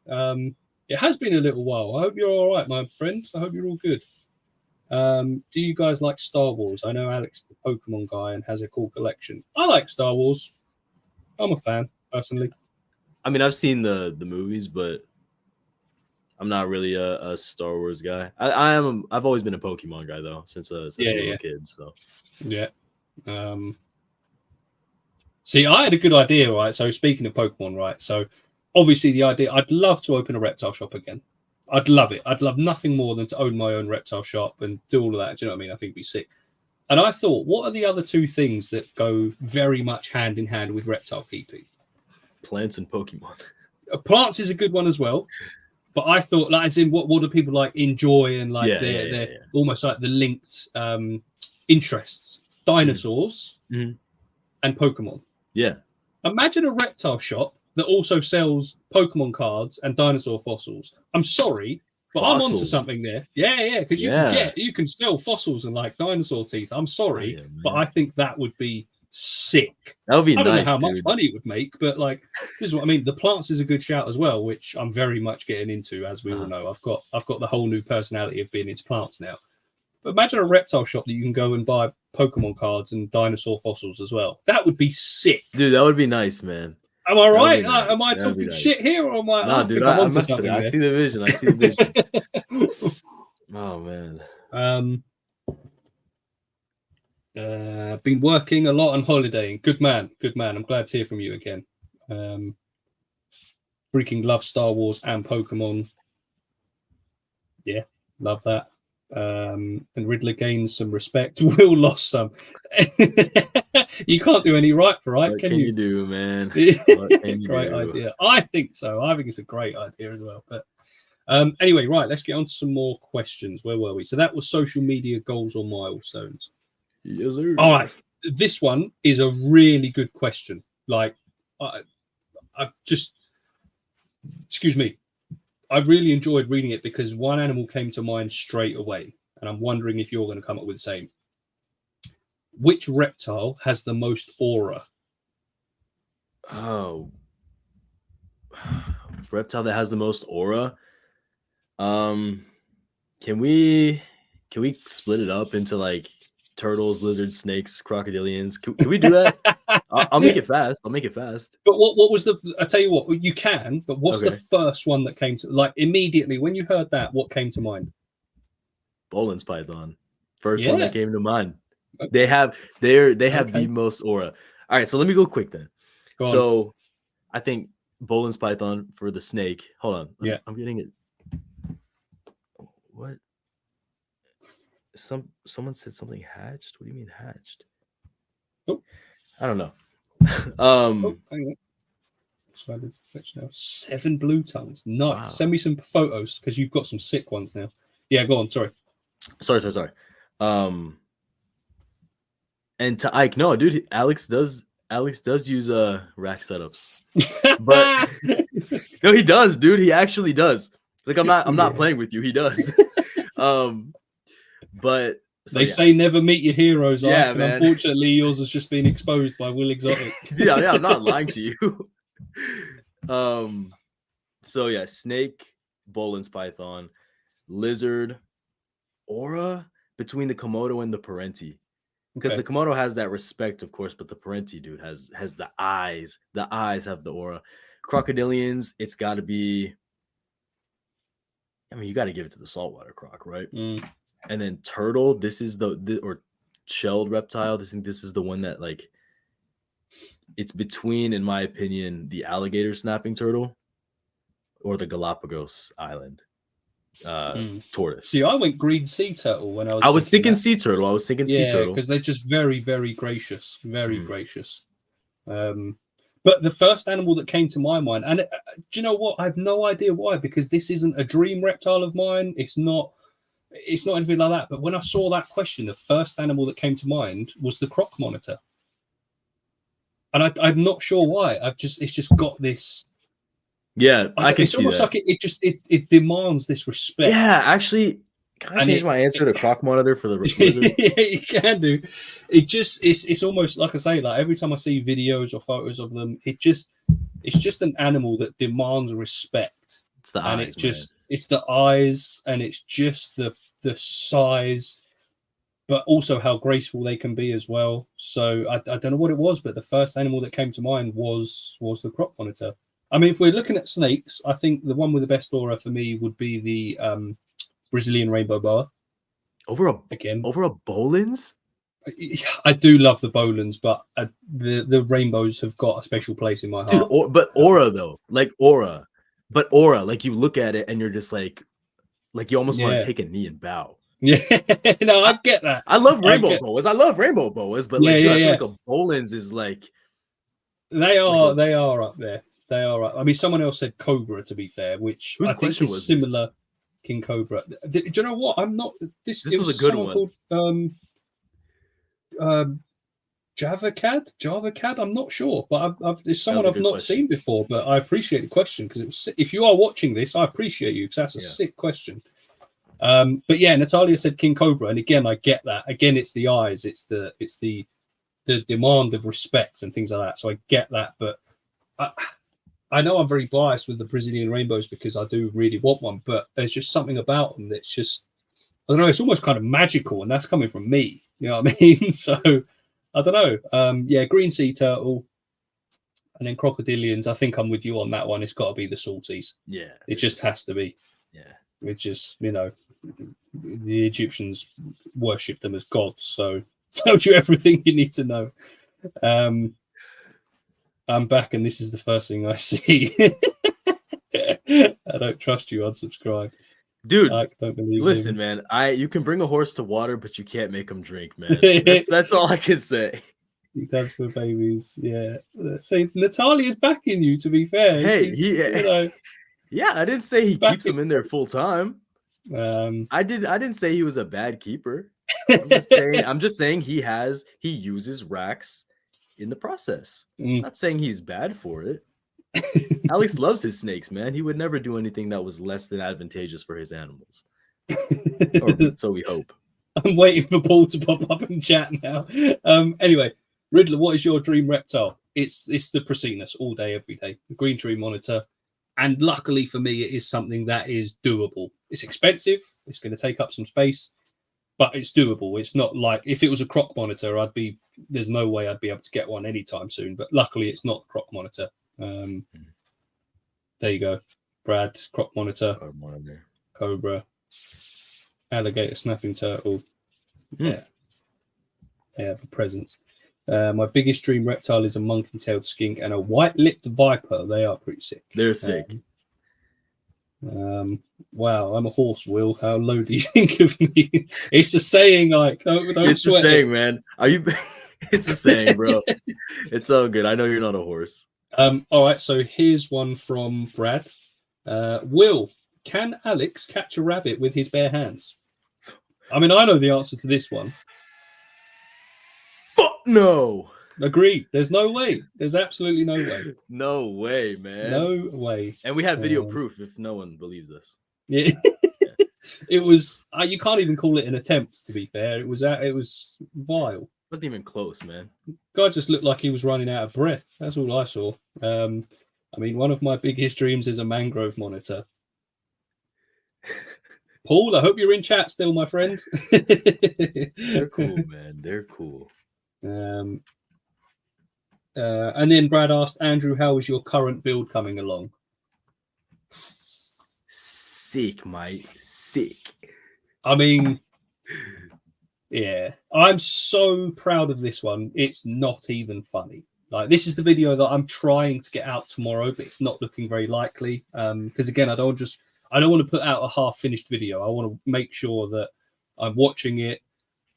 It has been a little while. I hope you're all right, my friend. I hope you're all good. Do you guys like Star Wars? I know Alex, the Pokemon guy, and has a cool collection. I like Star Wars. I'm a fan, personally. I mean, I've seen the movies, but I'm not really a Star Wars guy. I've always been a Pokemon guy though, since a little kid. So yeah. See, I had a good idea, right? So speaking of Pokemon, right? So obviously the idea, I'd love to open a reptile shop again. I'd love it. I'd love nothing more than to own my own reptile shop and do all of that. Do you know what I mean? I think it'd be sick. And I thought, what are the other two things that go very much hand in hand with reptile keeping? Plants and Pokemon. Plants is a good one as well. But I thought, like, as in, what do people like enjoy and like they're almost like the linked interests? Dinosaurs and Pokemon. Yeah. Imagine a reptile shop that also sells Pokemon cards and dinosaur fossils. I'm sorry, but fossils. I'm onto something there. Yeah, because you can sell fossils and like dinosaur teeth. I'm sorry, but I think that would be sick. That would be I don't nice, know how much money it would make, but like this is what I mean. The plants is a good shout as well, which I'm very much getting into, as we all know. I've got the whole new personality of being into plants now. But imagine a reptile shop that you can go and buy Pokemon cards and dinosaur fossils as well. That would be sick. Dude, that would be nice, man. Am I right? Nice. Am I talking shit here, or am I? No, dude, I see the vision. I see the vision. Oh man. Been working a lot and holidaying. Good man. I'm glad to hear from you again. Freaking love Star Wars and Pokemon. Yeah, love that. And Riddler gains some respect. Will lost some. You can't do any right, what can you? Do, man? Great idea. I think so. I think it's a great idea as well. But anyway, right, let's get on to some more questions. Where were we? So that was social media goals or milestones. Yes, sir. All right. This one is a really good question. Like, I just, excuse me. I really enjoyed reading it because one animal came to mind straight away. And I'm wondering if you're going to come up with the same. Which reptile has the most aura? Oh. Reptile that has the most aura? Can we split it up into like turtles, lizards, snakes, crocodilians? Can we do that? I'll make it fast. But what was I tell you what, you can, but what's the first one that came to, like, immediately when you heard that, what came to mind? Bolin's python. First one that came to mind. Okay. They have the most aura. All right, so let me go quick then. So I think Bolin's python for the snake. Hold on. Yeah. I'm getting it. What? Someone said something hatched. What do you mean hatched? Oh. I don't know. Hang on. So I did fetch now. 7 blue tongues. Nice. Wow. Send me some photos because you've got some sick ones now. Yeah, go on. Sorry. And to Ike, no, dude, Alex does use rack setups. But no, he does, dude. He actually does. Like I'm not playing with you. He does. But So, they say never meet your heroes, Yeah, Ike, and man. unfortunately yours has just been exposed by Will Exotic. yeah, I'm not lying to you. So yeah, snake, Bolin's python, lizard, aura between the Komodo and the Parenti. Because the Komodo has that respect, of course, but the Parenti dude has the eyes. The eyes have the aura. Crocodilians, it's got to be. I mean, you got to give it to the saltwater croc, right? Mm. And then turtle. This is the or shelled reptile. This is the one that like. It's between, in my opinion, the alligator snapping turtle or the Galapagos island tortoise. See, I went green sea turtle when I was thinking sea turtle. Yeah, because they're just very, very gracious, very gracious. But the first animal that came to my mind, and do you know what? I have no idea why, because this isn't a dream reptile of mine. It's not anything like that. But when I saw that question, the first animal that came to mind was the croc monitor. And I'm not sure why. It's just got this. Yeah, I can see It's almost like it demands this respect. Yeah, actually, can I change my answer to croc monitor for the lizard? Yeah, you can do. It's almost like I say, like every time I see videos or photos of them, it's just an animal that demands respect. It's the eyes, it's the eyes, and it's just the size, but also how graceful they can be as well. So I don't know what it was, but the first animal that came to mind was the croc monitor. I mean, if we're looking at snakes, I think the one with the best aura for me would be the Brazilian rainbow boa. Over a Bolin's? I do love the Bolins, but the rainbows have got a special place in my heart. Dude, but aura though, like aura, like you look at it and you're just like you almost want to take a knee and bow. Yeah, no, I get that. I love rainbow boas. I love rainbow boas, but I feel like a Bolin's is like they are up there. They are up. I mean, someone else said cobra, to be fair, which I think is similar. This? King cobra. Do you know what? I'm not. This was a good one. Called Javacad. I'm not sure, but it's someone I've not seen before. But I appreciate the question because if you are watching this, I appreciate you because that's a sick question. But yeah, Natalia said King Cobra, and again, I get that. Again, it's the eyes, it's the demand of respect and things like that. So I get that, but I know I'm very biased with the Brazilian rainbows because I do really want one. But there's just something about them that's just, I don't know. It's almost kind of magical, and that's coming from me. You know what I mean? So I don't know. Yeah, green sea turtle, and then crocodilians. I think I'm with you on that one. It's got to be the salties. Yeah, it just has to be. Yeah, it's just the Egyptians worshipped them as gods, so it tells you everything you need to know. I'm back, and this is the first thing I see. I don't trust you. Unsubscribe, dude. I don't believe. Listen, man. You can bring a horse to water, but you can't make him drink, man. That's all I can say. He does for babies, yeah. Say Natalia's backing you. To be fair, hey, yeah. I didn't say he keeps them in there full time. I didn't say he was a bad keeper. I'm just saying he uses racks in the process. I'm not saying he's bad for it. Alex loves his snakes, man. He would never do anything that was less than advantageous for his animals. Or so we hope. I'm waiting for Paul to pop up in chat now. Anyway, Riddler, what is your dream reptile? It's the Prasinus all day, every day. The green tree monitor. And luckily for me, it is something that is doable. It's expensive. It's going to take up some space, but it's doable. It's not like if it was a croc monitor, there's no way I'd be able to get one anytime soon. But luckily, it's not a croc monitor. There you go, Brad. Croc monitor, cobra, alligator snapping turtle. Yeah, they have a presence. My biggest dream reptile is a monkey-tailed skink and a white-lipped viper. They are pretty sick. They're sick. Wow, I'm a horse, Will. How low do you think of me? It's a saying, like, don't it's a saying, man. Are you? It's a saying, bro. It's all good. I know you're not a horse. All right, so here's one from Brad. Will, can Alex catch a rabbit with his bare hands? I mean, I know the answer to this one. Fuck no. Agreed. There's no way. There's absolutely no way. No way, man. No way. And we have video proof if no one believes us. Yeah. It was you can't even call it an attempt. To be fair, it was vile. Wasn't even close, man. Guy just looked like he was running out of breath. That's all I saw. I mean, one of my biggest dreams is a mangrove monitor. Paul, I hope you're in chat still, my friend. They're cool, man. They're cool. And then Brad asked, Andrew, how is your current build coming along? Sick, mate. Sick. I mean, yeah, I'm so proud of this one. It's not even funny. Like, this is the video that I'm trying to get out tomorrow, but it's not looking very likely. Because again, I don't want to put out a half-finished video. I want to make sure that I'm watching it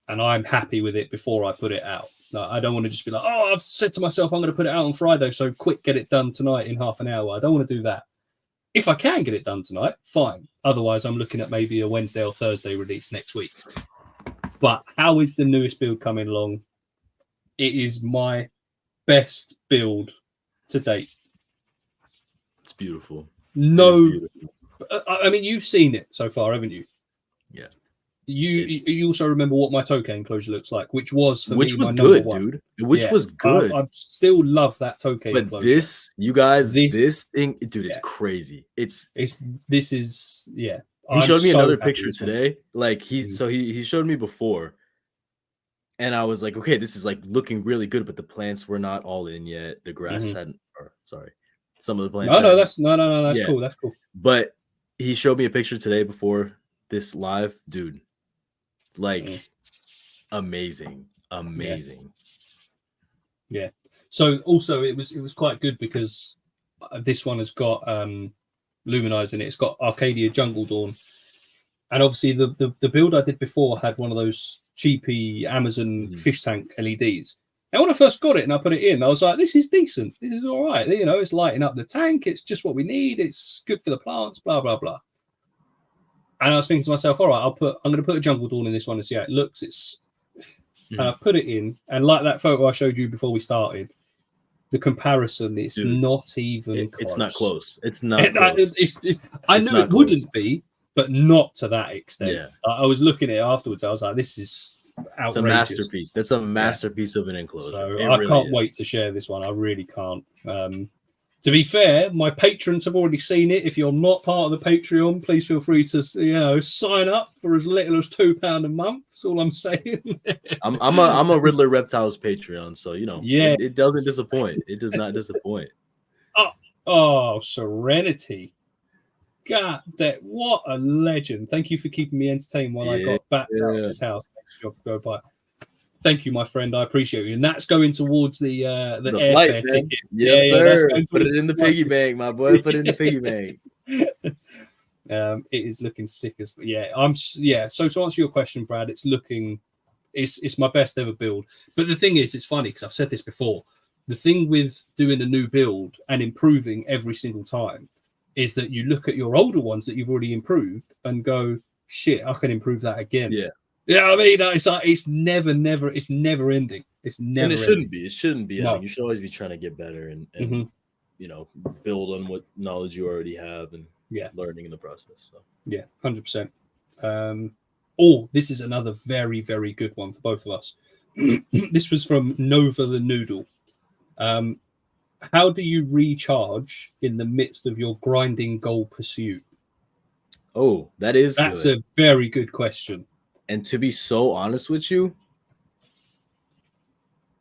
and I'm happy with it before I put it out. Like, I don't want to just be like, oh, I've said to myself I'm going to put it out on Friday, so quick, get it done tonight in half an hour. I don't want to do that. If I can get it done tonight, fine. Otherwise, I'm looking at maybe a Wednesday or Thursday release next week. But how is the newest build coming along? It is my best build to date. It's beautiful. No, beautiful. I mean, you've seen it so far, haven't you? Yeah. You also remember what my toque enclosure looks like, which was my good, number one. dude. Which was good. I still love that toque but enclosure. This, you guys, this thing, dude, it's crazy. This is He showed me another picture today. Like he showed me before, and I was like, okay, this is like looking really good, but the plants were not all in yet. The grass hadn't. Or, sorry, some of the plants. No, that's cool. That's cool. But he showed me a picture today before this live, dude. Like, amazing. Yeah. So also it was quite good because this one has got Luminize in it. It's got Arcadia Jungle Dawn, and obviously the build I did before had one of those cheapy Amazon fish tank LEDs. And when I first got it and I put it in, I was like, this is decent. This is all right. You know, it's lighting up the tank. It's just what we need. It's good for the plants. Blah blah blah. And I was thinking to myself, all right, I'm going to put a Jungle Dawn in this one and see how it looks. And I put it in, and like that photo I showed you before we started, the comparison, it's not even close. It's not close. It's not close. I knew it wouldn't be, but not to that extent. Yeah. I was looking at it afterwards. I was like, this is outrageous. It's a masterpiece. That's a masterpiece of an enclosure. So I can't wait to share this one. I really can't. To be fair, my patrons have already seen it. If you're not part of the Patreon, please feel free to sign up for as little as £2 a month. That's all I'm saying. I'm a Riddler Reptiles Patreon, so it doesn't disappoint. It does not disappoint. Oh, Serenity. God, what a legend. Thank you for keeping me entertained while I got back out of this house. Go by. Thank you, my friend. I appreciate you. And that's going towards the airfare ticket. Yes, sir. Put it in the piggy bank, my boy. Put it in the piggy bank. It is looking sick as So to answer your question, Brad, it's my best ever build. But the thing is, it's funny because I've said this before. The thing with doing a new build and improving every single time is that you look at your older ones that you've already improved and go, shit, I can improve that again. Yeah. Yeah, I mean, it's like it's never ending. It's never. And it shouldn't be. It shouldn't be. No. I mean, you should always be trying to get better and build on what knowledge you already have and learning in the process. So 100%. This is another very, very good one for both of us. This was from Nova the Noodle. How do you recharge in the midst of your grinding goal pursuit? Oh, that's a very good question. And to be so honest with you,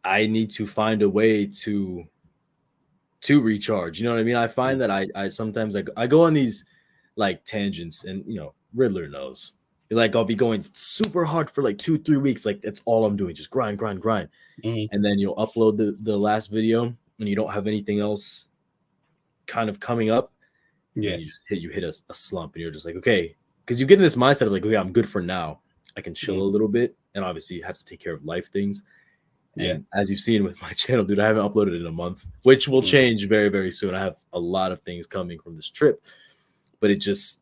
I need to find a way to recharge. You know what I mean? I find that I sometimes I go on these like tangents, and Riddler knows. Like, I'll be going super hard for like 2-3 weeks. Like, that's all I'm doing, just grind. And then you'll upload the last video and you don't have anything else kind of coming up. Yeah. You hit a slump and you're just like, okay, because you get in this mindset of like, okay, I'm good for now. I can chill a little bit, and obviously you have to take care of life things. And as you've seen with my channel, dude, I haven't uploaded in a month, which will change very, very soon. I have a lot of things coming from this trip, but it just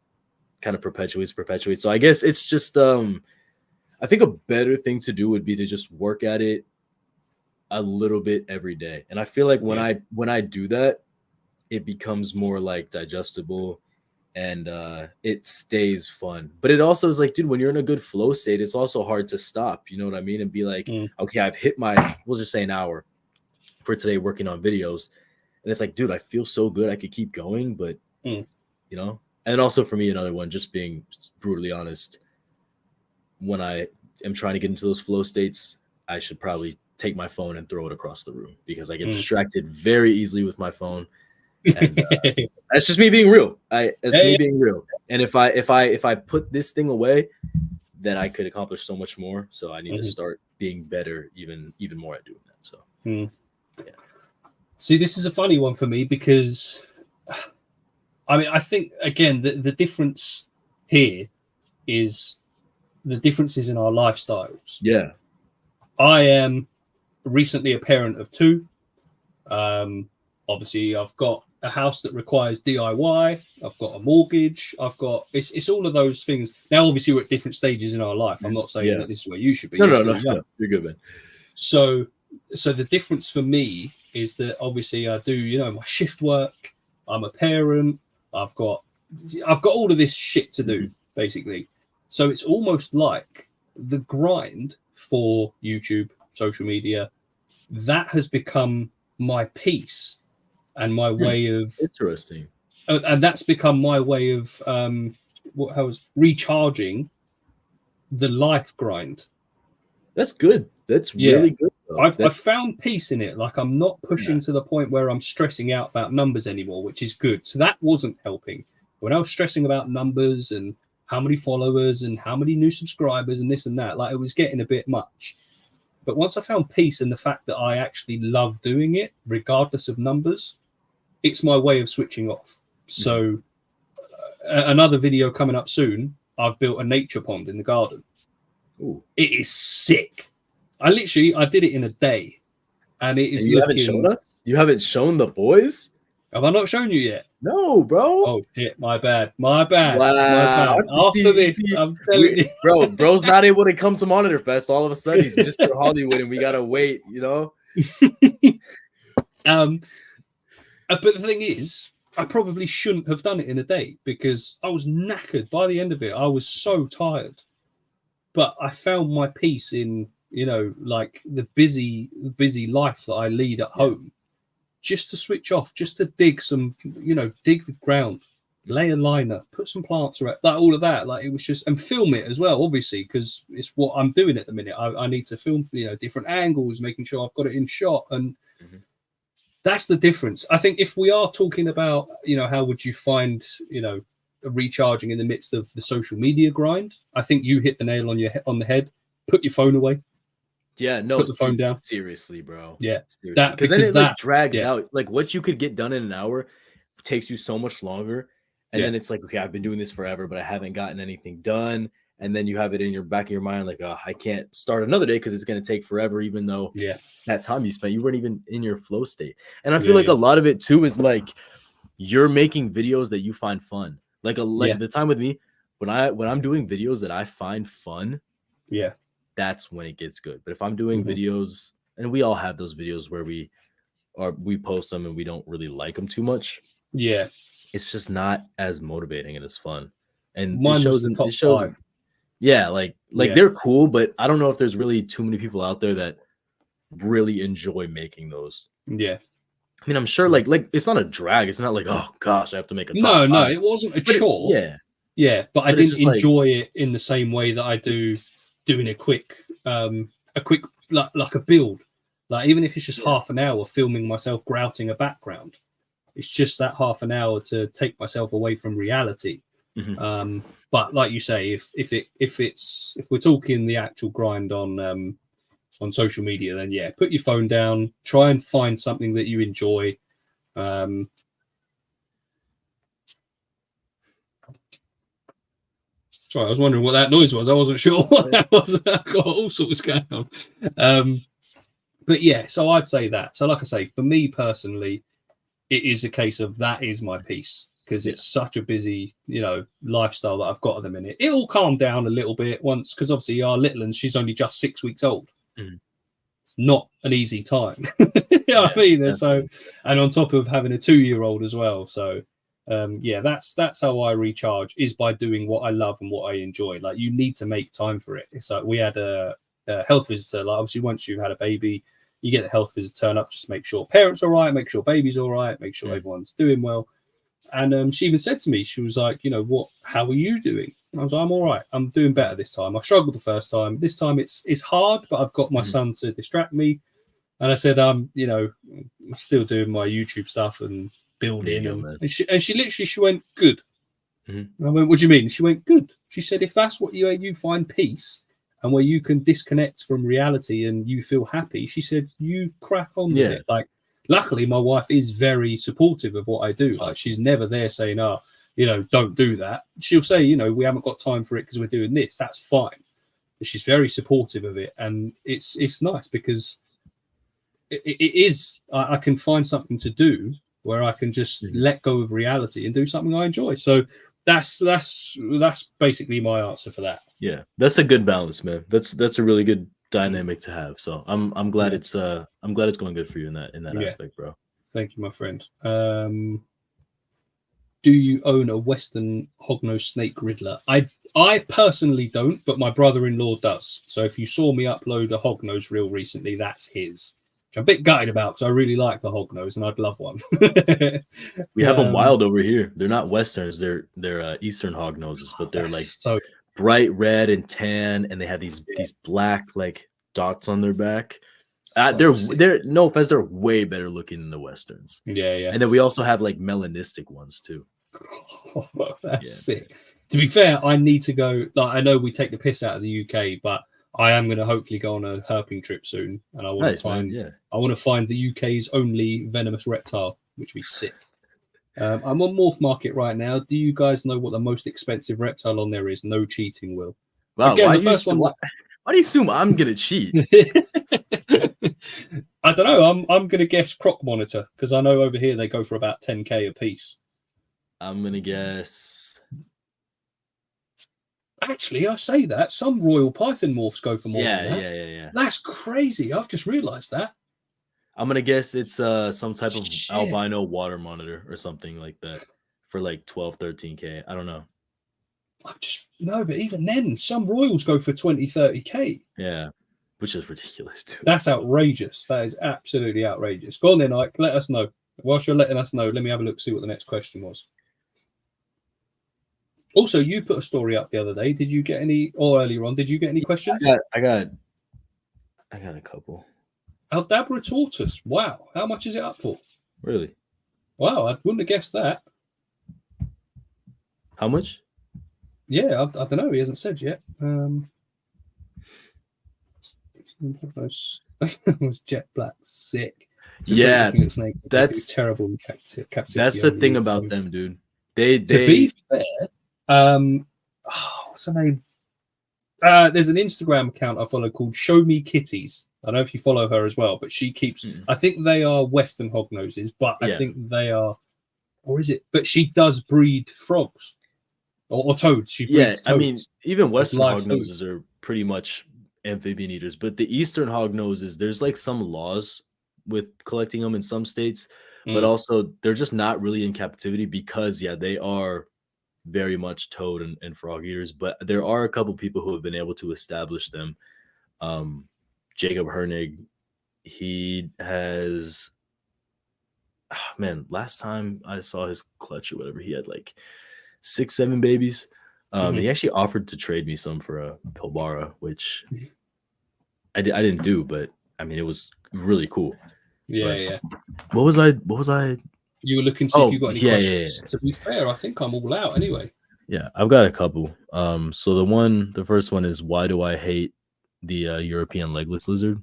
kind of perpetuates. So I guess it's just, I think a better thing to do would be to just work at it a little bit every day. And I feel like when I do that, it becomes more like digestible. and it stays fun. But it also is like, dude, when you're in a good flow state, it's also hard to stop. You know what I mean? And be like, okay, I've hit my, we'll just say an hour for today working on videos. And it's like, dude, I feel so good. I could keep going, but you know. And also for me, another one, just being brutally honest, when I am trying to get into those flow states, I should probably take my phone and throw it across the room because I get distracted very easily with my phone. And that's just me being real. Me being real. And if I put this thing away, then I could accomplish so much more. So I need to start being better, even more at doing that. So yeah. See, this is a funny one for me because I mean, I think again the difference here is the differences in our lifestyles. Yeah. I am recently a parent of 2. Obviously, I've got a house that requires DIY. I've got a mortgage. I've got it's all of those things. Now, obviously, we're at different stages in our life. I'm not saying that this is where you should be. No. You're good, man. So the difference for me is that obviously I do, you know, my shift work. I'm a parent. I've got all of this shit to do, basically. So it's almost like the grind for YouTube, social media, that has become my peace and my way of interesting. And that's become my way of recharging the life grind. That's good. That's really good. I've found peace in it. Like I'm not pushing to the point where I'm stressing out about numbers anymore, which is good. So that wasn't helping. When I was stressing about numbers and how many followers and how many new subscribers and this and that, like it was getting a bit much. But once I found peace in the fact that I actually love doing it, regardless of numbers, it's my way of switching off. So another video coming up soon, I've built a nature pond in the garden. Ooh. It is sick. I did it in a day, and it is. And you haven't shown us? You haven't shown the boys? Have I not shown you yet? No, bro. Oh shit, my bad. Wow. After this, I'm telling you, bro's not able to come to Monitor Fest. All of a sudden, he's Mr. Hollywood, and we gotta wait. You know. But the thing is, I probably shouldn't have done it in a day because I was knackered by the end of it. I was so tired, but I found my peace in, you know, like the busy life that I lead at home, just to switch off, just to dig the ground, lay a liner, put some plants around, like all of that. Like it was just, and film it as well, obviously, because it's what I'm doing at the minute. I need to film, you know, different angles, making sure I've got it in shot. And that's the difference. I think if we are talking about, you know, how would you find, you know, recharging in the midst of the social media grind, I think you hit the nail on the head. Put your phone away. Yeah, no, put the phone down. Seriously, bro. Yeah, because then it like drags out. Like what you could get done in an hour takes you so much longer, and then it's like, okay, I've been doing this forever, but I haven't gotten anything done. And then you have it in your back of your mind, like, oh, I can't start another day because it's going to take forever, even though that time you spent, you weren't even in your flow state. And I feel like a lot of it too is like you're making videos that you find fun. Like the time with me, when I'm doing videos that I find fun, that's when it gets good. But if I'm doing videos, and we all have those videos where we post them and we don't really like them too much, it's just not as motivating and as fun. And mine shows in top 5. Yeah, like they're cool, but I don't know if there's really too many people out there that really enjoy making those. Yeah. I mean, I'm sure like it's not a drag. It's not like, oh gosh, I have to make a top 5. No, it wasn't a chore. But I didn't enjoy it in the same way that I do doing a quick like a build. Like even if it's just half an hour filming myself grouting a background, it's just that half an hour to take myself away from reality. But like you say, if we're talking the actual grind on social media, then put your phone down, try and find something that you enjoy. Sorry, I was wondering what that noise was. I wasn't sure what that was. I've got all sorts going on. But so I'd say that. So like I say, for me personally, it is a case of that is my peace. Because it's such a busy, you know, lifestyle that I've got at the minute. It'll calm down a little bit once, because obviously our little one, she's only just 6 weeks old. It's not an easy time. You know what I mean? And so, and on top of having a 2-year-old as well. So yeah, that's how I recharge, is by doing what I love and what I enjoy. Like, you need to make time for it. It's like we had a health visitor. Like, obviously, once you've had a baby, you get the health visitor turn up, just make sure parents are all right, make sure baby's all right, make sure everyone's doing well. And she even said to me, she was like, how are you doing? And I was like, I'm all right. I'm doing better this time. I struggled the first time. This time it's hard, but I've got my son to distract me. And I said, I'm still doing my YouTube stuff and building. And she literally, she went, good. And I went, what do you mean? She went, good. She said, if that's what you find peace and where you can disconnect from reality and you feel happy, she said, you crack on with it. Like, luckily, my wife is very supportive of what I do. Like, she's never there saying, don't do that. She'll say, we haven't got time for it because we're doing this. That's fine. But she's very supportive of it. And it's nice because it is, I can find something to do where I can just let go of reality and do something I enjoy. So that's basically my answer for that. Yeah, that's a good balance, man. That's a really good dynamic to have. So I'm glad it's going good for you in that aspect, bro. Thank you, my friend. Do you own a Western hognose snake riddler? I personally don't, but my brother-in-law does. So if you saw me upload a hognose reel recently, that's his. Which I'm a bit gutted about because I really like the hognose and I'd love one. We have them wild over here. They're not Westerns. They're Eastern hognoses, but they're like so bright red and tan, and they have these black like dots on their back. They're no offense, they're way better looking than the Westerns. Yeah. And then we also have like melanistic ones too. Oh, that's sick. To be fair, I need to go. Like, I know we take the piss out of the UK, but I am going to hopefully go on a herping trip soon, and I want to find the UK's only venomous reptile, which would be sick. I'm on Morph Market right now. Do you guys know what the most expensive reptile on there is? No cheating, Will. Wow, again, why do you assume I'm gonna cheat? I don't know. I'm gonna guess Croc Monitor because I know over here they go for about 10k a piece. I'm gonna guess. Actually, I say that some Royal Python morphs go for more than that. Yeah. That's crazy. I've just realised that. I'm gonna guess it's some type of albino water monitor or something like that for like 12, 13k. I don't know. But even then, some Royals go for 20, 30k. Yeah, which is ridiculous too. That's outrageous. That is absolutely outrageous. Go on then, Ike. Let us know. Whilst you're letting us know, let me have a look, see what the next question was. Also, you put a story up the other day. Did you get any, or earlier on, did you get any questions? I got a couple. Aldabra tortoise. Wow. How much is it up for? Really? Wow, I wouldn't have guessed that. How much? Yeah, I don't know. He hasn't said yet. Was jet black sick. Yeah, that's terrible in captivity. That's the thing about them, dude. They to be fair, what's her name? There's an Instagram account I follow called Show Me Kitties. I don't know if you follow her as well, but she keeps. I think they are Western hognoses, but I think they are, or is it? But she does breed frogs or toads. She breeds toads. I mean, even Western hognoses are pretty much amphibian eaters, but the Eastern hognoses, there's like some laws with collecting them in some states, but also they're just not really in captivity because they are very much toad and frog eaters. But there are a couple people who have been able to establish them. Jacob Hernig, he has, last time I saw his clutch or whatever, he had like 6-7 babies. He actually offered to trade me some for a Pilbara, which I didn't do, but I mean, it was really cool. Yeah. What was I? You were looking to see if you got any questions. Yeah. To be fair, I think I'm all out anyway. Yeah, I've got a couple. So the first one is, why do I hate the European legless lizard?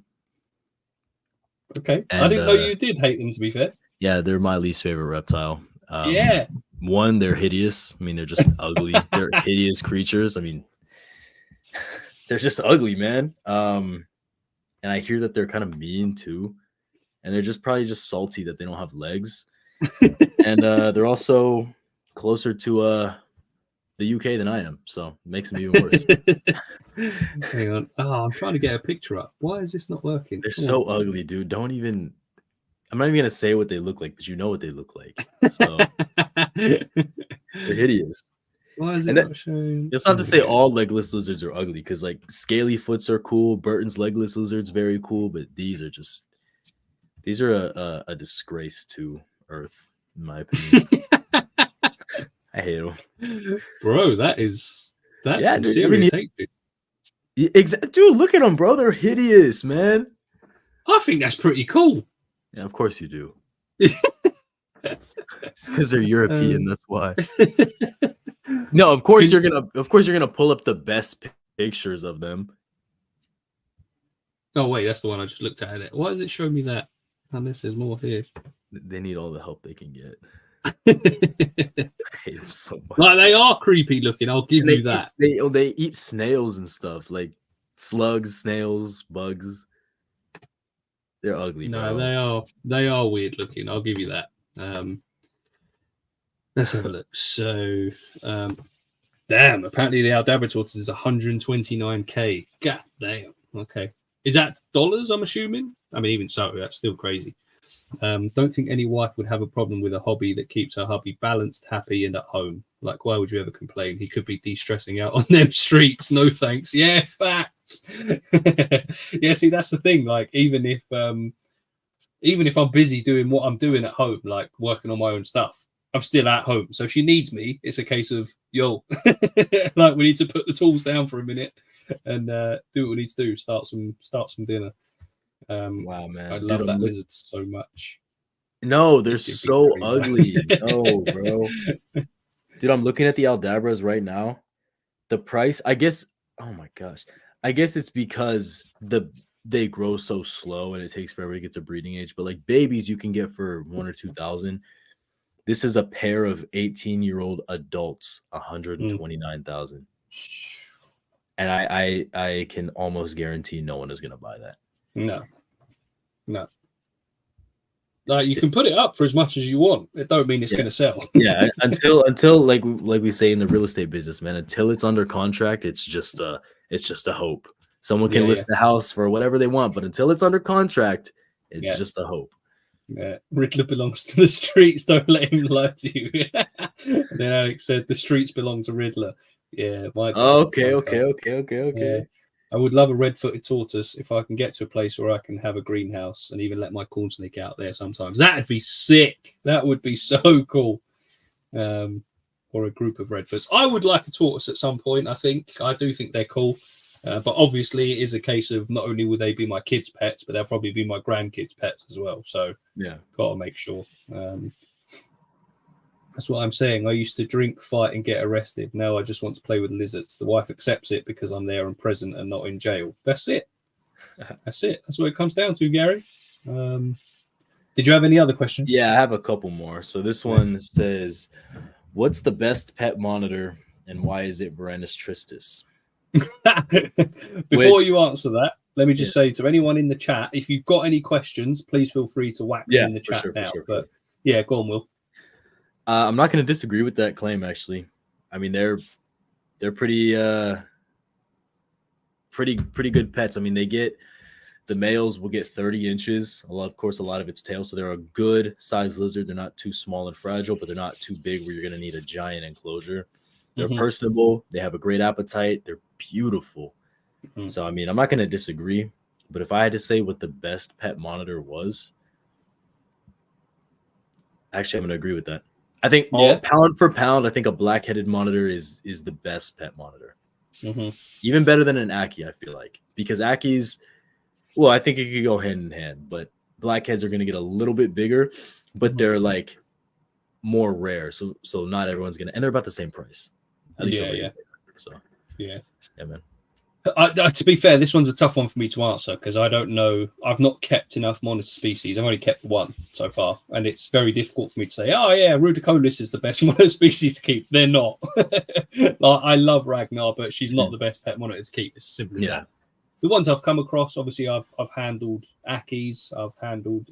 Okay, and I didn't know you did hate them. To be fair. Yeah, they're my least favorite reptile. Yeah. One, they're hideous. I mean, they're just ugly. They're hideous creatures. I mean, they're just ugly, man. And I hear that they're kind of mean too. And they're just probably just salty that they don't have legs. And they're also closer to the UK than I am. So it makes them even worse. Hang on. Oh, I'm trying to get a picture up. Why is this not working? They're so ugly, dude. I'm not even going to say what they look like, but you know what they look like. So They're hideous. Why is it And that, not showing? it's not to say all legless lizards are ugly, because like scaly foots are cool. Burton's legless lizard's very cool, but these are a disgrace to Earth, in my opinion. I hate them, Bro. That's yeah, some dude. serious hate. Dude, look at them, bro. They're hideous, man. I think that's pretty cool. Yeah, of course you do. It's because they're European. That's why. No, of course you're gonna pull up the best pictures of them. Oh wait, that's the one I just looked at it. Why does it show me that? Unless there's more here. They need all the help they can get. I hate them so much. Like, they are creepy looking. I'll give you that. They eat snails and stuff, like slugs, snails, bugs. They're ugly. No, bro. they are weird looking. I'll give you that. Let's have a look. So, damn. Apparently, the Aldabra tortoise is 129k. God damn. Okay. Is that dollars? I'm assuming. I mean, even so, that's still crazy. Don't think any wife would have a problem with a hobby that keeps her hubby balanced, happy, and at home. Like, why would you ever complain? He could be de-stressing out on them streets. No thanks. Yeah, facts. Yeah, see, that's the thing. Like, even if I'm busy doing what I'm doing at home, like working on my own stuff, I'm still at home. So if she needs me, it's a case of, yo, like, we need to put the tools down for a minute and do what we need to do. Start some dinner. Wow, man. I love that lizard so much. No, they're so ugly. No, bro. Dude, I'm looking at the Aldabras right now. The price, I guess, oh my gosh. I guess it's because they grow so slow and it takes forever to get to breeding age. But like babies you can get for 1,000 or 2,000. This is a pair of 18-year-old adults, 129,000. And I can almost guarantee no one is gonna buy that. No. Like, you can put it up for as much as you want. It don't mean it's gonna sell. Yeah, until like we say in the real estate business, man, until it's under contract, it's just a hope. Someone can list the house for whatever they want, but until it's under contract, it's just a hope. Yeah, Riddler belongs to the streets. Don't let him lie to you. Then Alex said the streets belong to Riddler. Yeah, my God, okay. Yeah. I would love a red-footed tortoise if I can get to a place where I can have a greenhouse and even let my corn snake out there sometimes. That'd be sick. That would be so cool. Or a group of redfoots. I would like a tortoise at some point, I think. I do think they're cool. But obviously, it is a case of not only will they be my kids' pets, but they'll probably be my grandkids' pets as well. So, yeah, got to make sure. That's what I'm saying. I used to drink, fight, and get arrested. Now I just want to play with lizards. The wife accepts it because I'm there and present and not in jail. That's it. That's it. That's what it comes down to, Gary. Did you have any other questions? Yeah, I have a couple more. So this one says, what's the best pet monitor and why is it Varanus tristis? Before you answer that, let me just say to anyone in the chat, if you've got any questions, please feel free to whack them in the chat now. But yeah, go on, Will. I'm not going to disagree with that claim, actually. I mean, they're pretty good pets. I mean, the males will get 30 inches. Of course, a lot of it's tail. So they're a good sized lizard. They're not too small and fragile, but they're not too big where you're going to need a giant enclosure. They're personable. They have a great appetite. They're beautiful. So, I mean, I'm not going to disagree. But if I had to say what the best pet monitor was, actually, I'm going to agree with that. I think pound for pound, I think a black-headed monitor is the best pet monitor. Even better than an Ackie, I feel like. Because Ackies, well, I think it could go hand in hand. But blackheads are going to get a little bit bigger. But they're, like, more rare. So not everyone's going to... And they're about the same price. At least so yeah, man. To be fair, this one's a tough one for me to answer because I don't know. I've not kept enough monitor species. I've only kept one so far, and it's very difficult for me to say, oh yeah, Rudicolis is the best monitor species to keep. They're not. Like, I love Ragnar, but she's not the best pet monitor to keep. It's simple as that. The ones I've come across, obviously, I've handled Ackies, I've handled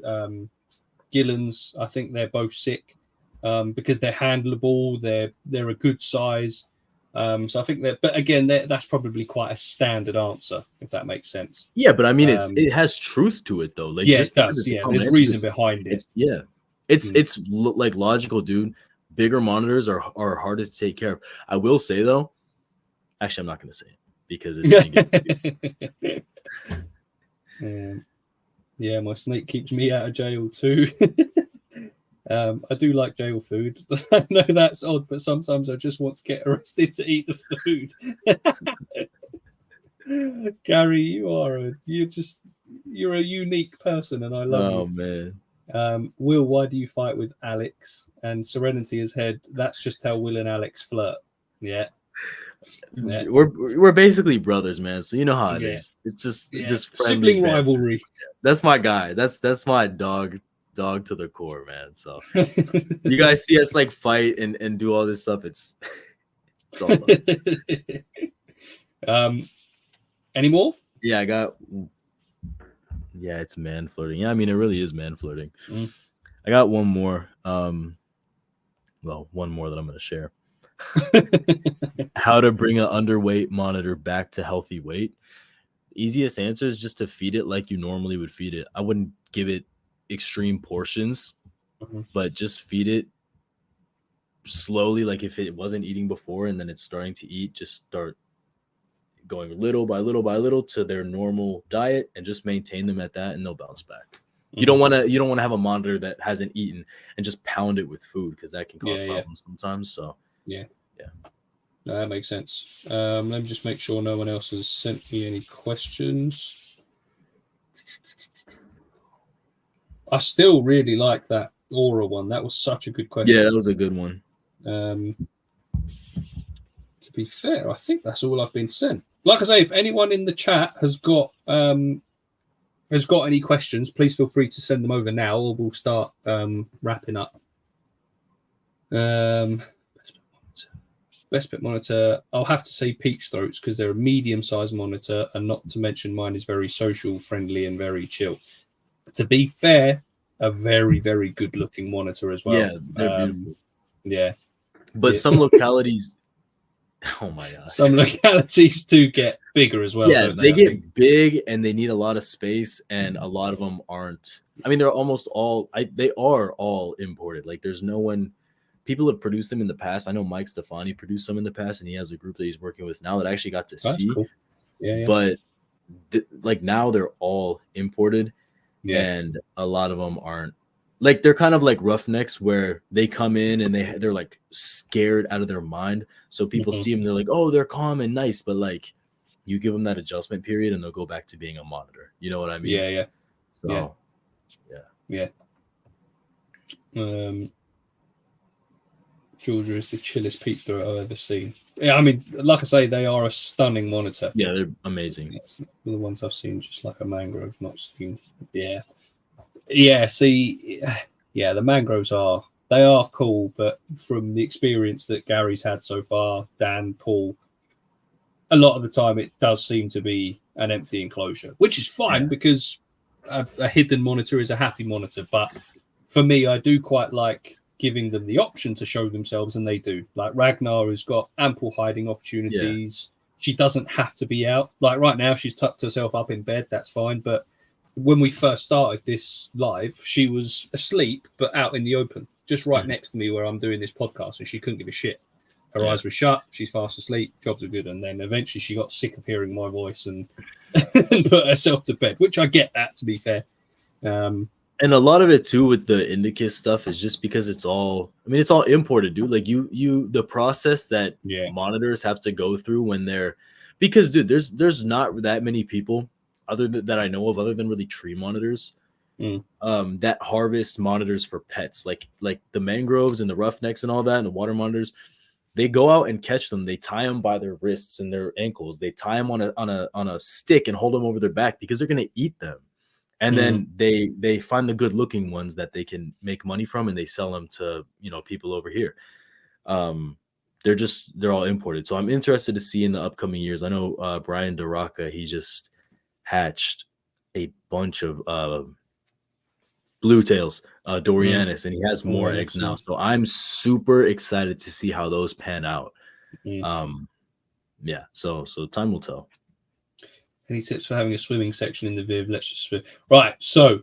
Gillans. I think they're both sick because they're handleable. They're a good size. So I think that, but again, that's probably quite a standard answer, if that makes sense. Yeah, but I mean, it has truth to it, though. Like, it does. Yeah, there's reason behind it. It's like logical, dude. bigger monitors are harder to take care of. I will say though, actually, I'm not going to say it because it's going to get. Yeah, my snake keeps me out of jail too. I do like jail food. I know that's odd, but sometimes I just want to get arrested to eat the food. Gary, you're a unique person, and I love you. Oh man. Will, why do you fight with Alex? And Serenity has head. That's just how Will and Alex flirt. Yeah. We're basically brothers, man. So you know how it is. It's just friendly sibling rivalry. That's my guy. That's my dog to the core, man. So you guys see us like fight and do all this stuff. It's all love. Any more? Yeah, I got. Yeah, it's man flirting. Yeah, I mean it really is man flirting. I got one more. One more that I'm gonna share. How to bring an underweight monitor back to healthy weight. Easiest answer is just to feed it like you normally would feed it. I wouldn't give it extreme portions, but just feed it slowly. Like if it wasn't eating before and then it's starting to eat, just start going little by little to their normal diet and just maintain them at that and they'll bounce back. You don't want to have a monitor that hasn't eaten and just pound it with food because that can cause problems sometimes. So yeah. No, that makes sense. Let me just make sure no one else has sent me any questions. I still really like that Aura one. That was such a good question. Yeah, that was a good one. To be fair, I think that's all I've been sent. Like I say, if anyone in the chat has got any questions, please feel free to send them over now, or we'll start wrapping up. Best Pet monitor, I'll have to say Peach Throats because they're a medium-sized monitor, and not to mention mine is very social, friendly, and very chill. To be fair, a very, very good-looking monitor as well. Yeah, they're beautiful. Yeah. But some localities... Oh, my gosh. Some localities do get bigger as well, don't they get big, and they need a lot of space, and a lot of them aren't... I mean, they're almost all... They are all imported. Like, there's no one... People have produced them in the past. I know Mike Stefani produced some in the past, and he has a group that he's working with now that I actually got to see. Cool. Yeah. But like now they're all imported, and a lot of them aren't. Like they're kind of like roughnecks where they come in and they're like scared out of their mind. So people see them, they're like, oh, they're calm and nice, but like you give them that adjustment period and they'll go back to being a monitor. You know what I mean? Yeah. So yeah. Georgia is the chillest Peach Throat I've ever seen. Yeah, I mean, like I say, they are a stunning monitor. Yeah, they're amazing. The ones I've seen, just like a mangrove, not seen. Yeah. See, the mangroves are cool, but from the experience that Gary's had so far, Dan, Paul, a lot of the time it does seem to be an empty enclosure, which is fine because a hidden monitor is a happy monitor. But for me, I do quite like giving them the option to show themselves, and they do. Like Ragnar has got ample hiding opportunities. She doesn't have to be out. Like right now, she's tucked herself up in bed. That's fine. But when we first started this live, she was asleep, but out in the open, just right next to me where I'm doing this podcast, and she couldn't give a shit. Her eyes were shut. She's fast asleep. Jobs are good. And then eventually she got sick of hearing my voice and put herself to bed, which I get that, to be fair. And a lot of it too with the Indicus stuff is just because it's all imported, dude. Like the process that monitors have to go through when they're, because dude, there's not that many people that I know of other than really tree monitors that harvest monitors for pets, like the mangroves and the roughnecks and all that, and the water monitors. They go out and catch them. They tie them by their wrists and their ankles. They tie them on a stick and hold them over their back because they're gonna eat them. And then they find the good looking ones that they can make money from, and they sell them to, people over here. They're all imported. So I'm interested to see in the upcoming years. I know Brian DeRocca, he just hatched a bunch of blue tails, Dorianus, and he has more eggs now. So I'm super excited to see how those pan out. So time will tell. Any tips for having a swimming section in the Viv? Let's just swim. Right. So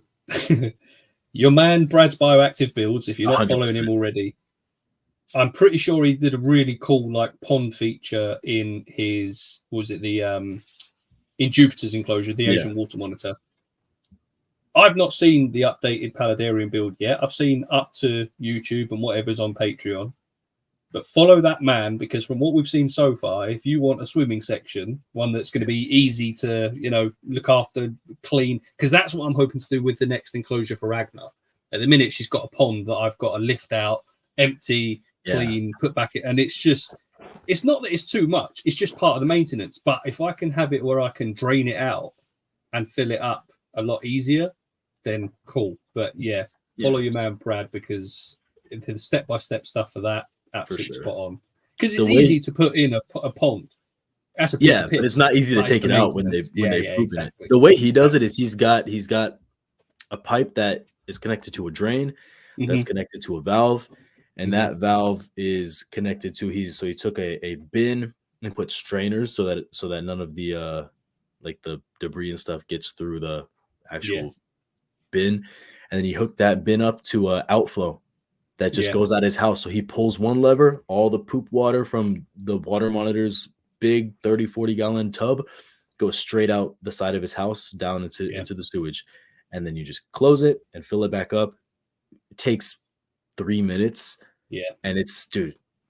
your man Brad's bioactive builds, if you're not 100%. following him already, I'm pretty sure he did a really cool like pond feature in his in Jupiter's enclosure, the Asian water monitor. I've not seen the updated Paludarium build yet. I've seen up to YouTube and whatever's on Patreon. But follow that man, because from what we've seen so far, if you want a swimming section, one that's going to be easy to, look after, clean, because that's what I'm hoping to do with the next enclosure for Ragnar. At the minute, she's got a pond that I've got to lift out, empty, clean, put back in. And it's not that it's too much. It's just part of the maintenance. But if I can have it where I can drain it out and fill it up a lot easier, then cool. But follow your man Brad, because the step-by-step stuff for that, absolutely spot on. Because it's easy to put in a pond. That's a piece of piss, but it's not easy to take it out when they poop in it. The way he does it is he's got a pipe that is connected to a drain, that's connected to a valve, and that valve is connected to he took a bin and put strainers so that none of the like the debris and stuff gets through the actual bin, and then he hooked that bin up to a outflow that just goes out his house. So he pulls one lever, all the poop water from the water monitor's big 30-40 gallon tub goes straight out the side of his house down into the sewage, and then you just close it and fill it back up. It takes 3 minutes, and it's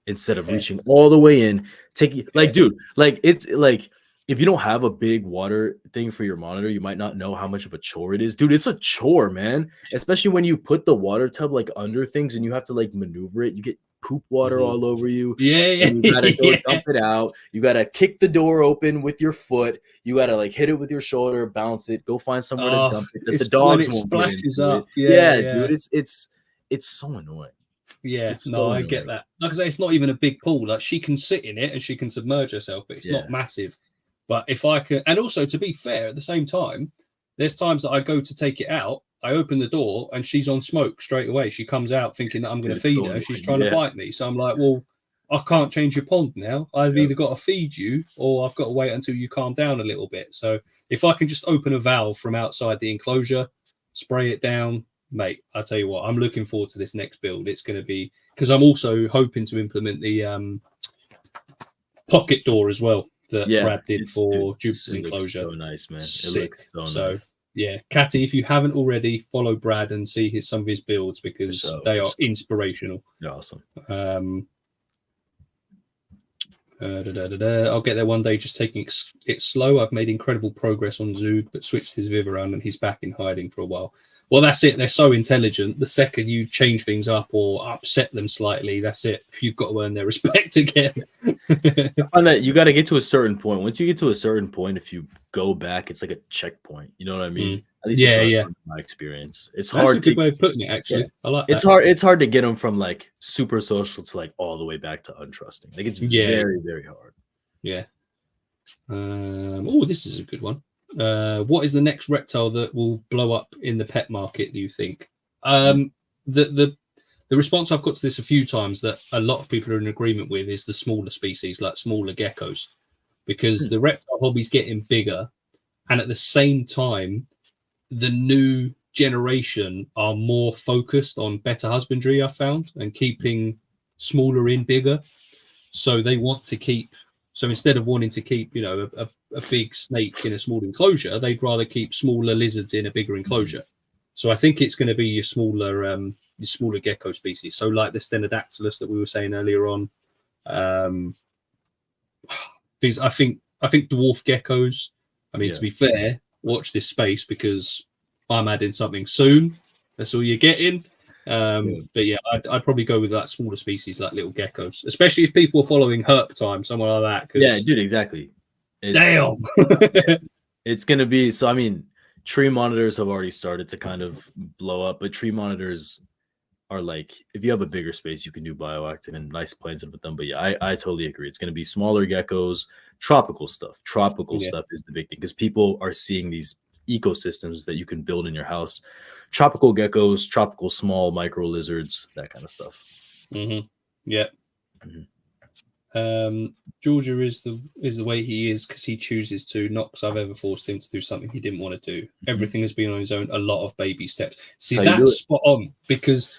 instead of reaching all the way in, it's like if you don't have a big water thing for your monitor, you might not know how much of a chore it is. Dude, it's a chore, man. Especially when you put the water tub like under things and you have to like maneuver it. You get poop water all over you. And you gotta go dump it out. You gotta kick the door open with your foot. You gotta like hit it with your shoulder, bounce it, go find somewhere to dump it that the dogs won't get into it. Dude, it's so annoying. I get that. Like I say, it's not even a big pool. Like she can sit in it and she can submerge herself, but it's not massive. But if I can, and also to be fair, at the same time, there's times that I go to take it out, I open the door and she's on smoke straight away. She comes out thinking that I'm going to feed her. She's trying to bite me. So I'm like, well, I can't change your pond now. I've either got to feed you or I've got to wait until you calm down a little bit. So if I can just open a valve from outside the enclosure, spray it down, mate, I'll tell you what, I'm looking forward to this next build. It's going to be, because I'm also hoping to implement the pocket door as well that Brad did for Jupiter's enclosure. So nice, man. It looks so nice. Yeah, Catty, if you haven't already, follow Brad and see some of his builds, because they are inspirational. Awesome. I'll get there one day, just taking it slow. I've made incredible progress on Zood, but switched his Viv around and he's back in hiding for a while. Well, that's it. They're so intelligent. The second you change things up or upset them slightly, that's it. You've got to earn their respect again. I find that you got to get to a certain point. Once you get to a certain point, if you go back, it's like a checkpoint. You know what I mean? At least from my experience. It's that's hard. That's a good way of putting it, actually. Yeah. I like it's that. hard. It's hard to get them from like super social to like all the way back to untrusting. Like it's very, very hard. Yeah. This is a good one. What is the next reptile that will blow up in the pet market, do you think? The response I've got to this a few times that a lot of people are in agreement with is the smaller species, like smaller geckos, because the reptile hobby's getting bigger, and at the same time the new generation are more focused on better husbandry, I found, and keeping smaller in bigger. So they want to keep, so instead of wanting to keep, a big snake in a small enclosure, they'd rather keep smaller lizards in a bigger enclosure. So I think it's going to be your smaller gecko species. So like the Stenodactylus that we were saying earlier on. These I think dwarf geckos. I mean, to be fair, watch this space because I'm adding something soon. That's all you're getting. But yeah, I'd probably go with that smaller species like little geckos, especially if people are following herp time, somewhere like that. Yeah, dude, exactly. Damn. It's going to be, so I mean, tree monitors have already started to kind of blow up, but tree monitors are like, if you have a bigger space, you can do bioactive and nice plants with them. But yeah, I totally agree. It's going to be smaller geckos, tropical stuff. Tropical stuff is the big thing because people are seeing these ecosystems that you can build in your house. Tropical geckos, tropical small micro lizards, that kind of stuff. Yeah. Georgia is the way he is because he chooses to, not because I've ever forced him to do something he didn't want to do. Everything has been on his own, a lot of baby steps. See, that's spot on, because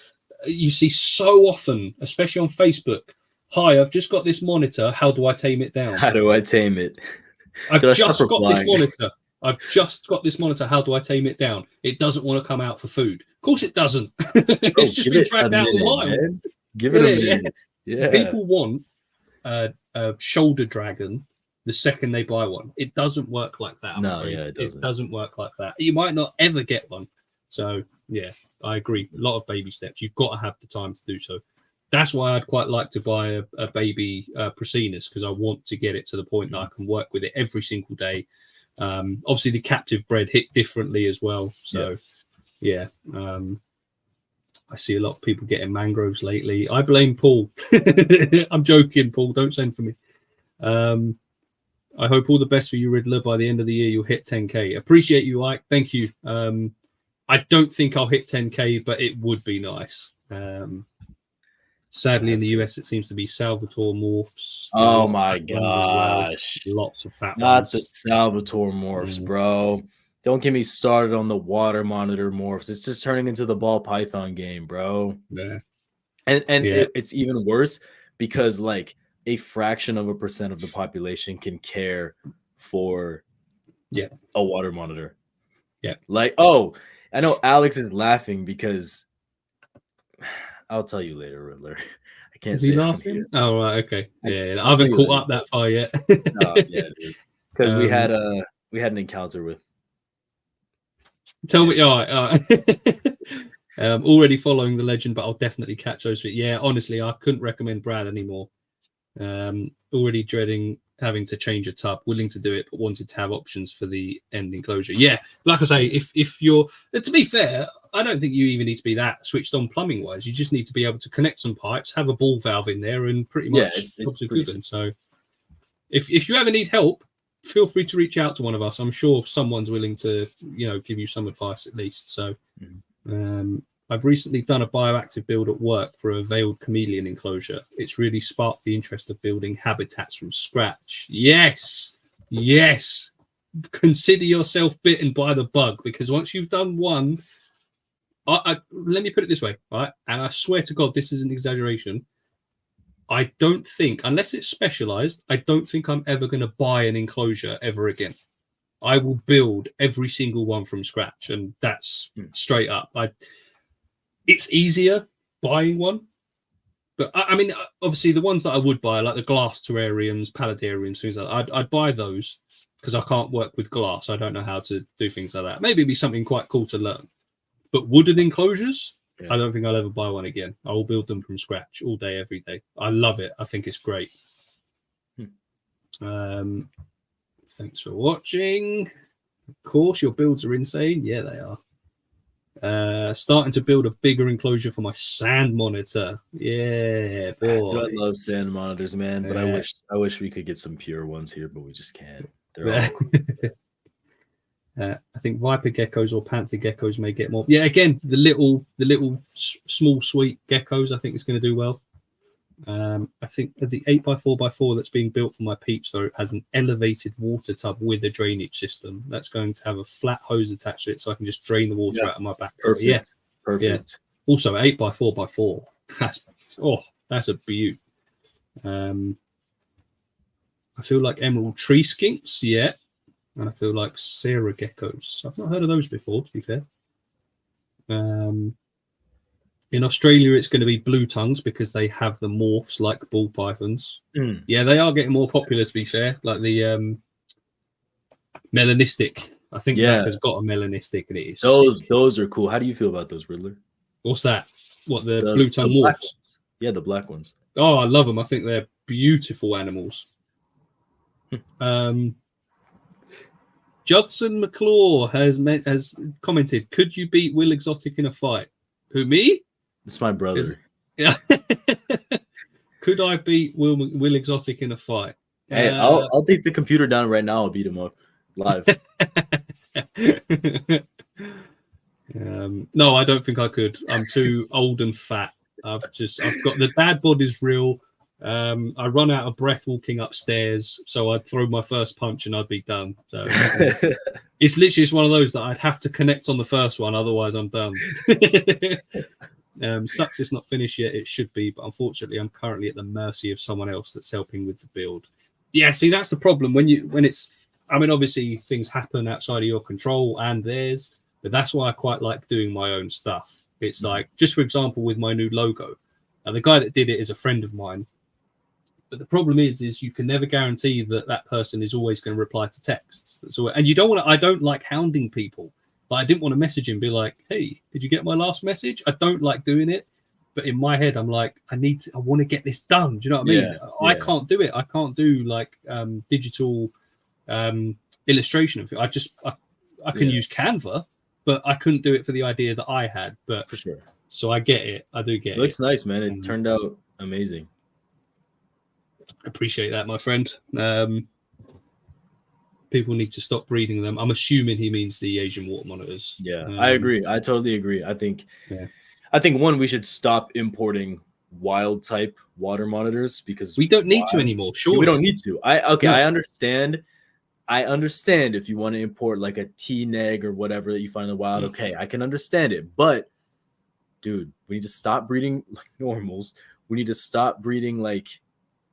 you see so often, especially on Facebook. Hi, I've just got this monitor. How do I tame it down? How do I tame it? I've just got this monitor. I've just got this monitor. How do I tame it down? It doesn't want to come out for food. Of course it doesn't. It's just been dragged out of the wild. Man. Give it a minute. Yeah. People want a shoulder dragon the second they buy one. It doesn't work like that. No, yeah, it doesn't. It doesn't work like that. You might not ever get one. So, yeah, I agree. A lot of baby steps. You've got to have the time to do so. That's why I'd quite like to buy a baby Prasinus, because I want to get it to the point that I can work with it every single day. Obviously, the captive bred hit differently as well. So, yeah. I see a lot of people getting mangroves lately. I blame Paul. I'm joking, Paul. Don't send for me. I hope all the best for you, Riddler. By the end of the year, you'll hit 10K. Appreciate you, Ike. Thank you. I don't think I'll hit 10K, but it would be nice. Sadly, in the US, it seems to be Salvatore morphs. Oh my gosh. Well. Lots of fat Not ones. the Salvatore morphs, bro. Don't get me started on the water monitor morphs. It's just turning into the ball python game, bro. Yeah. And it's even worse because like a fraction of a percent of the population can care for a water monitor. Yeah. Like, oh, I know Alex is laughing because I'll tell you later, Riddler. I can't. Is he laughing? Oh, right, okay. Yeah, I haven't caught up that far yet. Yeah, because we had an encounter with. Tell me, all right. Already following the legend, but I'll definitely catch those. Yeah, honestly, I couldn't recommend Brad anymore. Already dreading having to change a tub, willing to do it, but wanted to have options for the end enclosure. Yeah, like I say, if you're, to be fair, I don't think you even need to be that switched on plumbing wise. You just need to be able to connect some pipes, have a ball valve in there, and pretty much it's good. So if you ever need help, feel free to reach out to one of us. I'm sure someone's willing to, give you some advice at least. So I've recently done a bioactive build at work for a veiled chameleon enclosure. It's really sparked the interest of building habitats from scratch. Yes. Consider yourself bitten by the bug, because once you've done one, let me put it this way, right? And I swear to God, this is an exaggeration. I don't think, unless it's specialized, I don't think I'm ever going to buy an enclosure ever again. I will build every single one from scratch, and that's straight up. It's easier buying one, but I mean, obviously the ones that I would buy, like the glass terrariums, paludariums, things like that, I'd buy those because I can't work with glass. I don't know how to do things like that. Maybe it'd be something quite cool to learn. But wooden enclosures, I don't think I'll ever buy one again. I will build them from scratch all day, every day. I love it. I think it's great. Thanks for watching. Of course, your builds are insane. Yeah, they are. Starting to build a bigger enclosure for my sand monitor. Yeah, boy. I love sand monitors, man. But I wish we could get some pure ones here, but we just can't. They're all I think viper geckos or panther geckos may get more. Yeah, again, the little small sweet geckos, I think it's going to do well. I think the 8x4x4 that's being built for my peeps, though, has an elevated water tub with a drainage system. That's going to have a flat hose attached to it, so I can just drain the water out of my back. Perfect. Perfect. Yeah. Also, 8x4x4. That's a beaut. I feel like emerald tree skinks. Yeah. And I feel like Sarah geckos. I've not heard of those before, to be fair. In Australia, it's going to be blue tongues because they have the morphs like ball pythons. Yeah, they are getting more popular, to be fair. Like the melanistic. I think Zach has got a melanistic, and it is those are cool. How do you feel about those, Riddler? What's that? What, the blue tongue morphs? Yeah, the black ones. Oh, I love them. I think they're beautiful animals. Judson McClaw has commented, could you beat Will Exotic in a fight? Who, me? It's my brother. Yeah. Could I beat Will Exotic in a fight? Hey, I'll take the computer down right now. I'll beat him up live. No, I don't think I could. I'm too old and fat. I've got the dad bod is real. I run out of breath walking upstairs, so I'd throw my first punch and I'd be done. So it's literally just one of those that I'd have to connect on the first one, otherwise I'm done. Sucks it's not finished yet. It should be, but unfortunately, I'm currently at the mercy of someone else that's helping with the build. Yeah, see, that's the problem when it's. I mean, obviously, things happen outside of your control and theirs, but that's why I quite like doing my own stuff. It's like, just for example, with my new logo, the guy that did it is a friend of mine. But the problem is you can never guarantee that person is always going to reply to texts. And you don't want to. I don't like hounding people. But I didn't want to message him and be like, "Hey, did you get my last message?" I don't like doing it. But in my head, I'm like, I want to get this done. Do you know what I mean? I can't do it. I can't do like digital illustration of it. I can use Canva, but I couldn't do it for the idea that I had. But for sure. So I get it. I do get it. Looks nice, man. It turned out amazing. Appreciate that, my friend. People need to stop breeding them. I'm assuming he means the Asian water monitors. Yeah, I agree. I totally agree. I think one, we should stop importing wild type water monitors because we don't need to anymore. Sure, we don't need to. I understand. I understand if you want to import like a T-neg or whatever that you find in the wild. Okay, I can understand it. But dude, we need to stop breeding like normals. We need to stop breeding like.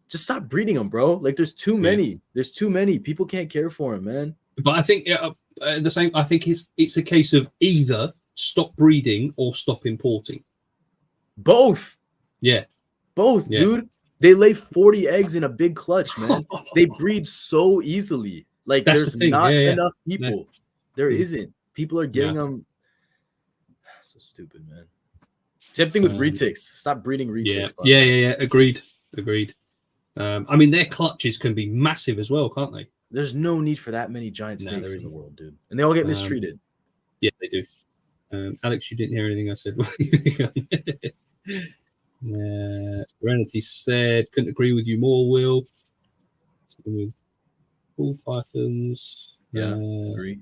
Just stop breeding them, bro. Like, there's too many. Yeah. There's too many. People can't care for them, man. But I think the same. I think it's a case of either stop breeding or stop importing. Both. Yeah. Both, dude. They lay 40 eggs in a big clutch, man. They breed so easily. Like, there's not enough people. No. There isn't. People are getting them. So stupid, man. Same thing with retics. Stop breeding retics. Yeah. Agreed. I mean, their clutches can be massive as well, can't they? There's no need for that many giant snakes in the world, dude. And they all get mistreated. Yeah, they do. Alex, you didn't hear anything I said. Serenity said, couldn't agree with you more, Will. Ball pythons. Yeah, agree.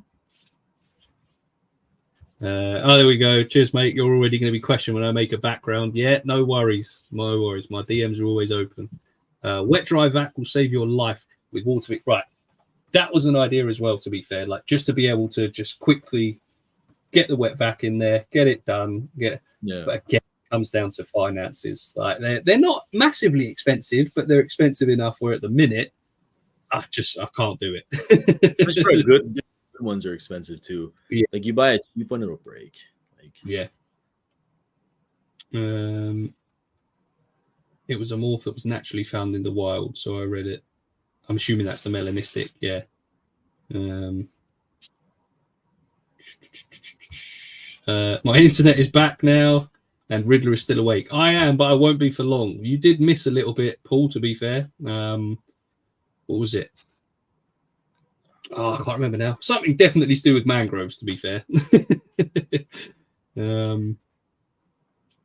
There we go. Cheers, mate. You're already going to be questioned when I make a background. Yeah, no worries. No worries. My DMs are always open. Wet dry vac will save your life with water. Right, that was an idea as well. To be fair, like just to be able to just quickly get the wet vac in there, get it done. But again, it comes down to finances. Like they're not massively expensive, but they're expensive enough where at the minute, I can't do it. For sure, good ones are expensive too. Yeah. Like you buy a cheap one, it'll break. Like It was a morph that was naturally found in the wild, so I read it. I'm assuming that's the melanistic, my internet is back now, and Riddler is still awake. I am, but I won't be for long. You did miss a little bit, Paul, to be fair. What was it? Oh, I can't remember now. Something definitely to do with mangroves, to be fair.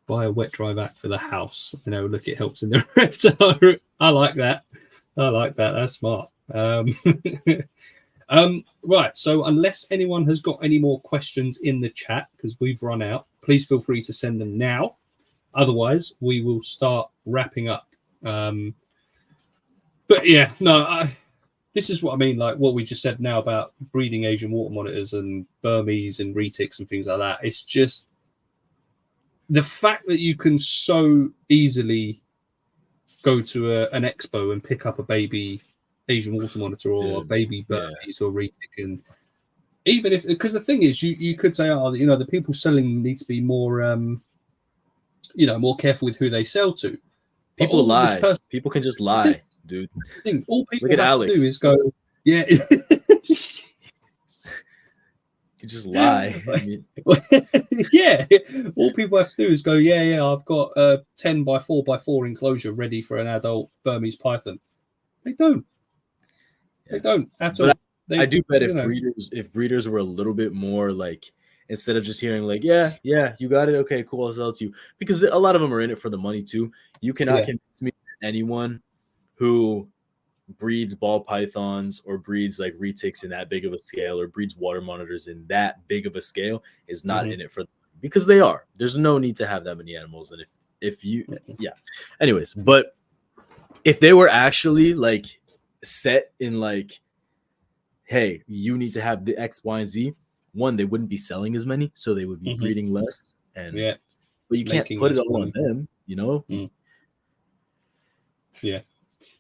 Buy a wet dry vac for the house. Look, it helps in the reptile. I like that. That's smart. Right. So unless anyone has got any more questions in the chat, because we've run out, please feel free to send them now. Otherwise, we will start wrapping up. But yeah, no, this is what I mean, like what we just said now about breeding Asian water monitors and Burmese and retics and things like that. It's just the fact that you can so easily go to an expo and pick up a baby Asian water monitor or a baby Burmese or retic, and even if, because the thing is, you could say, the people selling need to be more, more careful with who they sell to. People lie. People can just lie, dude. All people have to do is go, You just lie. All people have to do is go, I've got a 10 by 4 by 4 enclosure ready for an adult Burmese python. They don't. They don't at all. I do bet if breeders were a little bit more like, instead of just hearing like, yeah, you got it, okay, cool, I'll sell it to you, because a lot of them are in it for the money too. You cannot convince me that anyone who breeds ball pythons or breeds like retics in that big of a scale or breeds water monitors in that big of a scale is not in it for them, because they are. There's no need to have that many animals. And if you anyways, but if they were actually like set in like, hey, you need to have the X, Y, and Z, one, they wouldn't be selling as many, so they would be breeding less. And But you can't making put it us all on money. them, you know? Yeah.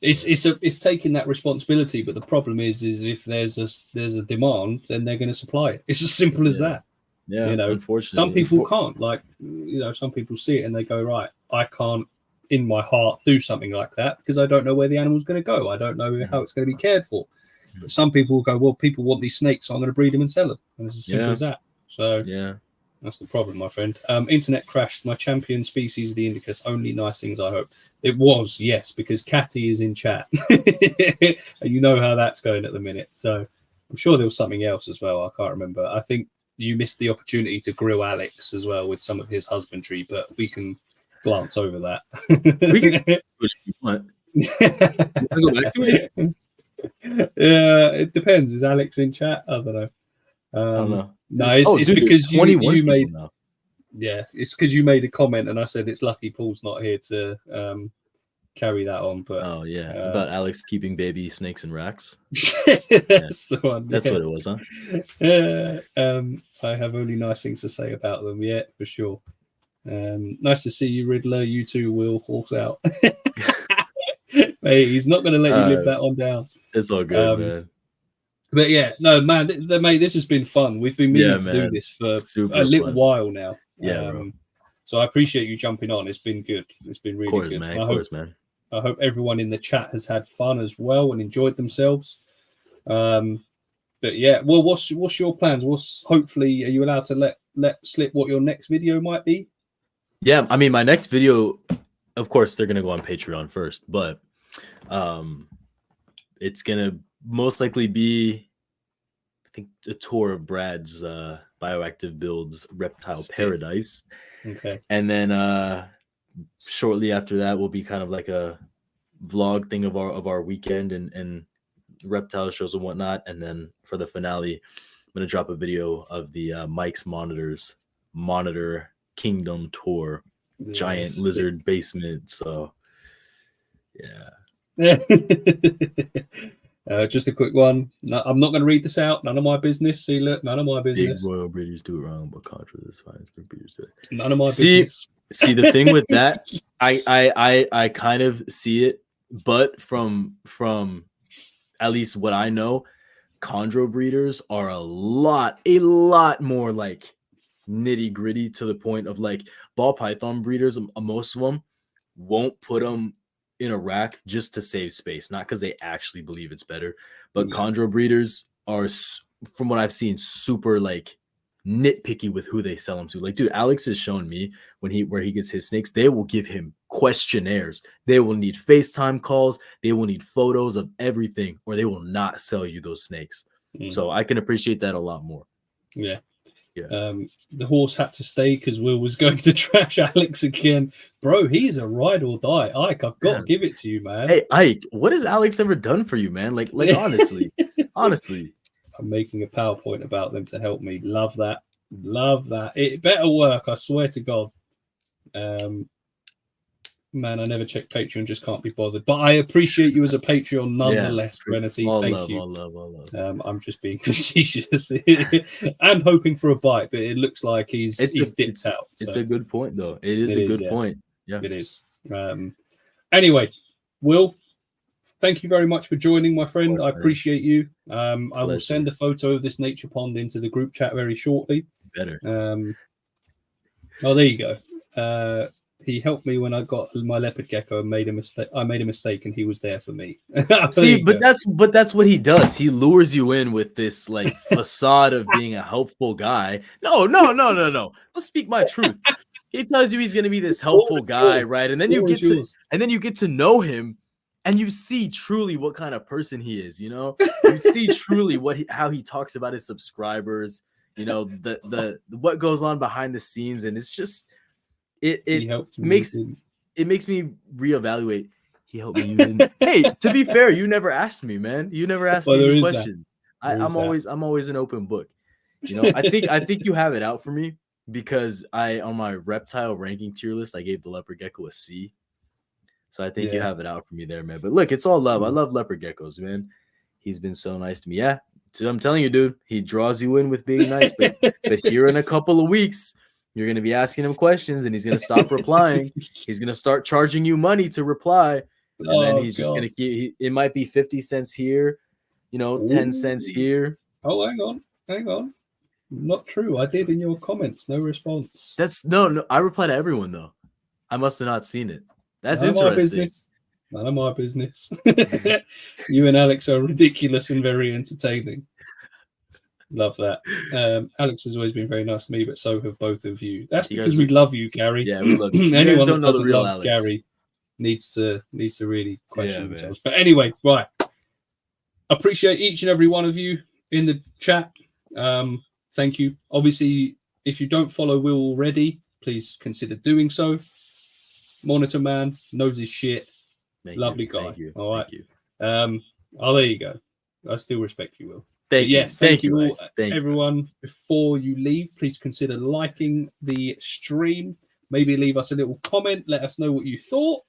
It's taking that responsibility, but the problem is if there's a demand, then they're going to supply it. It's as simple as that. Yeah, You know, some unfortunately. people can't. Like, you know, some people see it and they go, right, I can't, in my heart, do something like that because I don't know where the animal's going to go. I don't know how it's going to be cared for. But some people will go, well, people want these snakes, so I'm going to breed them and sell them. And it's as simple as that. So that's the problem, my friend. Internet crashed. My champion species, the Indicus. Only nice things, I hope. It was, yes, because Catty is in chat. And you know how that's going at the minute. So I'm sure there was something else as well. I can't remember. I think you missed the opportunity to grill Alex as well with some of his husbandry, but we can glance over that. We can if you want. You want to go back to it? Yeah, it depends. Is Alex in chat? I don't know. I don't know. No, it's dude, because you made now. Yeah, it's because you made a comment and I said it's lucky Paul's not here to carry that on. But about Alex keeping baby snakes and racks. That's the one. That's what it was, huh? I have only nice things to say about them, for sure. Nice to see you, Riddler. You too, Will. Horse out. Mate, he's not going to let you live that one down. It's all good, man. But yeah, no, man, mate, this has been fun. We've been meaning to do this for a little while now. Bro. So I appreciate you jumping on. It's been good. It's been really good. Man. Of course, man. I hope everyone in the chat has had fun as well and enjoyed themselves. But yeah, well, what's your plans? Hopefully, are you allowed to let slip what your next video might be? Yeah, I mean, my next video, of course, they're gonna go on Patreon first, but it's gonna most likely be, I think, a tour of Brad's bioactive builds Reptile Paradise. Okay. And then shortly after that will be kind of like a vlog thing of our weekend and reptile shows and whatnot. And then for the finale, I'm gonna drop a video of the Mike's Monitor Kingdom tour, giant lizard basement. So yeah. Just a quick one. No, I'm not going to read this out. None of my business. See, look, none of my business. Big royal breeders do it wrong, but contra is fine. Breeders do it. None of my business. See, the thing with that, I kind of see it, but from at least what I know, chondro breeders are a lot more like nitty gritty, to the point of like ball python breeders. Most of them won't put them in a rack just to save space, not because they actually believe it's better. But chondro breeders are, from what I've seen, super like nitpicky with who they sell them to. Like, dude, Alex has shown me where he gets his snakes, they will give him questionnaires. They will need FaceTime calls. They will need photos of everything, or they will not sell you those snakes. So I can appreciate that a lot more. Yeah. The horse had to stay because Will was going to trash Alex again. Bro, he's a ride or die. Ike, I've got to give it to you, man. Hey, Ike, what has Alex ever done for you, man? Like honestly. I'm making a PowerPoint about them to help me. Love that. It better work, I swear to God. Man, I never check Patreon, just can't be bothered. But I appreciate you as a Patreon nonetheless, Renity. Thank you. All love. I'm just being facetious and hoping for a bite, but it looks like he's dipped out. It's a good point, though. It is a good point. Yeah, it is. Anyway, Will, thank you very much for joining, my friend. Course, I appreciate you. I will send a photo of this nature pond into the group chat very shortly. Better. Oh, there you go. He helped me when I got my leopard gecko and made a mistake. I made a mistake and he was there for me. See, but that's what he does. He lures you in with this like facade of being a helpful guy. No. Don't speak my truth. He tells you he's going to be this helpful guy, right? And then you get to know him, and you see truly what kind of person he is. You know, you see truly how he talks about his subscribers. You know, the what goes on behind the scenes, and it's just. It makes me reevaluate. He helped me. Hey, to be fair, you never asked me, man. You never asked me any questions. I'm always an open book. You know, I think you have it out for me because on my reptile ranking tier list, I gave the leopard gecko a C. So I think you have it out for me there, man. But look, it's all love. I love leopard geckos, man. He's been so nice to me. Yeah, so I'm telling you, dude, he draws you in with being nice. But here in a couple of weeks, You're going to be asking him questions, and he's going to stop replying. He's going to start charging you money to reply, and then he's just going to keep. It might be 50 cents here, 10 cents here. Oh, hang on. Not true. I did in your comments. No response. That's no. I reply to everyone though. I must have not seen it. That's None interesting. of my business. None of my business. You and Alex are ridiculous and very entertaining. Love that. Alex has always been very nice to me, but so have both of you. That's because we love you, Gary. Yeah, we love you. Anyone don't that know the doesn't real love Alex. Gary needs to really question themselves. But anyway, right. Appreciate each and every one of you in the chat. Thank you. Obviously, if you don't follow Will already, please consider doing so. Monitor man, knows his shit. Lovely guy. Thank you. All right. Thank you. There you go. I still respect you, Will. Thank you. Thank you all, everyone. Before you leave, please consider liking the stream. Maybe leave us a little comment. Let us know what you thought.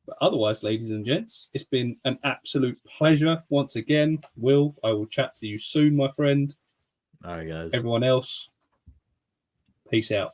But otherwise, ladies and gents, it's been an absolute pleasure once again. Will, I will chat to you soon, my friend. All right, guys. Everyone else, peace out.